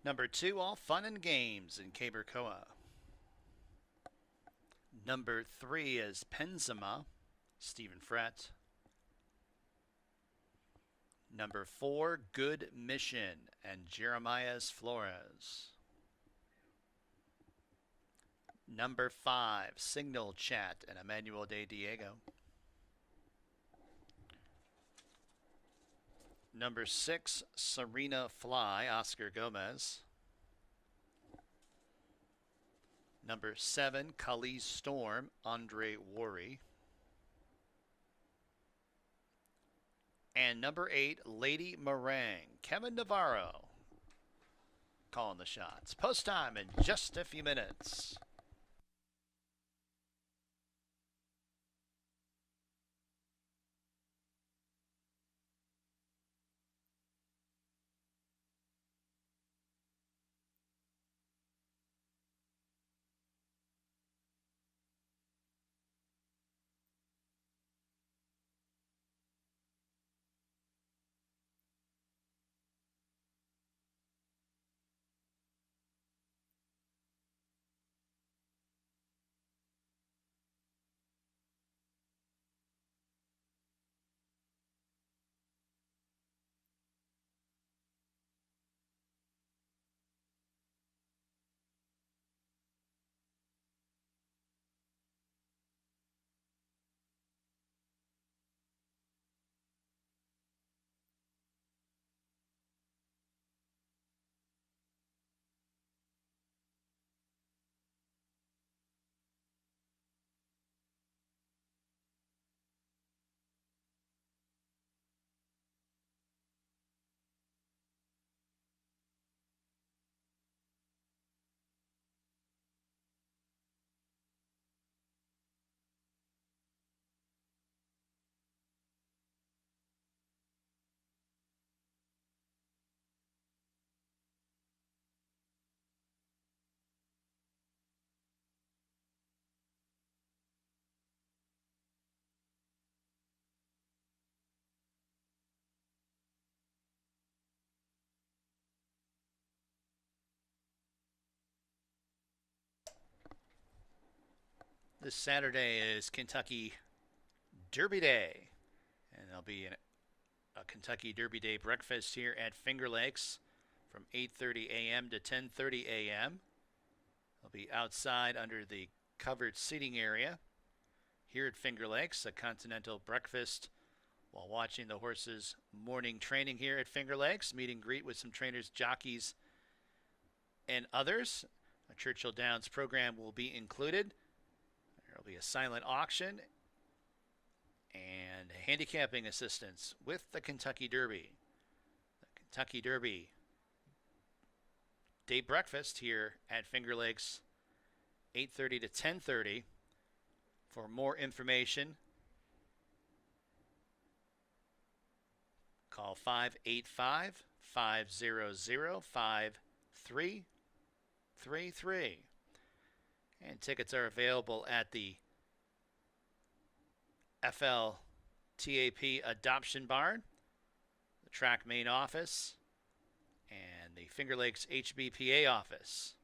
A: Number 2, All Fun and Games in Cabercoa. Number 3 is Penzima, Stephen Frett. Number 4, Good Mission and Jeremias Flores. Number 5, Signal Chat and Emmanuel de Diego. Number 6, Serena Fly, Oscar Gomez. Number 7, Kali Storm, Andre Worry. And number 8, Lady Meringue, Kevin Navarro. Calling the shots. Post time in just a few minutes. This Saturday is Kentucky Derby Day, and there'll be a Kentucky Derby Day breakfast here at Finger Lakes from 8:30 a.m. to 10:30 a.m. They'll be outside under the covered seating area here at Finger Lakes, a continental breakfast while watching the horses' morning training here at Finger Lakes, meet and greet with some trainers, jockeys, and others. A Churchill Downs program will be included. There will be a silent auction and handicapping assistance with the Kentucky Derby. The Kentucky Derby day breakfast here at Finger Lakes, 8:30 to 10:30. For more information, call 585-500-5333. And tickets are available at the FLTAP Adoption Barn, the track main office, and the Finger Lakes HBPA office.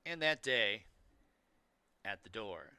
A: And that day, at the door.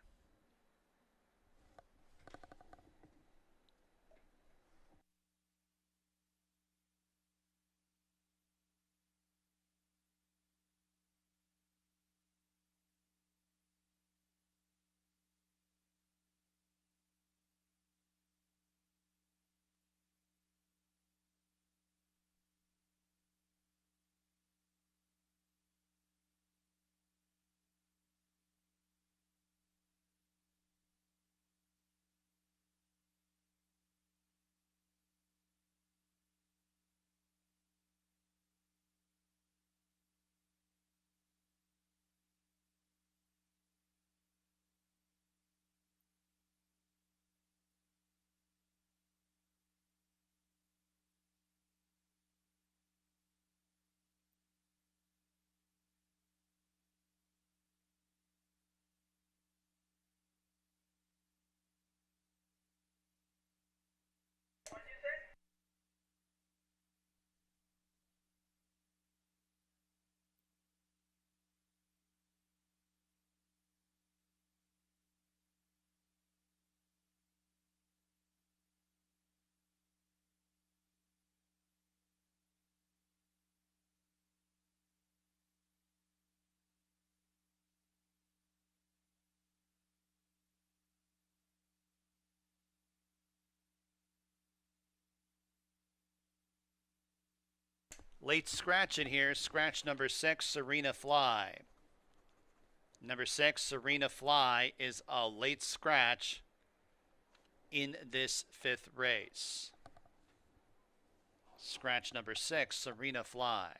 A: Late scratch in here. Scratch number 6, Serena Fly. Number 6, Serena Fly, is a late scratch in this 5th race. Scratch number 6, Serena Fly.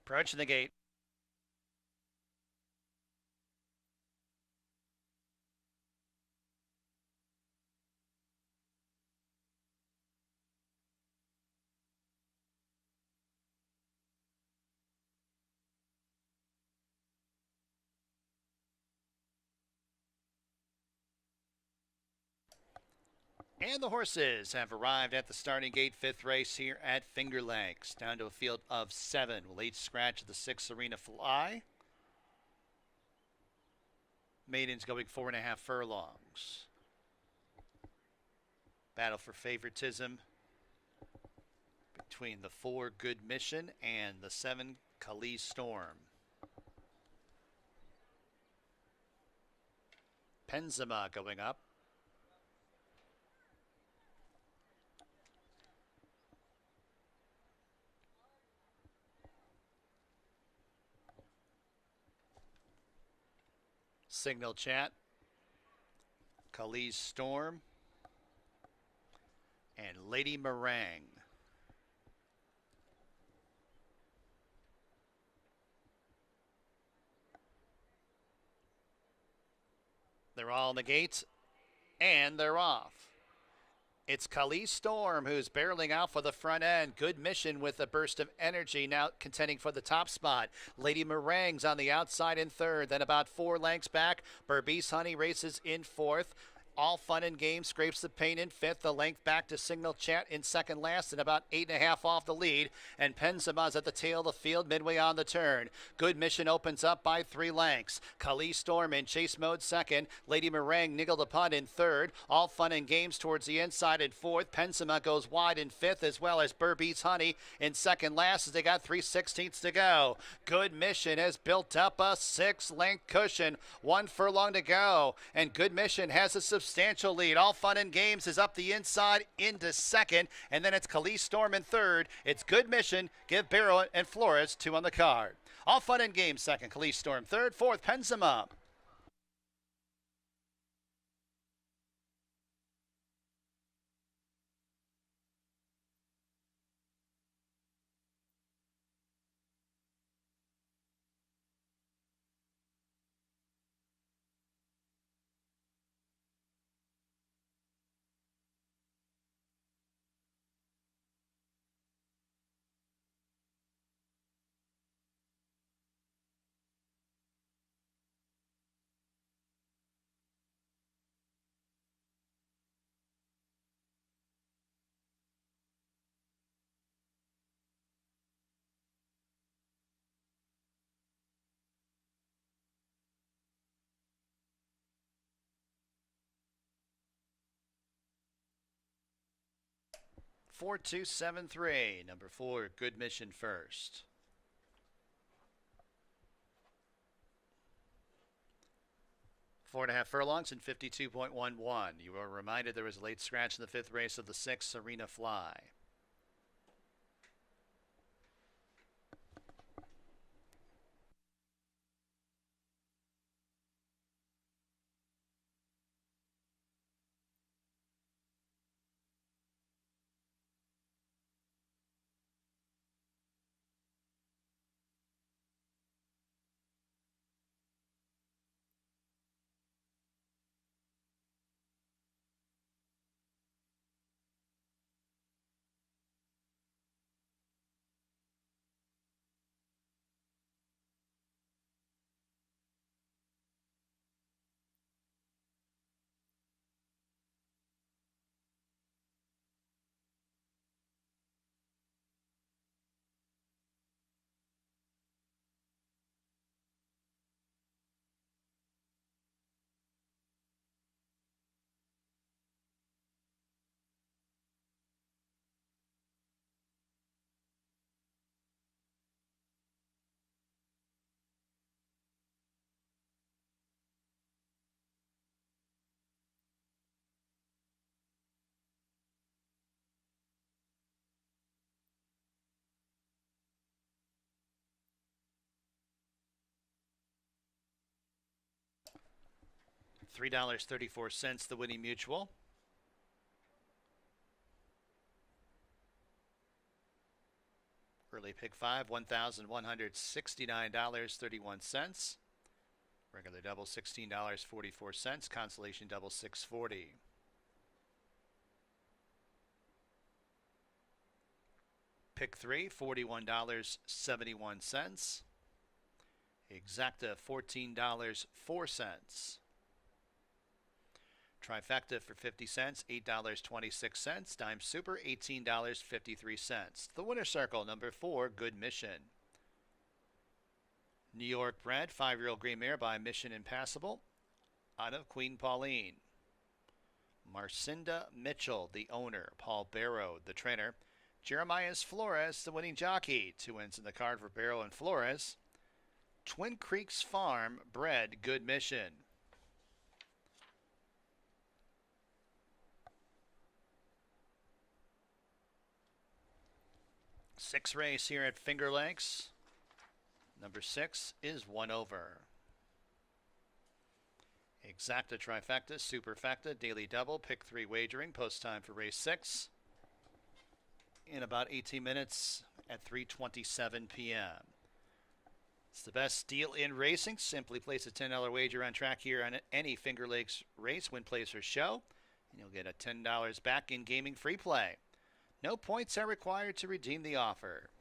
A: Approaching the gate. And the horses have arrived at the starting gate. 5th race here at Finger Lakes. Down to a field of 7. Late scratch of the 6, Serena Fly. Maidens going 4.5 furlongs. Battle for favoritism between the 4, Good Mission, and the 7, Khalees Storm. Penzima going up. Signal Chat, Khalees Storm, and Lady Meringue. They're all in the gates, and they're off. It's Khalees Storm who's barreling out for the front end. Good Mission with a burst of energy, now contending for the top spot. Lady Meringue's on the outside in 3rd. Then about 4 lengths back, Berbice Honey races in 4th. All Fun and Games scrapes the paint in 5th. The length back to Signal Chat in 2nd last and about 8.5 off the lead. And Penzima's at the tail of the field midway on the turn. Good Mission opens up by 3 lengths. Khalees Storm in chase mode 2nd. Lady Meringue niggled a punt in 3rd. All Fun and Games towards the inside in 4th. Penzima goes wide in 5th, as well as Berbice Honey in 2nd last as they got 3/16 to go. Good Mission has built up a 6-length cushion. 1 furlong to go. And Good Mission has a substantial lead. All Fun and Games is up the inside into 2nd, and then it's Khalees Storm in 3rd. It's Good Mission, Give Barrow and Flores 2 on the card. All Fun and Games 2nd, Khalees Storm 3rd, 4th Penzima. 4273. Number 4, Good Mission first. Four and a half furlongs and 52.11. You were reminded there was a late scratch in the 5th race of the 6th, Serena Fly. $3.34, the winning mutual. Early pick 5, $1,169.31. Regular double, $16.44. Consolation double, $6.40. Pick 3, $41.71. Exacta, $14.04. Trifecta for 50 cents, $8.26. Dime Super, $18.53. The winner circle, number 4, Good Mission. New York bred, 5-year-old green mare by Mission Impassable, out of Queen Pauline. Marcinda Mitchell, the owner. Paul Barrow, the trainer. Jeremiah Flores, the winning jockey. 2 wins in the card for Barrow and Flores. Twin Creeks Farm bred, Good Mission. Sixth race here at Finger Lakes. Number 6 is 1 over. Exacta, trifecta, superfecta, daily double, pick 3 wagering, post time for race 6. In about 18 minutes at 3:27 p.m. It's the best deal in racing. Simply place a $10 wager on track here on any Finger Lakes race, win, place, or show, and you'll get a $10 back in gaming free play. No points are required to redeem the offer.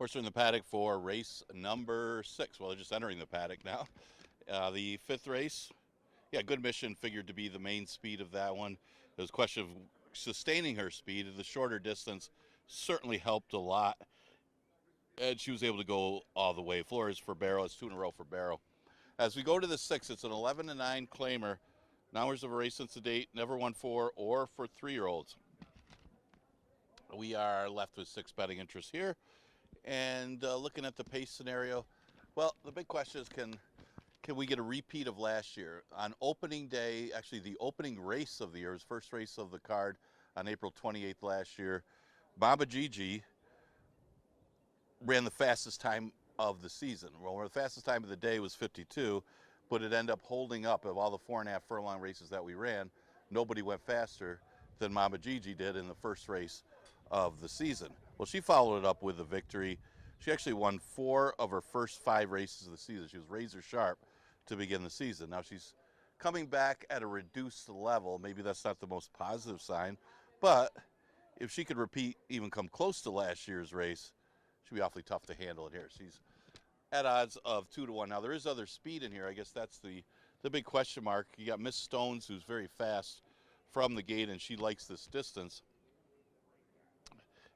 D: Horses are in the paddock for race number 6. Well, they're just entering the paddock now. The 5th race, yeah, Good Mission figured to be the main speed of that one. It was a question of sustaining her speed. The shorter distance certainly helped a lot, and she was able to go all the way. Floor is for Barrow. It's 2 in a row for Barrow. As we go to the 6th, it's an 11-9 claimer. 9 hours of a race since the date, never won 4 or for 3-year-olds. We are left with 6 betting interests here. And looking at the pace scenario, well, the big question is can we get a repeat of last year? On opening day, actually the opening race of the year, was first race of the card on April 28th last year, Baba Gigi ran the fastest time of the season. Well, the fastest time of the day was 52, but it ended up holding up. Of all the 4.5 furlong races that we ran, nobody went faster than Mama Gigi did in the first race of the season. Well, she followed it up with a victory. She actually won 4 of her first 5 races of the season. She was razor sharp to begin the season. Now she's coming back at a reduced level. Maybe that's not the most positive sign, but if she could repeat, even come close to last year's race, she'd be awfully tough to handle it here. She's at odds of 2 to 1. Now there is other speed in here. I guess that's the big question mark. You got Miss Stones, who's very fast from the gate, and she likes this distance.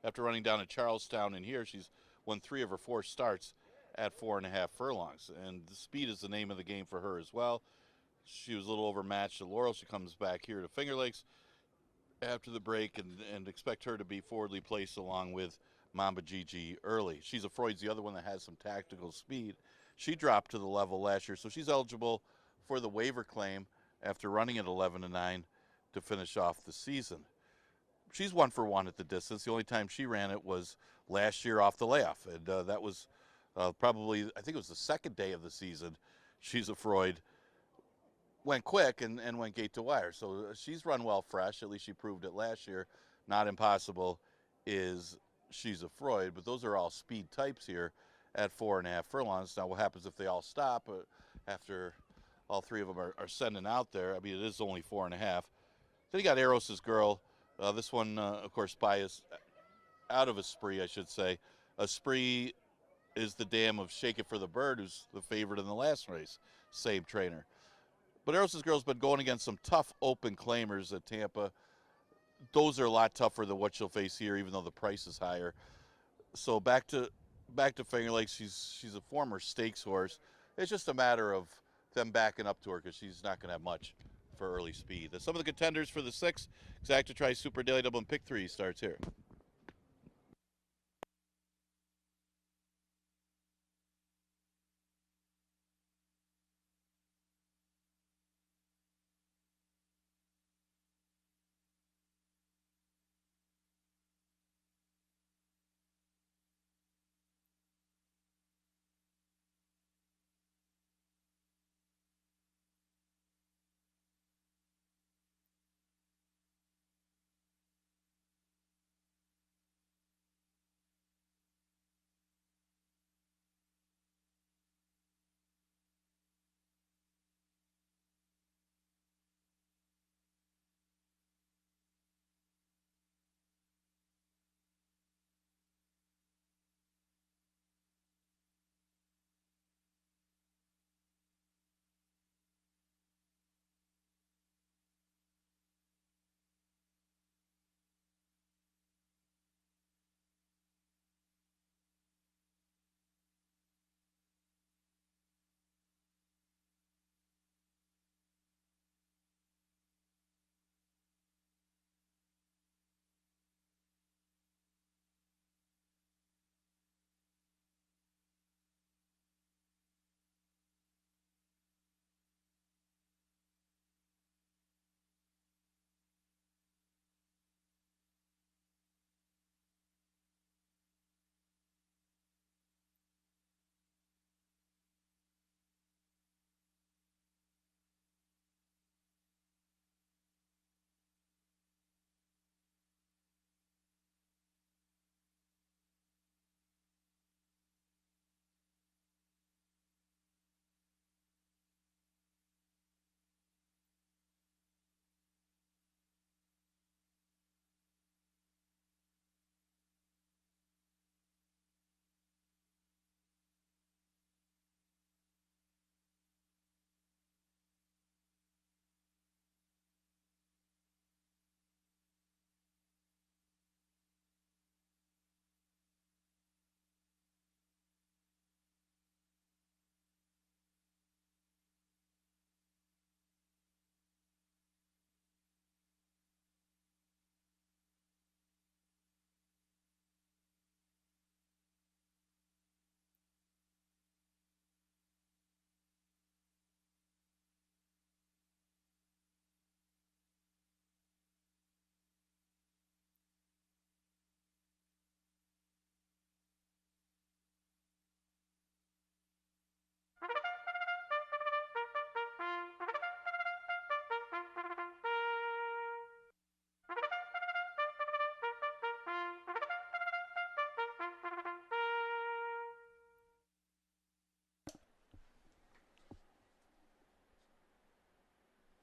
D: After running down to Charlestown in here, she's won 3 of her 4 starts at 4.5 furlongs. And the speed is the name of the game for her as well. She was a little overmatched at Laurel. She comes back here to Finger Lakes after the break and expect her to be forwardly placed along with Mamba Gigi early. She's a Freud's the other one that has some tactical speed. She dropped to the level last year, so she's eligible for the waiver claim after running at 11-9 to finish off the season. She's 1 for 1 at the distance. The only time she ran it was last year off the layoff, and that was probably, I think it was the second day of the season. She's a Freud. Went quick and went gate to wire. So she's run well fresh. At least she proved it last year. Not impossible is she's a Freud, but those are all speed types here at 4.5 furlongs. Now what happens if they all stop after all 3 of them are sending out there? I mean, it is only 4.5. Then you got Eros's Girl. This one, of course, biased out of Esprit, I should say. Esprit is the dam of Shake It for the Bird, who's the favorite in the last race. Same trainer. But Eros's Girl's been going against some tough open claimers at Tampa. Those are a lot tougher than what she'll face here, even though the price is higher. So back to Finger Lakes. She's a former stakes horse. It's just a matter of them backing up to her because she's not going to have much for early speed. Some of the contenders for the 6th, Exacta Tri Super Daily Double and Pick 3 starts here.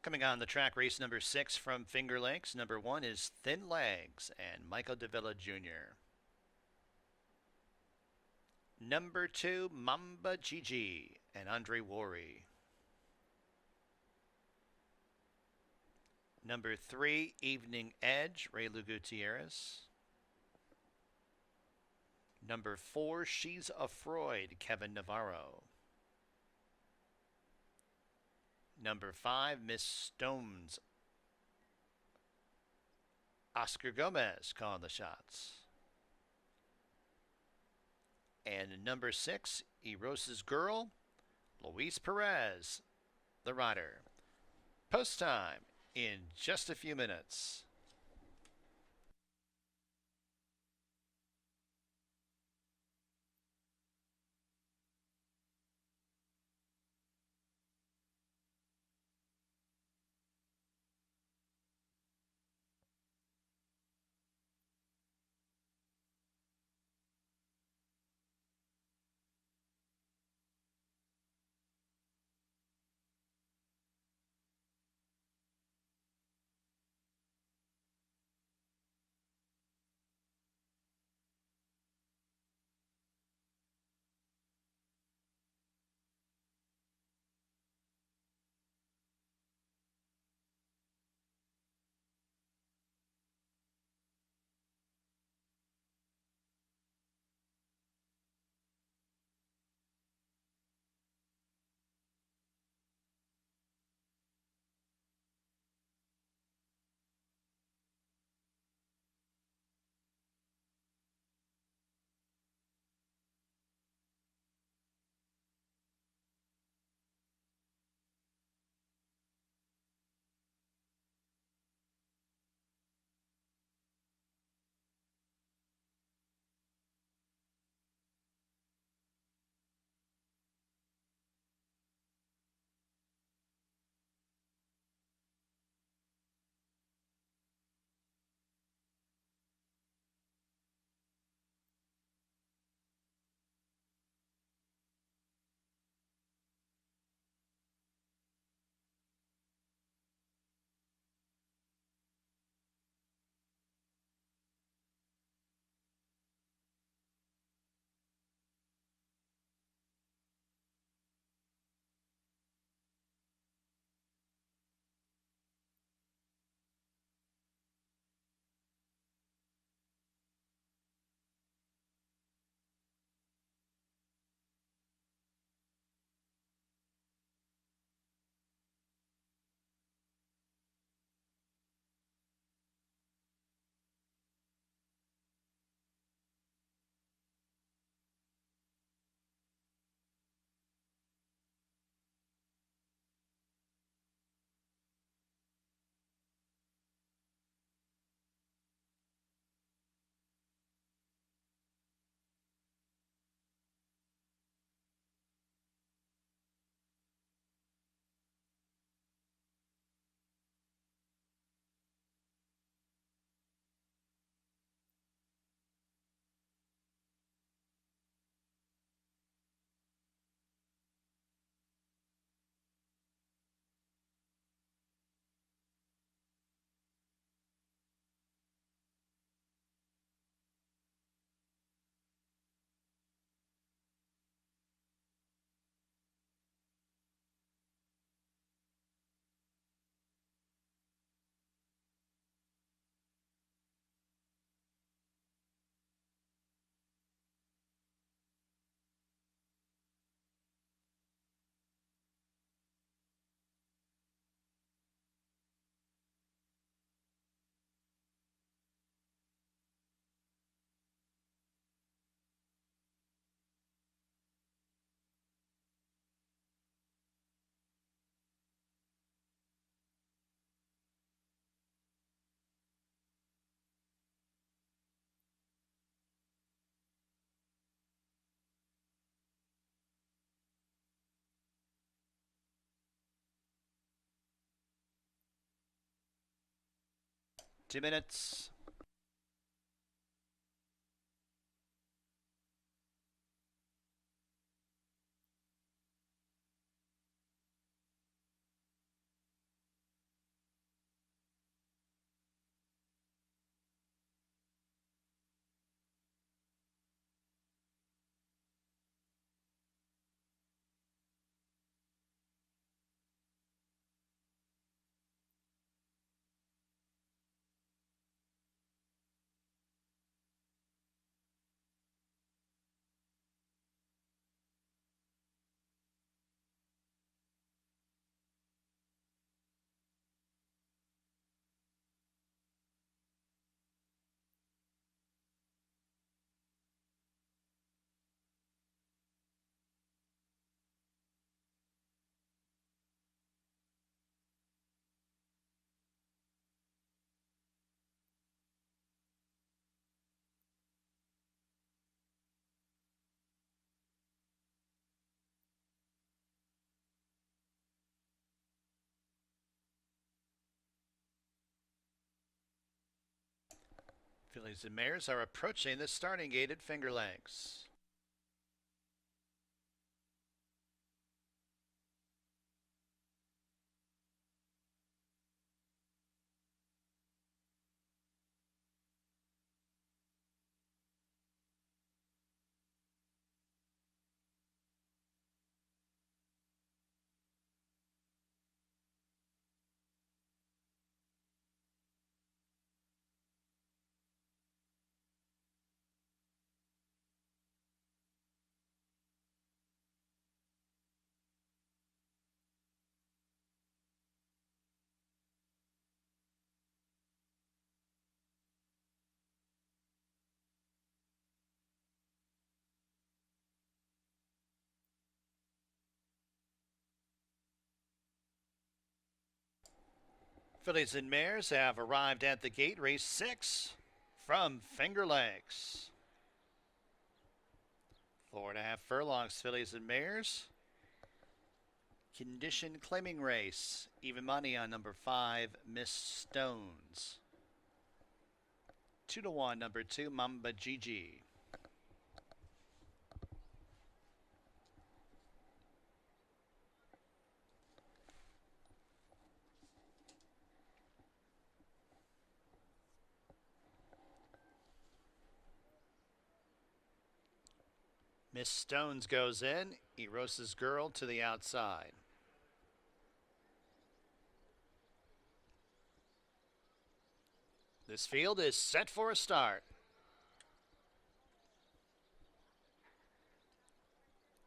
A: Coming on the track, race number 6 from Finger Lakes. Number 1 is Thin Legs and Michael Davila Jr. Number 2, Mamba Gigi and Andre Worry. Number 3, Evening Edge, Raylu Gutierrez. Number 4, She's a Freud, Kevin Navarro. Number 5, Miss Stones, Oscar Gomez calling the shots. And number 6, Erosa's Girl, Luis Perez, the rider. Post time in just a few minutes. Two minutes. Fillies and mares are approaching the starting gate at Finger Lakes. Fillies and mares have arrived at the gate. Race 6 from Finger Lakes. 4.5 furlongs, fillies and mares. Condition claiming race. Even money on number 5, Miss Stones. 2-1, number 2, Mamba Gigi. Miss Stones goes in. Erosa's Girl to the outside. This field is set for a start.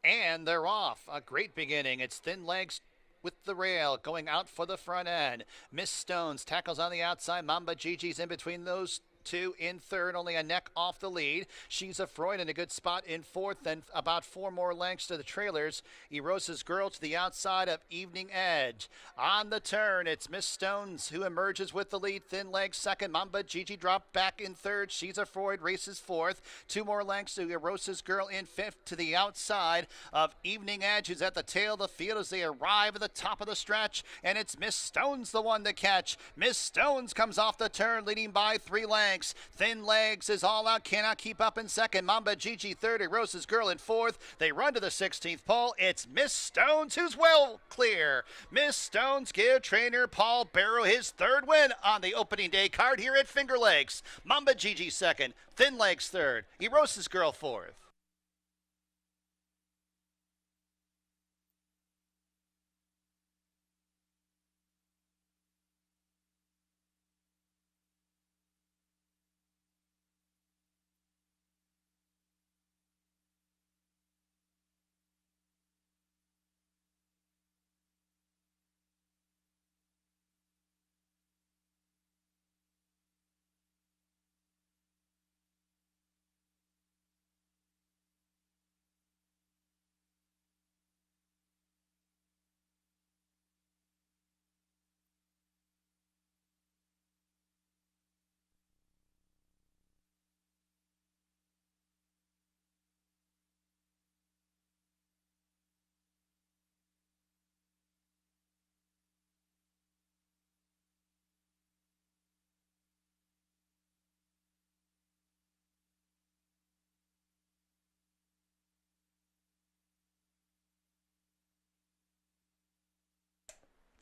A: And they're off. A great beginning. It's Thin Legs with the rail going out for the front end. Miss Stones tackles on the outside. Mamba Gigi's in between those two in third, only a neck off the lead. She's a Freud in a good spot in fourth, then about 4 more lengths to the trailers. Erosa's Girl to the outside of Evening Edge. On the turn, it's Miss Stones who emerges with the lead. Thin Legs second. Mamba Gigi dropped back in third. She's a Freud races fourth. 2 more lengths to Erosa's Girl in fifth, to the outside of Evening Edge, who's at the tail of the field as they arrive at the top of the stretch. And it's Miss Stones the one to catch. Miss Stones comes off the turn, leading by 3 lengths. Thin Legs is all out, cannot keep up in second. Mamba Gigi third, Erosa's Girl in fourth. They run to the 16th pole. It's Miss Stones who's well clear. Miss Stones give trainer Paul Barrow his 3rd win on the opening day card here at Finger Lakes. Mamba Gigi second, Thin Legs third, Erosa's Girl fourth.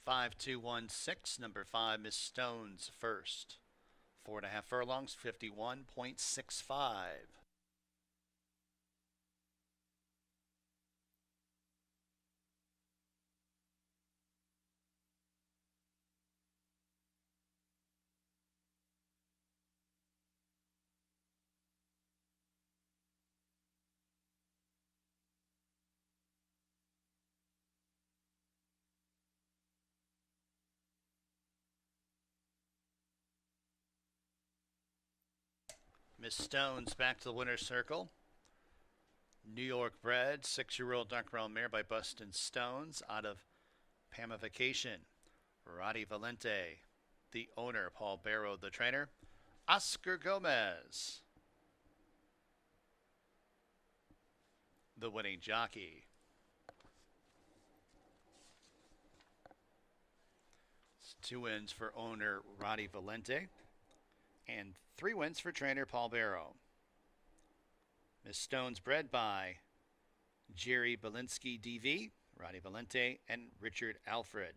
A: Five, 2, 1, 6. Number 5, Miss Stones first. 4.5 furlongs, 51.65. Miss Stones back to the winner's circle. New York bred, 6-year-old dark brown mare by Bustin Stones out of Pamification. Roddy Valente, the owner. Paul Barrow, the trainer. Oscar Gomez, the winning jockey. It's 2 wins for owner Roddy Valente and 3 wins for trainer Paul Barrow. Miss Stone's bred by Jerry Belinsky DV, Roddy Valente, and Richard Alfred.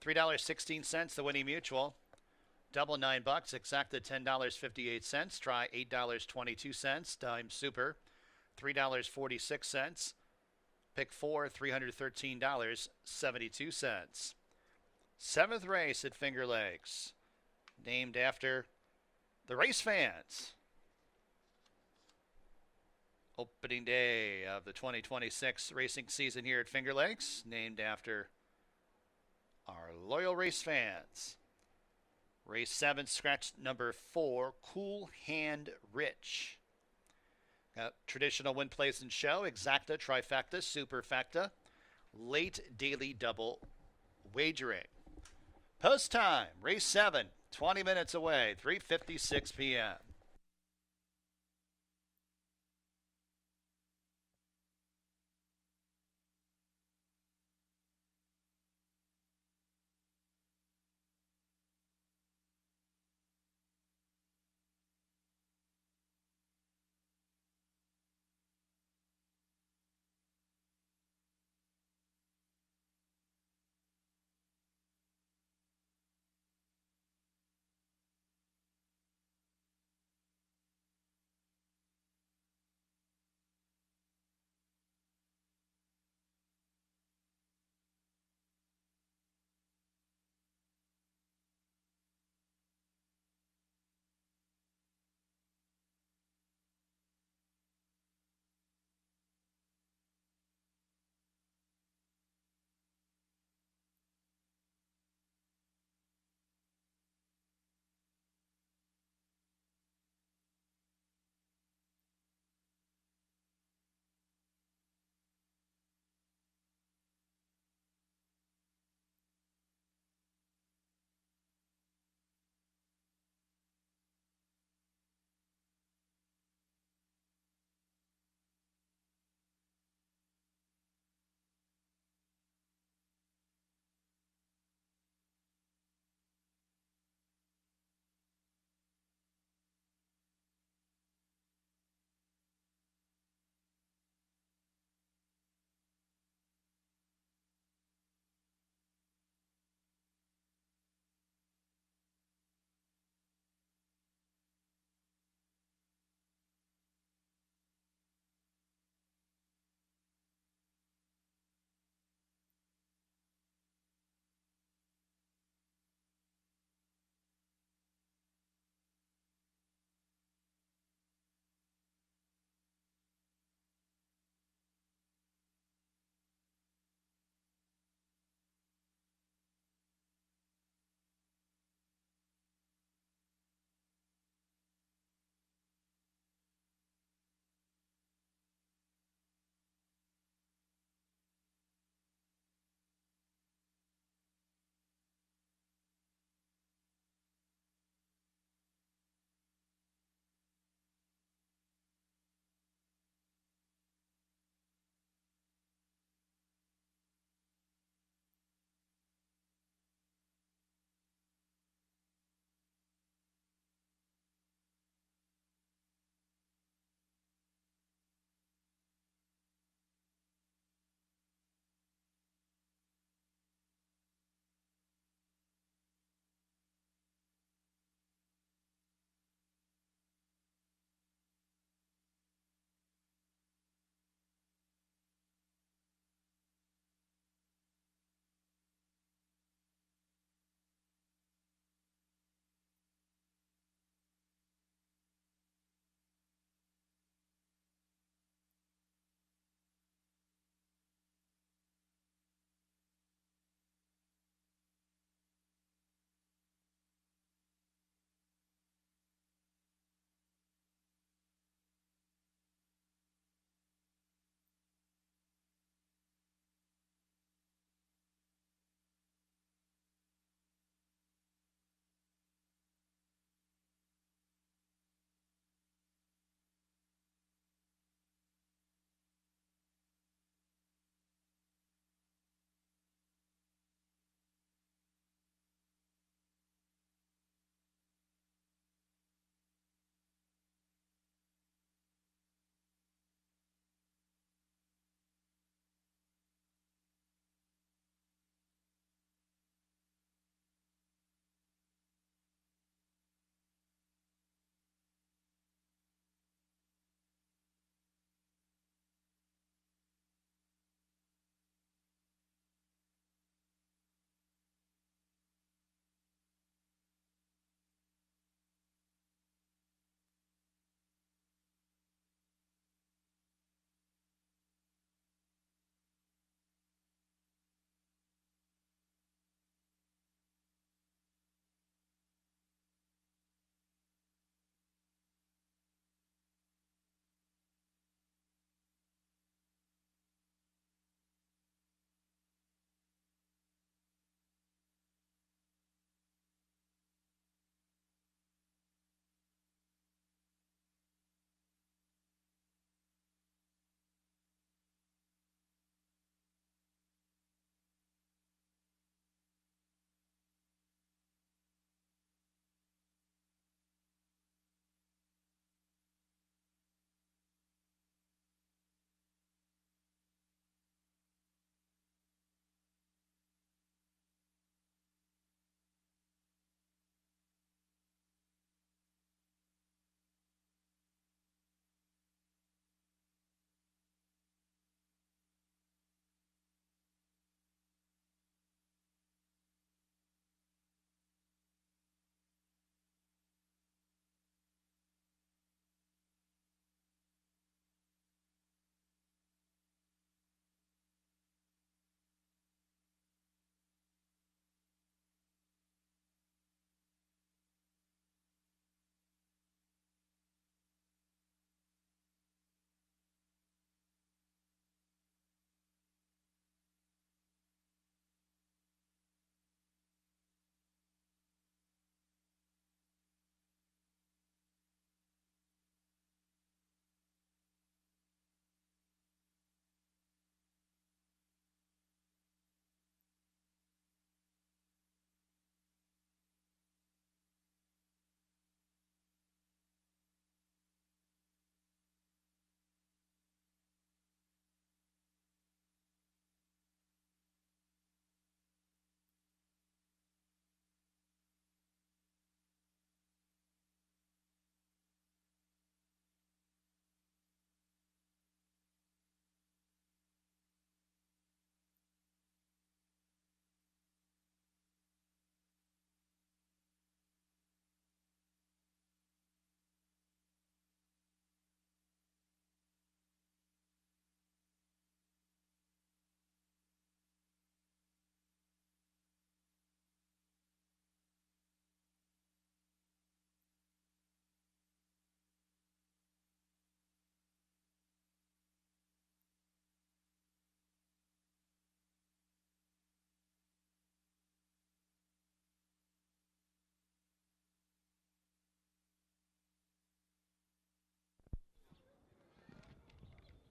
A: $3.16, the winning mutual. Double $9, exacta $10.58. Try $8.22. Dime super, $3.46. Pick 4, $313.72. 7th race at Finger Lakes, named after the race fans. Opening day of the 2026 racing season here at Finger Lakes, named after our loyal race fans. Race 7, scratch number 4, Cool Hand Rich. Got traditional win, place, and show, exacta, trifecta, superfecta, late daily double wagering. Post time, race 7, 20 minutes away, 3:56 p.m.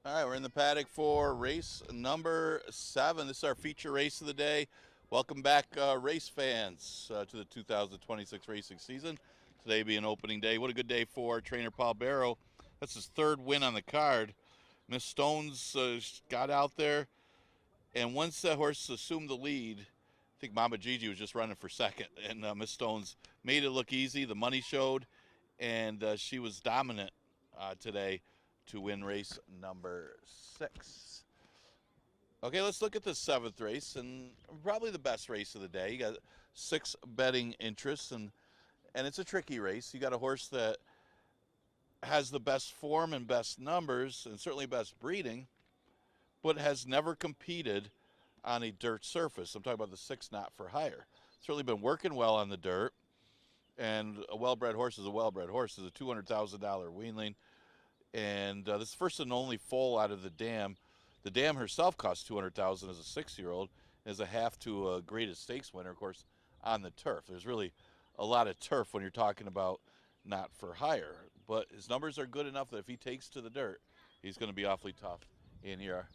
D: All right, we're in the paddock for race number 7. This is our feature race of the day. Welcome back, race fans, to the 2026 racing season. Today being opening day. What a good day for trainer Paul Barrow. That's his 3rd win on the card. Miss Stones got out there, and once that horse assumed the lead, I think Mama Gigi was just running for 2nd, and Miss Stones made it look easy. The money showed, and she was dominant today to win race number 6. Okay, let's look at the 7th race, and probably the best race of the day. You got 6 betting interests, and it's a tricky race. You got a horse that has the best form and best numbers, and certainly best breeding, but has never competed on a dirt surface. I'm talking about the 6 Not for Hire. Certainly been working well on the dirt, and a well-bred horse is a well-bred horse. It's a $200,000 weanling. And this is first and only foal out of the dam. The dam herself cost $200,000 as a 6-year-old, as a half to a greatest stakes winner, of course, on the turf. There's really a lot of turf when you're talking about Not for Hire. But his numbers are good enough that if he takes to the dirt, he's going to be awfully tough in here.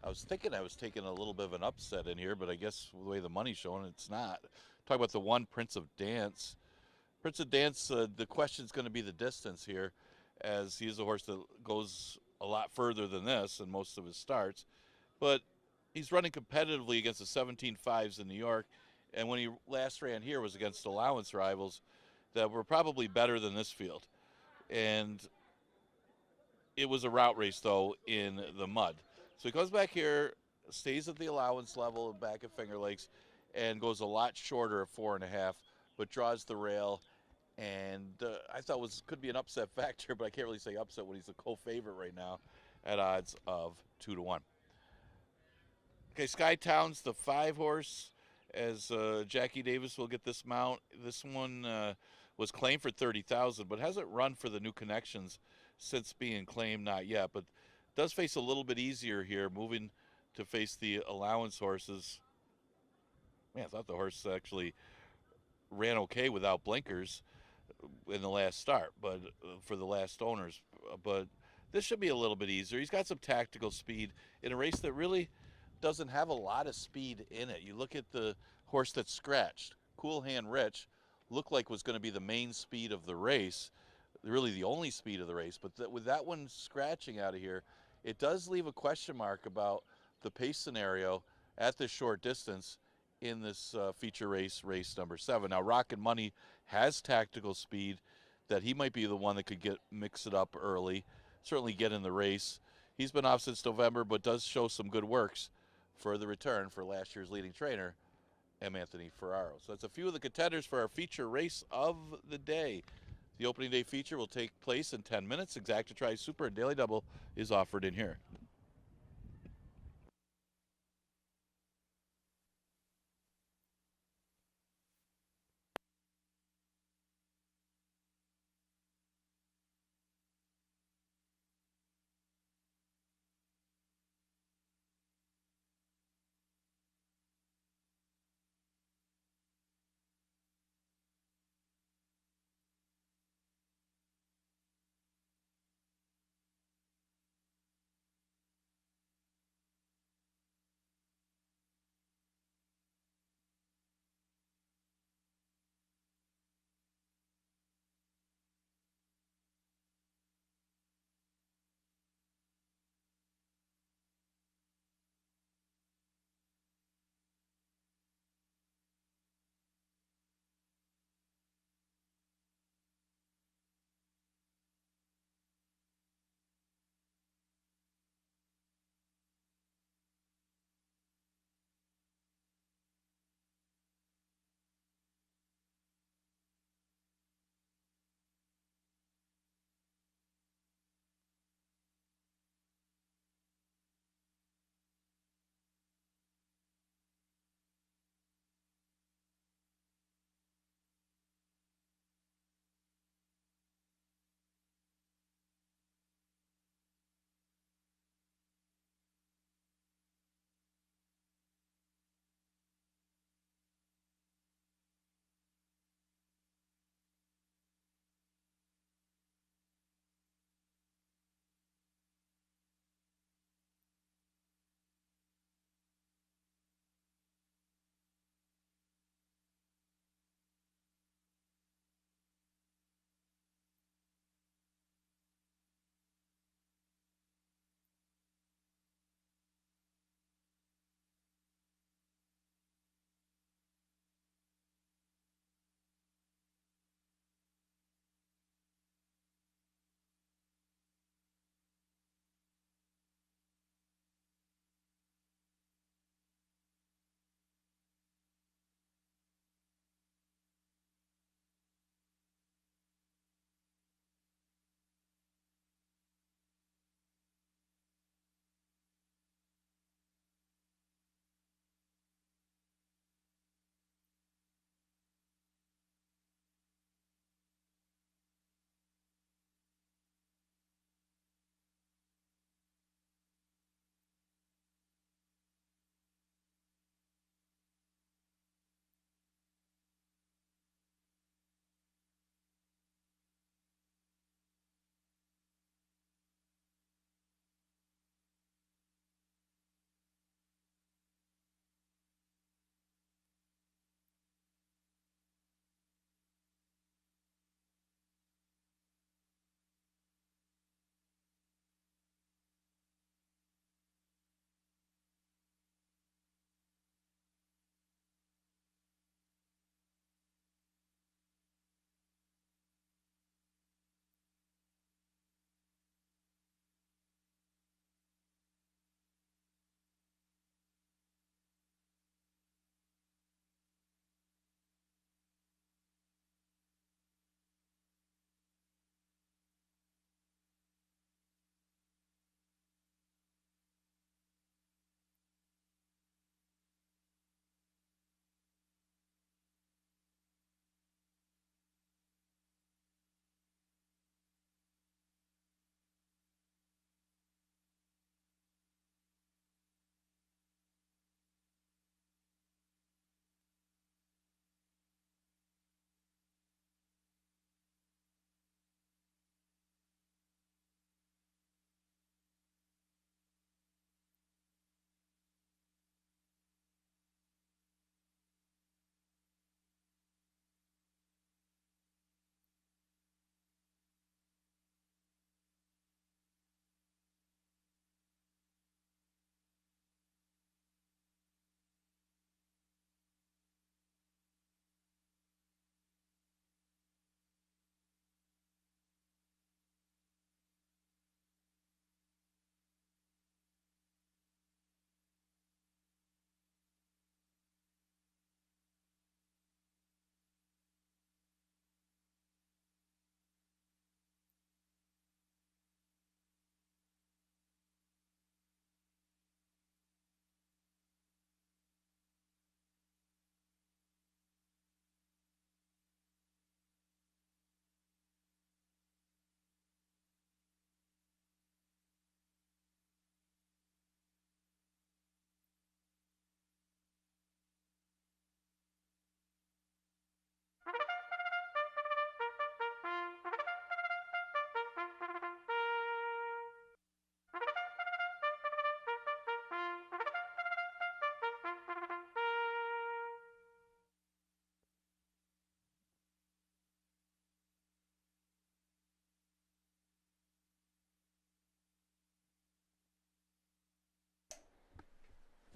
D: I was thinking I was taking a little bit of an upset in here, but I guess the way the money's showing, it's not. Talk about the 1 Prince of Dance. Prince of Dance, the question's going to be the distance here, as he's a horse that goes a lot further than this in most of his starts. But he's running competitively against the 17.5s in New York, and when he last ran here was against allowance rivals that were probably better than this field. And it was a route race, though, in the mud. So he goes back here, stays at the allowance level back at Finger Lakes, and goes a lot shorter at 4.5, but draws the rail. And I thought could be an upset factor, but I can't really say upset when he's a co-favorite right now at odds of 2-1. Okay, Skytown's the 5 horse, as Jackie Davis will get this mount. This one was claimed for $30,000, but hasn't run for the new connections since being claimed, not yet. But does face a little bit easier here, moving to face the allowance horses. Man, I thought the horse actually ran okay without blinkers in the last start, but for the last owners. But this should be a little bit easier. He's got some tactical speed in a race that really doesn't have a lot of speed in it. You look at the horse that's scratched, Cool Hand Rich, looked like was going to be the main speed of the race, really the only speed of the race. But with that one scratching out of here, it does leave a question mark about the pace scenario at this short distance in this feature race number 7. Now, Rockin' Money has tactical speed that he might be the one that could mix it up early, certainly get in the race. He's been off since November, but does show some good works for the return for last year's leading trainer, M. Anthony Ferraro. So that's a few of the contenders for our feature race of the day. The opening day feature will take place in 10 minutes. Exacta Super and Daily Double is offered in here.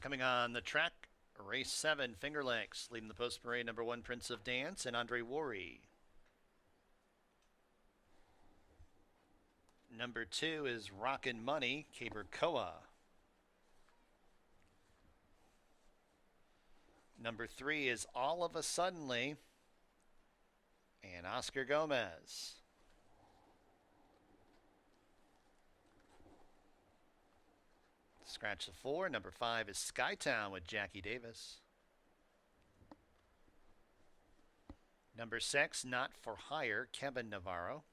A: Coming on the track, race 7, Finger Lakes. Leading the post parade, number 1, Prince of Dance, and Andre Worry. Number 2 is Rockin' Money, Caber Koa. Number 3 is All of a Suddenly, and Oscar Gomez. Scratch the 4. Number 5 is Skytown with Jackie Davis. Number 6, Not for Hire, Kevin Navarro.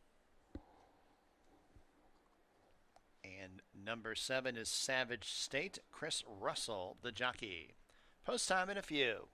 A: And number 7 is Savage State, Chris Russell, the jockey. Post time in a few.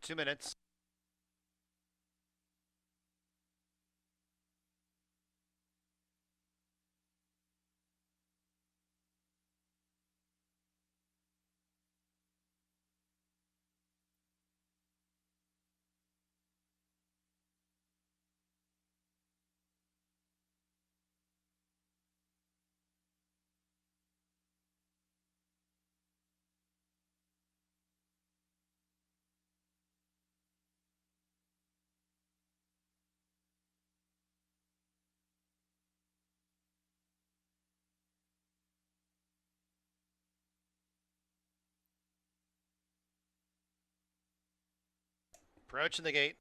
A: 2 minutes. Approaching the gate.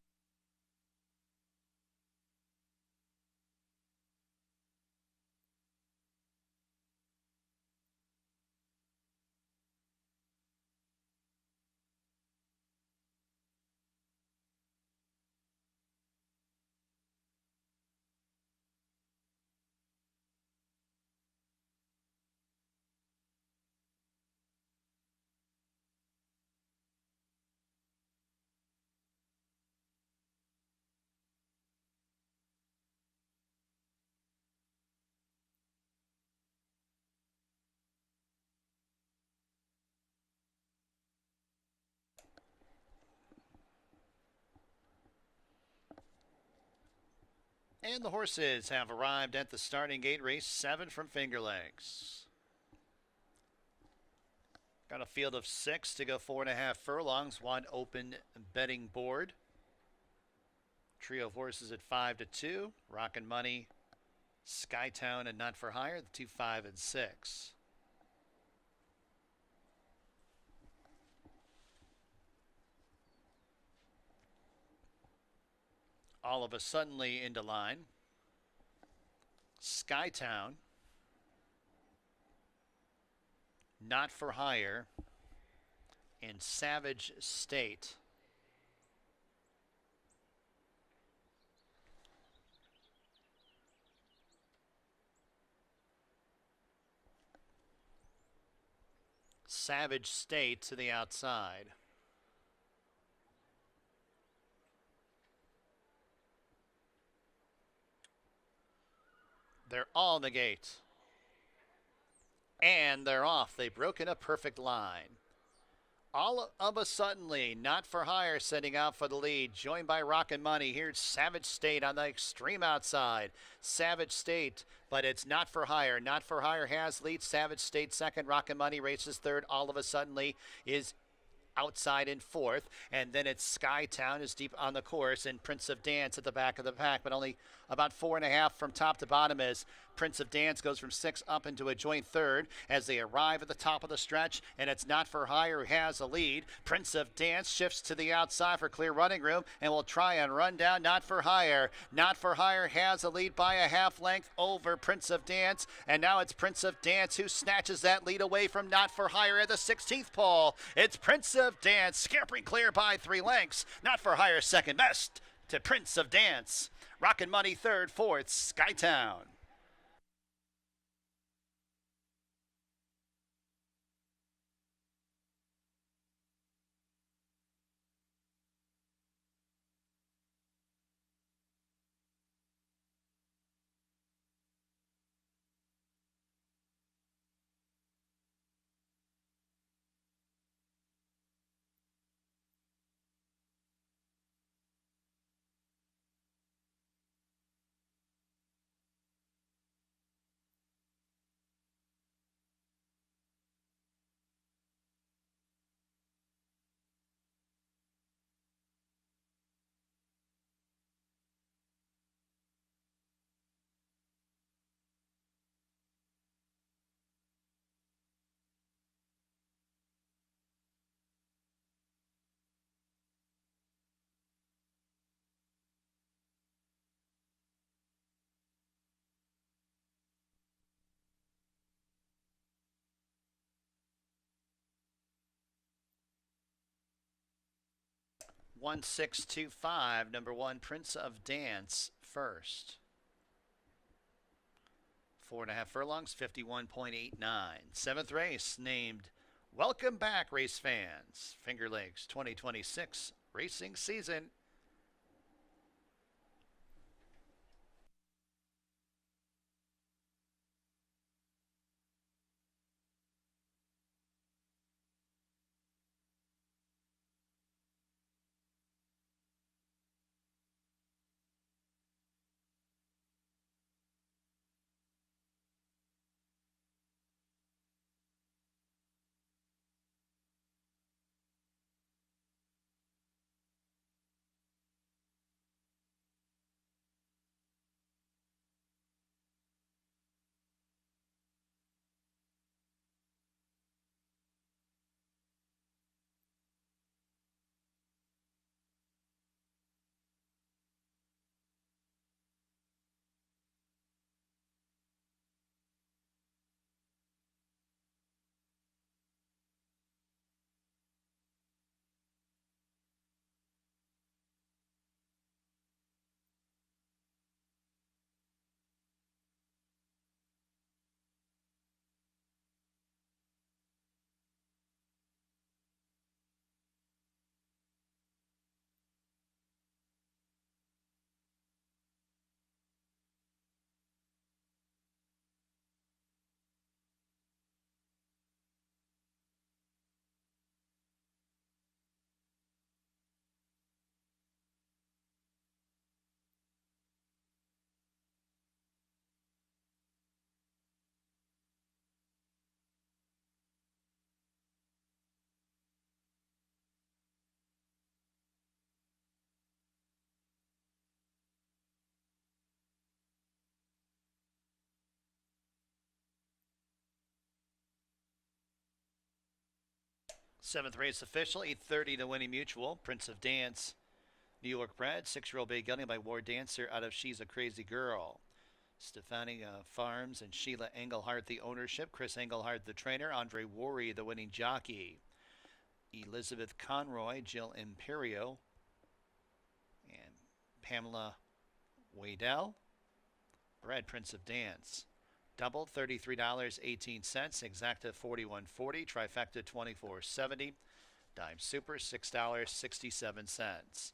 A: And the horses have arrived at the starting gate. Race 7 from Finger Lakes. Got a field of 6 to go 4.5 furlongs. Wide open betting board. Trio of horses at 5 to 2. Rockin' Money, Skytown, and Not for Hire. The 2, 5, and 6. All of a suddenly into line. Skytown, Not for Hire, and Savage State. Savage State to the outside. They're all in the gate. And they're off. They've broken a perfect line. All of a suddenly, Not for Hire setting out for the lead, joined by Rockin' Money. Here's Savage State on the extreme outside. Savage State, but it's Not for Hire. Not for Hire has lead. Savage State second. Rockin' Money races third. All of a suddenly is outside in fourth, and then it's Skytown is deep on the course, and Prince of Dance at the back of the pack, but only about 4.5 from top to bottom as Prince of Dance goes from 6 up into a joint third as they arrive at the top of the stretch, and it's Not for Hire who has a lead. Prince of Dance shifts to the outside for clear running room and will try and run down Not for Hire. Not for Hire has a lead by a half length over Prince of Dance, and now it's Prince of Dance who snatches that lead away from Not for Hire at the 16th pole. It's Prince of Dance scampering clear by 3 lengths. Not for Hire second best to Prince of Dance. Rockin' Money third, fourth, Skytown. One, 6, 2, 5. Number 1, Prince of Dance first. 4.5 furlongs, 51.89. 7th race named Welcome Back, race fans. Finger Lakes 2026 racing season. Seventh race official, 8:30 to Winnie Mutual. Prince of Dance, New York bred, 6-year-old bay gelding by War Dancer out of She's a Crazy Girl. Stefani Farms and Sheila Engelhardt, the ownership. Chris Engelhardt, the trainer. Andre Worry, the winning jockey. Elizabeth Conroy, Jill Imperio, and Pamela Waddell. Bred Prince of Dance. Double $33.18. Exacta $41.40. Trifecta $24.70. Dime Super $6.67.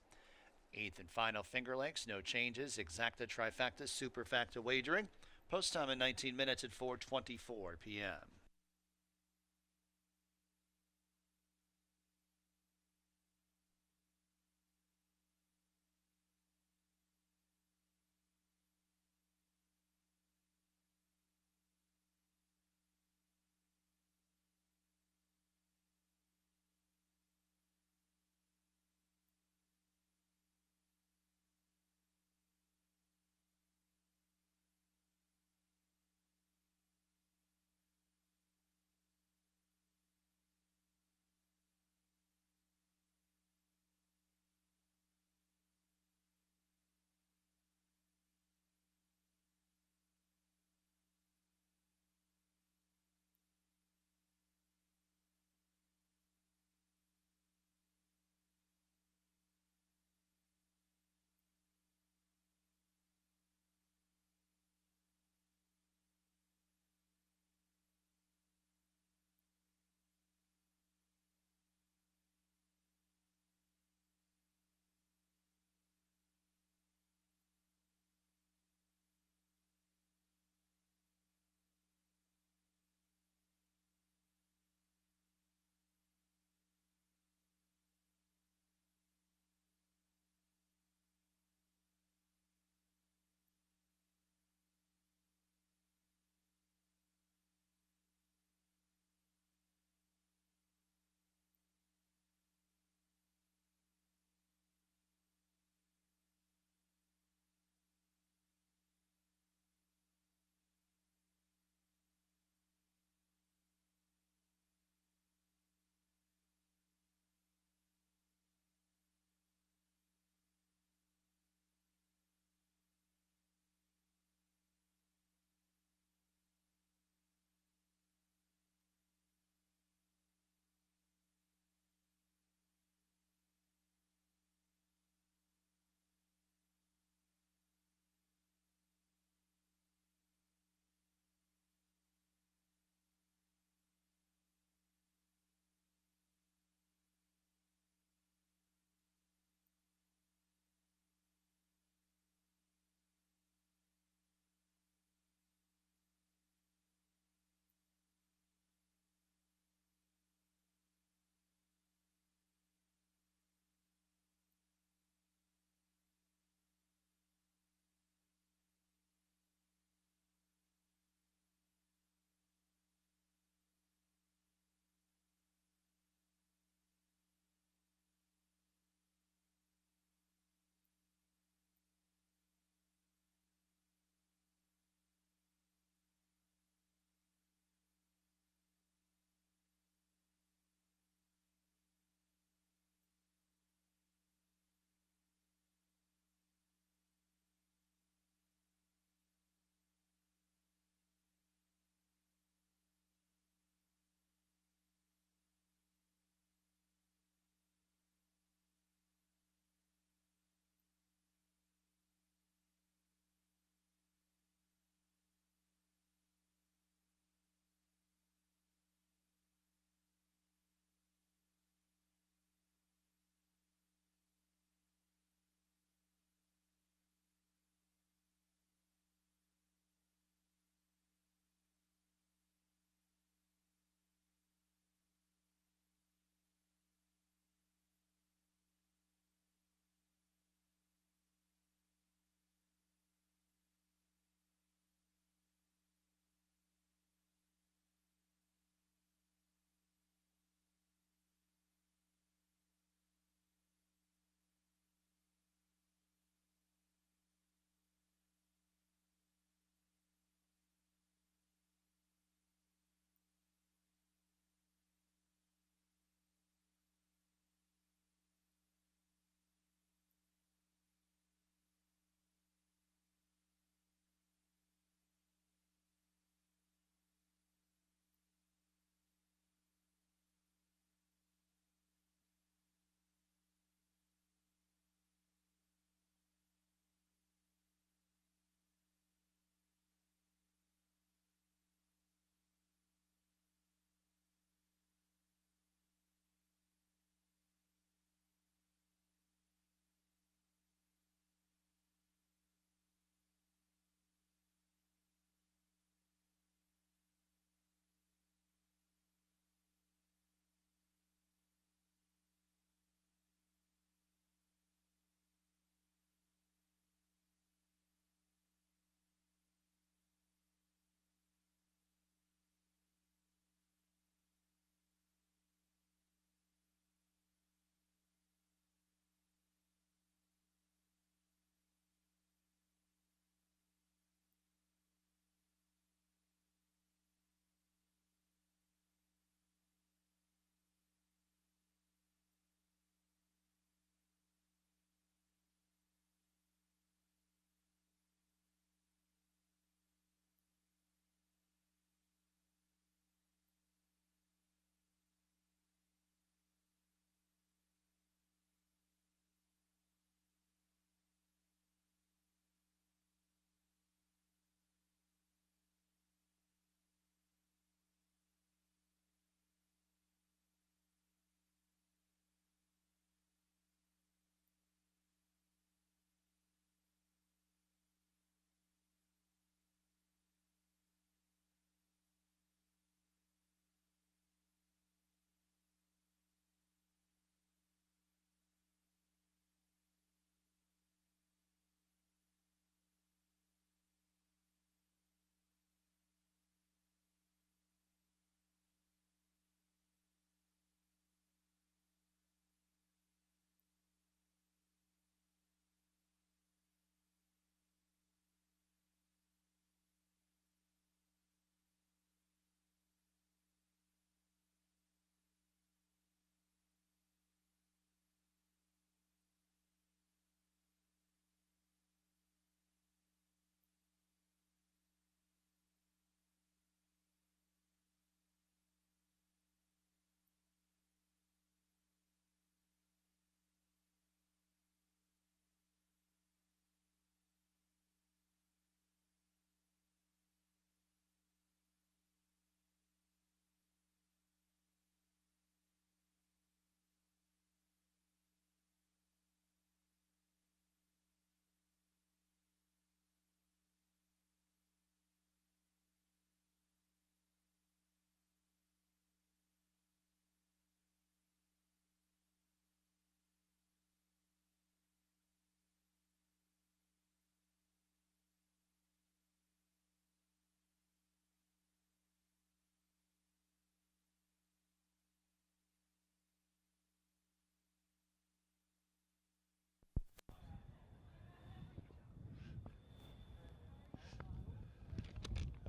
A: Eighth and final Finger Lakes, no changes. Exacta, trifecta, superfacta wagering. Post time in 19 minutes at 4:24 p.m.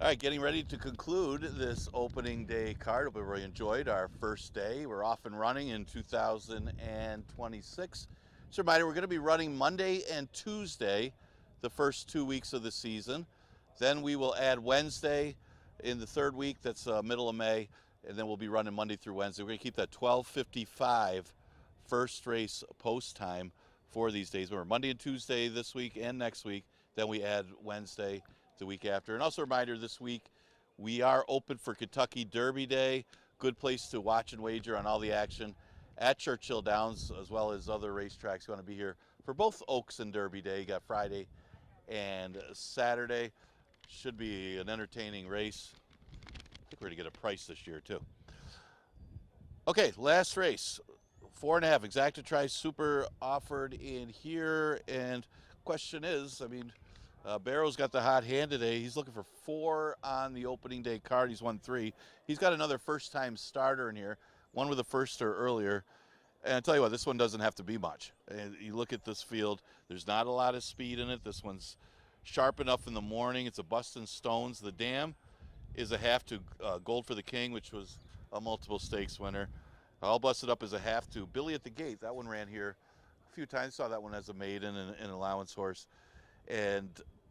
D: All right, getting ready to conclude this opening day card. Hope everybody enjoyed our first day. We're off and running in 2026. Just a reminder, we're going to be running Monday and Tuesday the first 2 weeks of the season. Then we will add Wednesday in the third week, that's middle of May, and then we'll be running Monday through Wednesday. We're going to keep that 12:55 first race post time for these days. We're Monday and Tuesday this week and next week. Then we add Wednesday the week after. And also a reminder, this week we are open for Kentucky Derby Day. Good place to watch and wager on all the action at Churchill Downs, as well as other racetracks. You want to be here for both Oaks and Derby Day. You got Friday and Saturday. Should be an entertaining race. I think we're going to get a price this year too. Okay, last race. 4.5 exacta tri super offered in here. And question is, Barrow's got the hot hand today. He's looking for 4 on the opening day card. He's won 3. He's got another first-time starter in here, one with a firster earlier. And I tell you what, this one doesn't have to be much. And you look at this field, there's not a lot of speed in it. This one's sharp enough in the morning. It's a Bustin' Stones. The Dam is a half to Gold for the King, which was a multiple stakes winner. All busted up as a half to Billy at the Gate. That one ran here a few times. Saw that one as a maiden and an allowance horse. And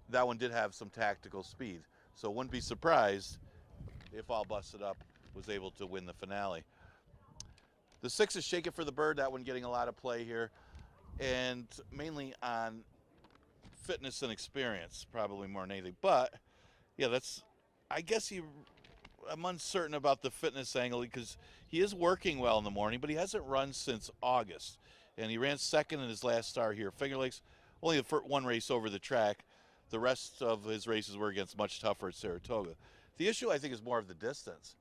D: that one did have some tactical speed. So wouldn't be surprised if All Busted Up was able to win the finale. The 6 is Shake It for the Bird. That one getting a lot of play here. And mainly on fitness and experience, probably more than anything. But, yeah, I'm uncertain about the fitness angle because he is working well in the morning, but he hasn't run since August. And he ran second in his last start here. Finger Lakes, only the first one race over the track. The rest of his races were against much tougher at Saratoga. The issue, I think, is more of the distance.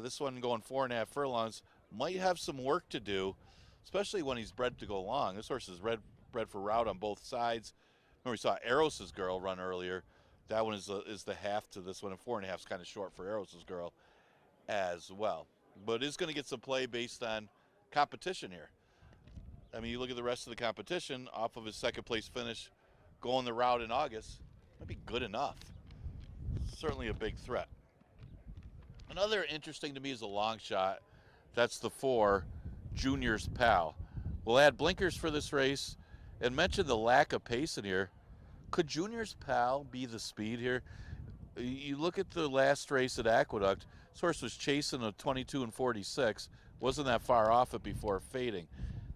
D: This one going 4.5 furlongs might have some work to do, especially when he's bred to go long. This horse is bred for route on both sides. Remember, we saw Eros' Girl run earlier. That one is the half to this one, and 4.5 is kind of short for Eros' Girl as well. But is going to get some play based on competition here. You look at the rest of the competition, off of his second place finish, going the route in August, might be good enough. Certainly a big threat. Another interesting to me is a long shot. That's the 4, Junior's Pal. We'll add blinkers for this race and mention the lack of pace in here. Could Junior's Pal be the speed here? You look at the last race at Aqueduct, this horse was chasing a 22 and 46. Wasn't that far off it before fading.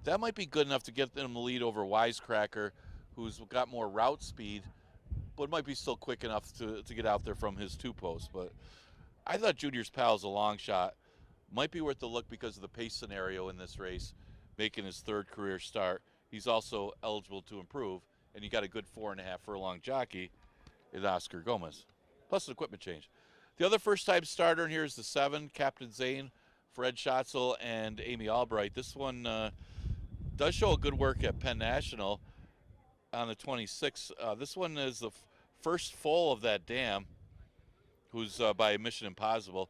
D: That might be good enough to get them the lead over Wisecracker, who's got more route speed, but might be still quick enough to get out there from his 2-post. But I thought Junior's Pal is a long shot. Might be worth the look because of the pace scenario in this race, making his 3rd career start. He's also eligible to improve, and you got a good 4.5 furlong jockey in Oscar Gomez, plus an equipment change. The other first-time starter in here is the 7, Captain Zane, Fred Schatzel, and Amy Albright. This one does show a good work at Penn National on the 26th. This one is the first full of that Dam, who's by Mission Impossible.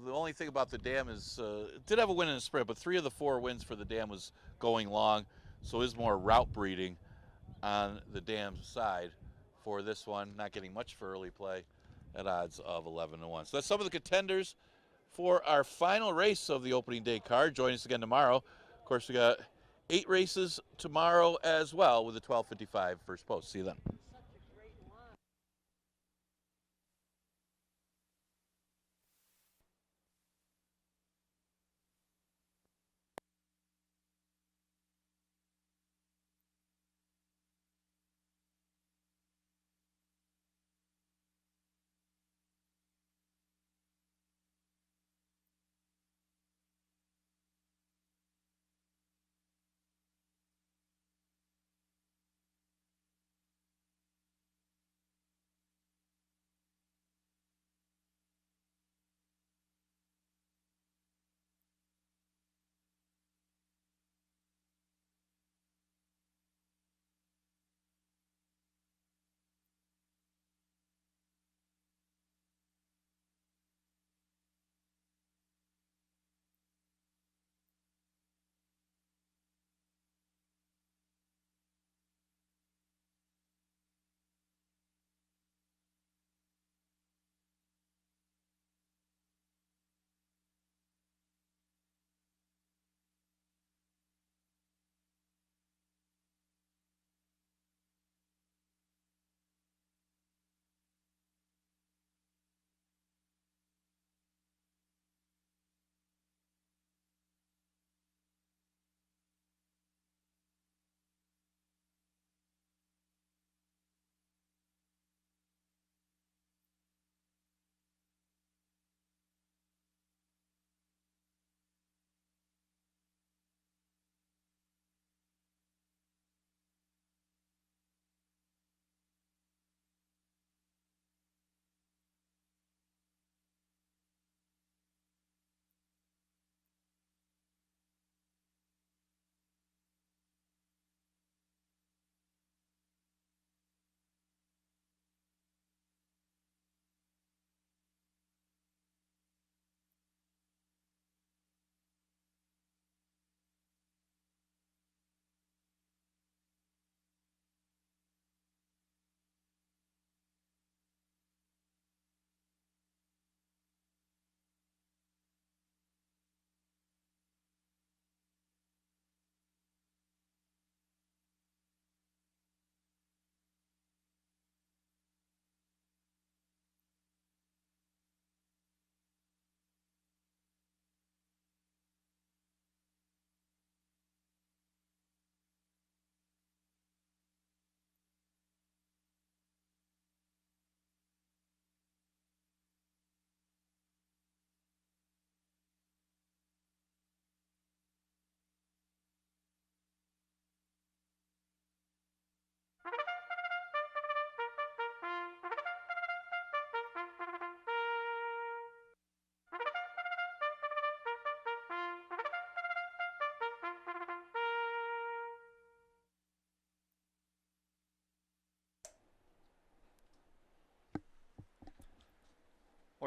D: The only thing about the Dam is it did have a win in the sprint, but 3 of the 4 wins for the Dam was going long, so is more route breeding on the Dam's side for this one. Not getting much for early play at odds of 11-1. So that's some of the contenders for our final race of the opening day card. Join us again tomorrow. Of course, we got 8 races tomorrow as well with the 12:55 first post. See you then.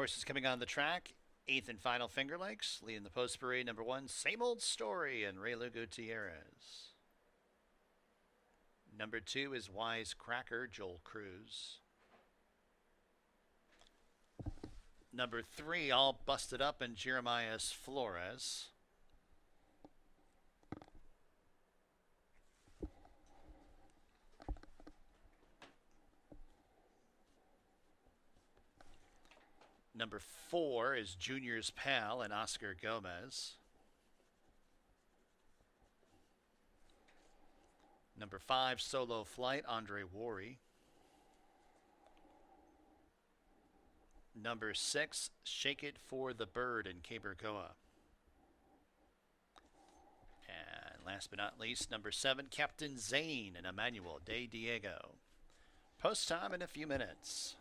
A: horses coming on the track. 8th and final Finger Lakes. Leading the post parade, number 1, Same Old Story, and Raylu Gutierrez. Number 2 is Wise Cracker, Joel Cruz. Number 3, All Busted Up, and Jeremias Flores. Number 4 is Junior's Pal and Oscar Gomez. Number 5, Solo Flight, Andre Worry. Number 6, Shake It for the Bird in Cabergoa. And last but not least, number 7, Captain Zane and Emmanuel de Diego. Post time in a few minutes.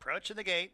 A: Approaching the gate.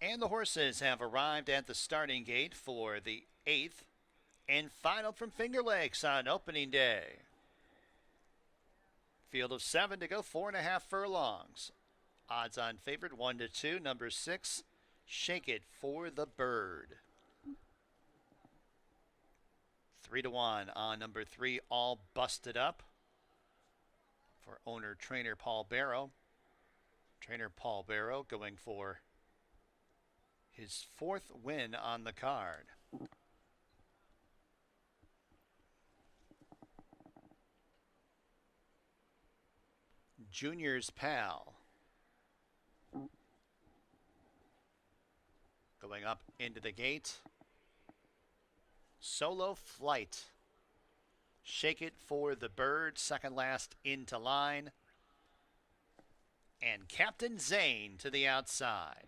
A: And the horses have arrived at the starting gate for the 8th and final from Finger Lakes on opening day. Field of 7 to go, 4.5 furlongs. Odds on favorite 1 to 2. Number 6, Shake It for the Bird. 3 to 1 on number 3, All Busted Up for owner trainer Paul Barrow. Trainer Paul Barrow going for his 4th win on the card. Junior's Pal going up into the gate. Solo Flight. Shake It for the Bird, second last into line. And Captain Zane to the outside.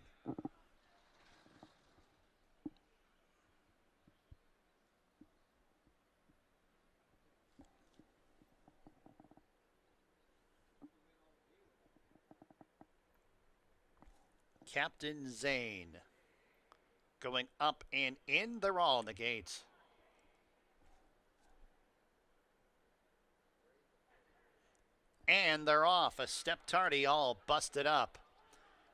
A: Captain Zane going up and in. They're all in the gate. And they're off. A step tardy, All Busted Up.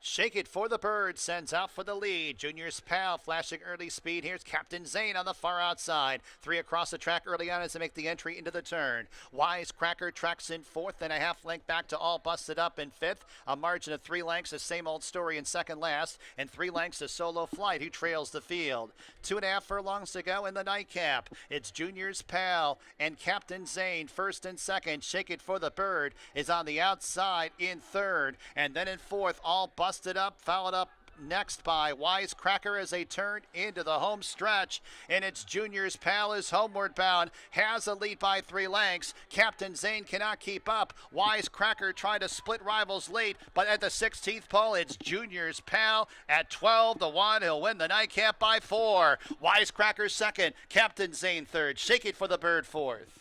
A: Shake It for the Bird sends out for the lead. Junior's Pal flashing early speed. Here's Captain Zane on the far outside. 3 across the track early on as they make the entry into the turn. Wisecracker tracks in 4th and a half length back to All Busted Up in 5th. A margin of 3 lengths, the same old story in second last. And 3 lengths to Solo Flight, who trails the field. 2.5 furlongs to go in the nightcap. It's Junior's Pal and Captain Zane first and second. Shake It for the Bird is on the outside in 3rd. And then in 4th, All Busted Up, followed up next by Wisecracker as they turn into the home stretch. And it's Junior's Pal is homeward bound, has a lead by 3 lengths. Captain Zane cannot keep up. Wisecracker tried to split rivals late, but at the 16th pole, it's Junior's Pal at 12 to 1. He'll win the nightcap by 4. Wisecracker second, Captain Zane third. Shake It for the Bird fourth.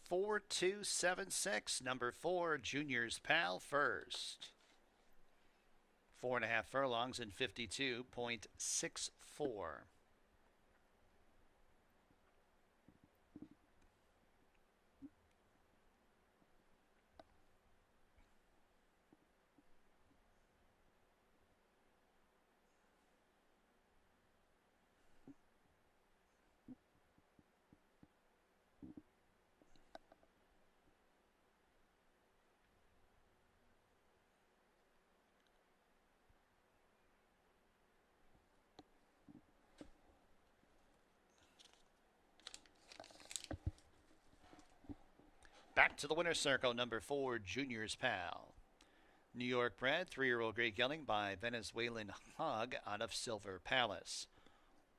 A: Four, 2, 7, 6. Number 4, Junior's Pal first. 4.5 furlongs and 52.64. Back to the winner's circle, number 4, Junior's Pal. New York bred, 3-year-old Great Gelding by Venezuelan Hog out of Silver Palace.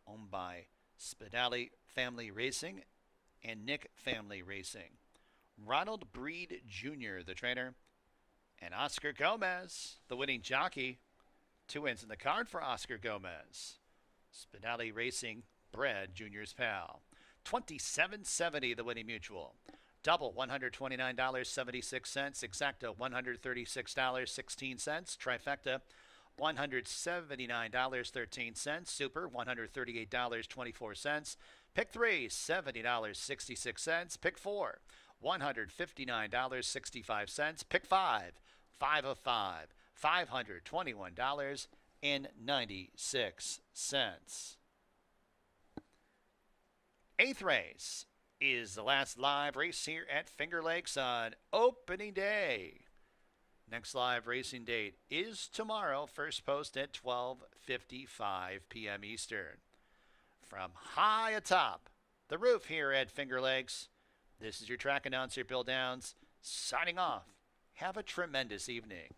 A: Owned by Spadali Family Racing and Nick Family Racing. Ronald Breed Jr., the trainer, and Oscar Gomez, the winning jockey. 2 wins in the card for Oscar Gomez. Spadali Racing bred Junior's Pal. $27.70 the winning mutual. Double $129.76. Exacta $136.16. Trifecta $179.13. Super $138.24. Pick 3 $70.66. Pick 4 $159.65. Pick 5 5 of 5 $521.96. Eighth race is the last live race here at Finger Lakes on opening day. Next live racing date is tomorrow, first post at 12:55 p.m. Eastern. From high atop the roof here at Finger Lakes, this is your track announcer, Bill Downs, signing off. Have a tremendous evening.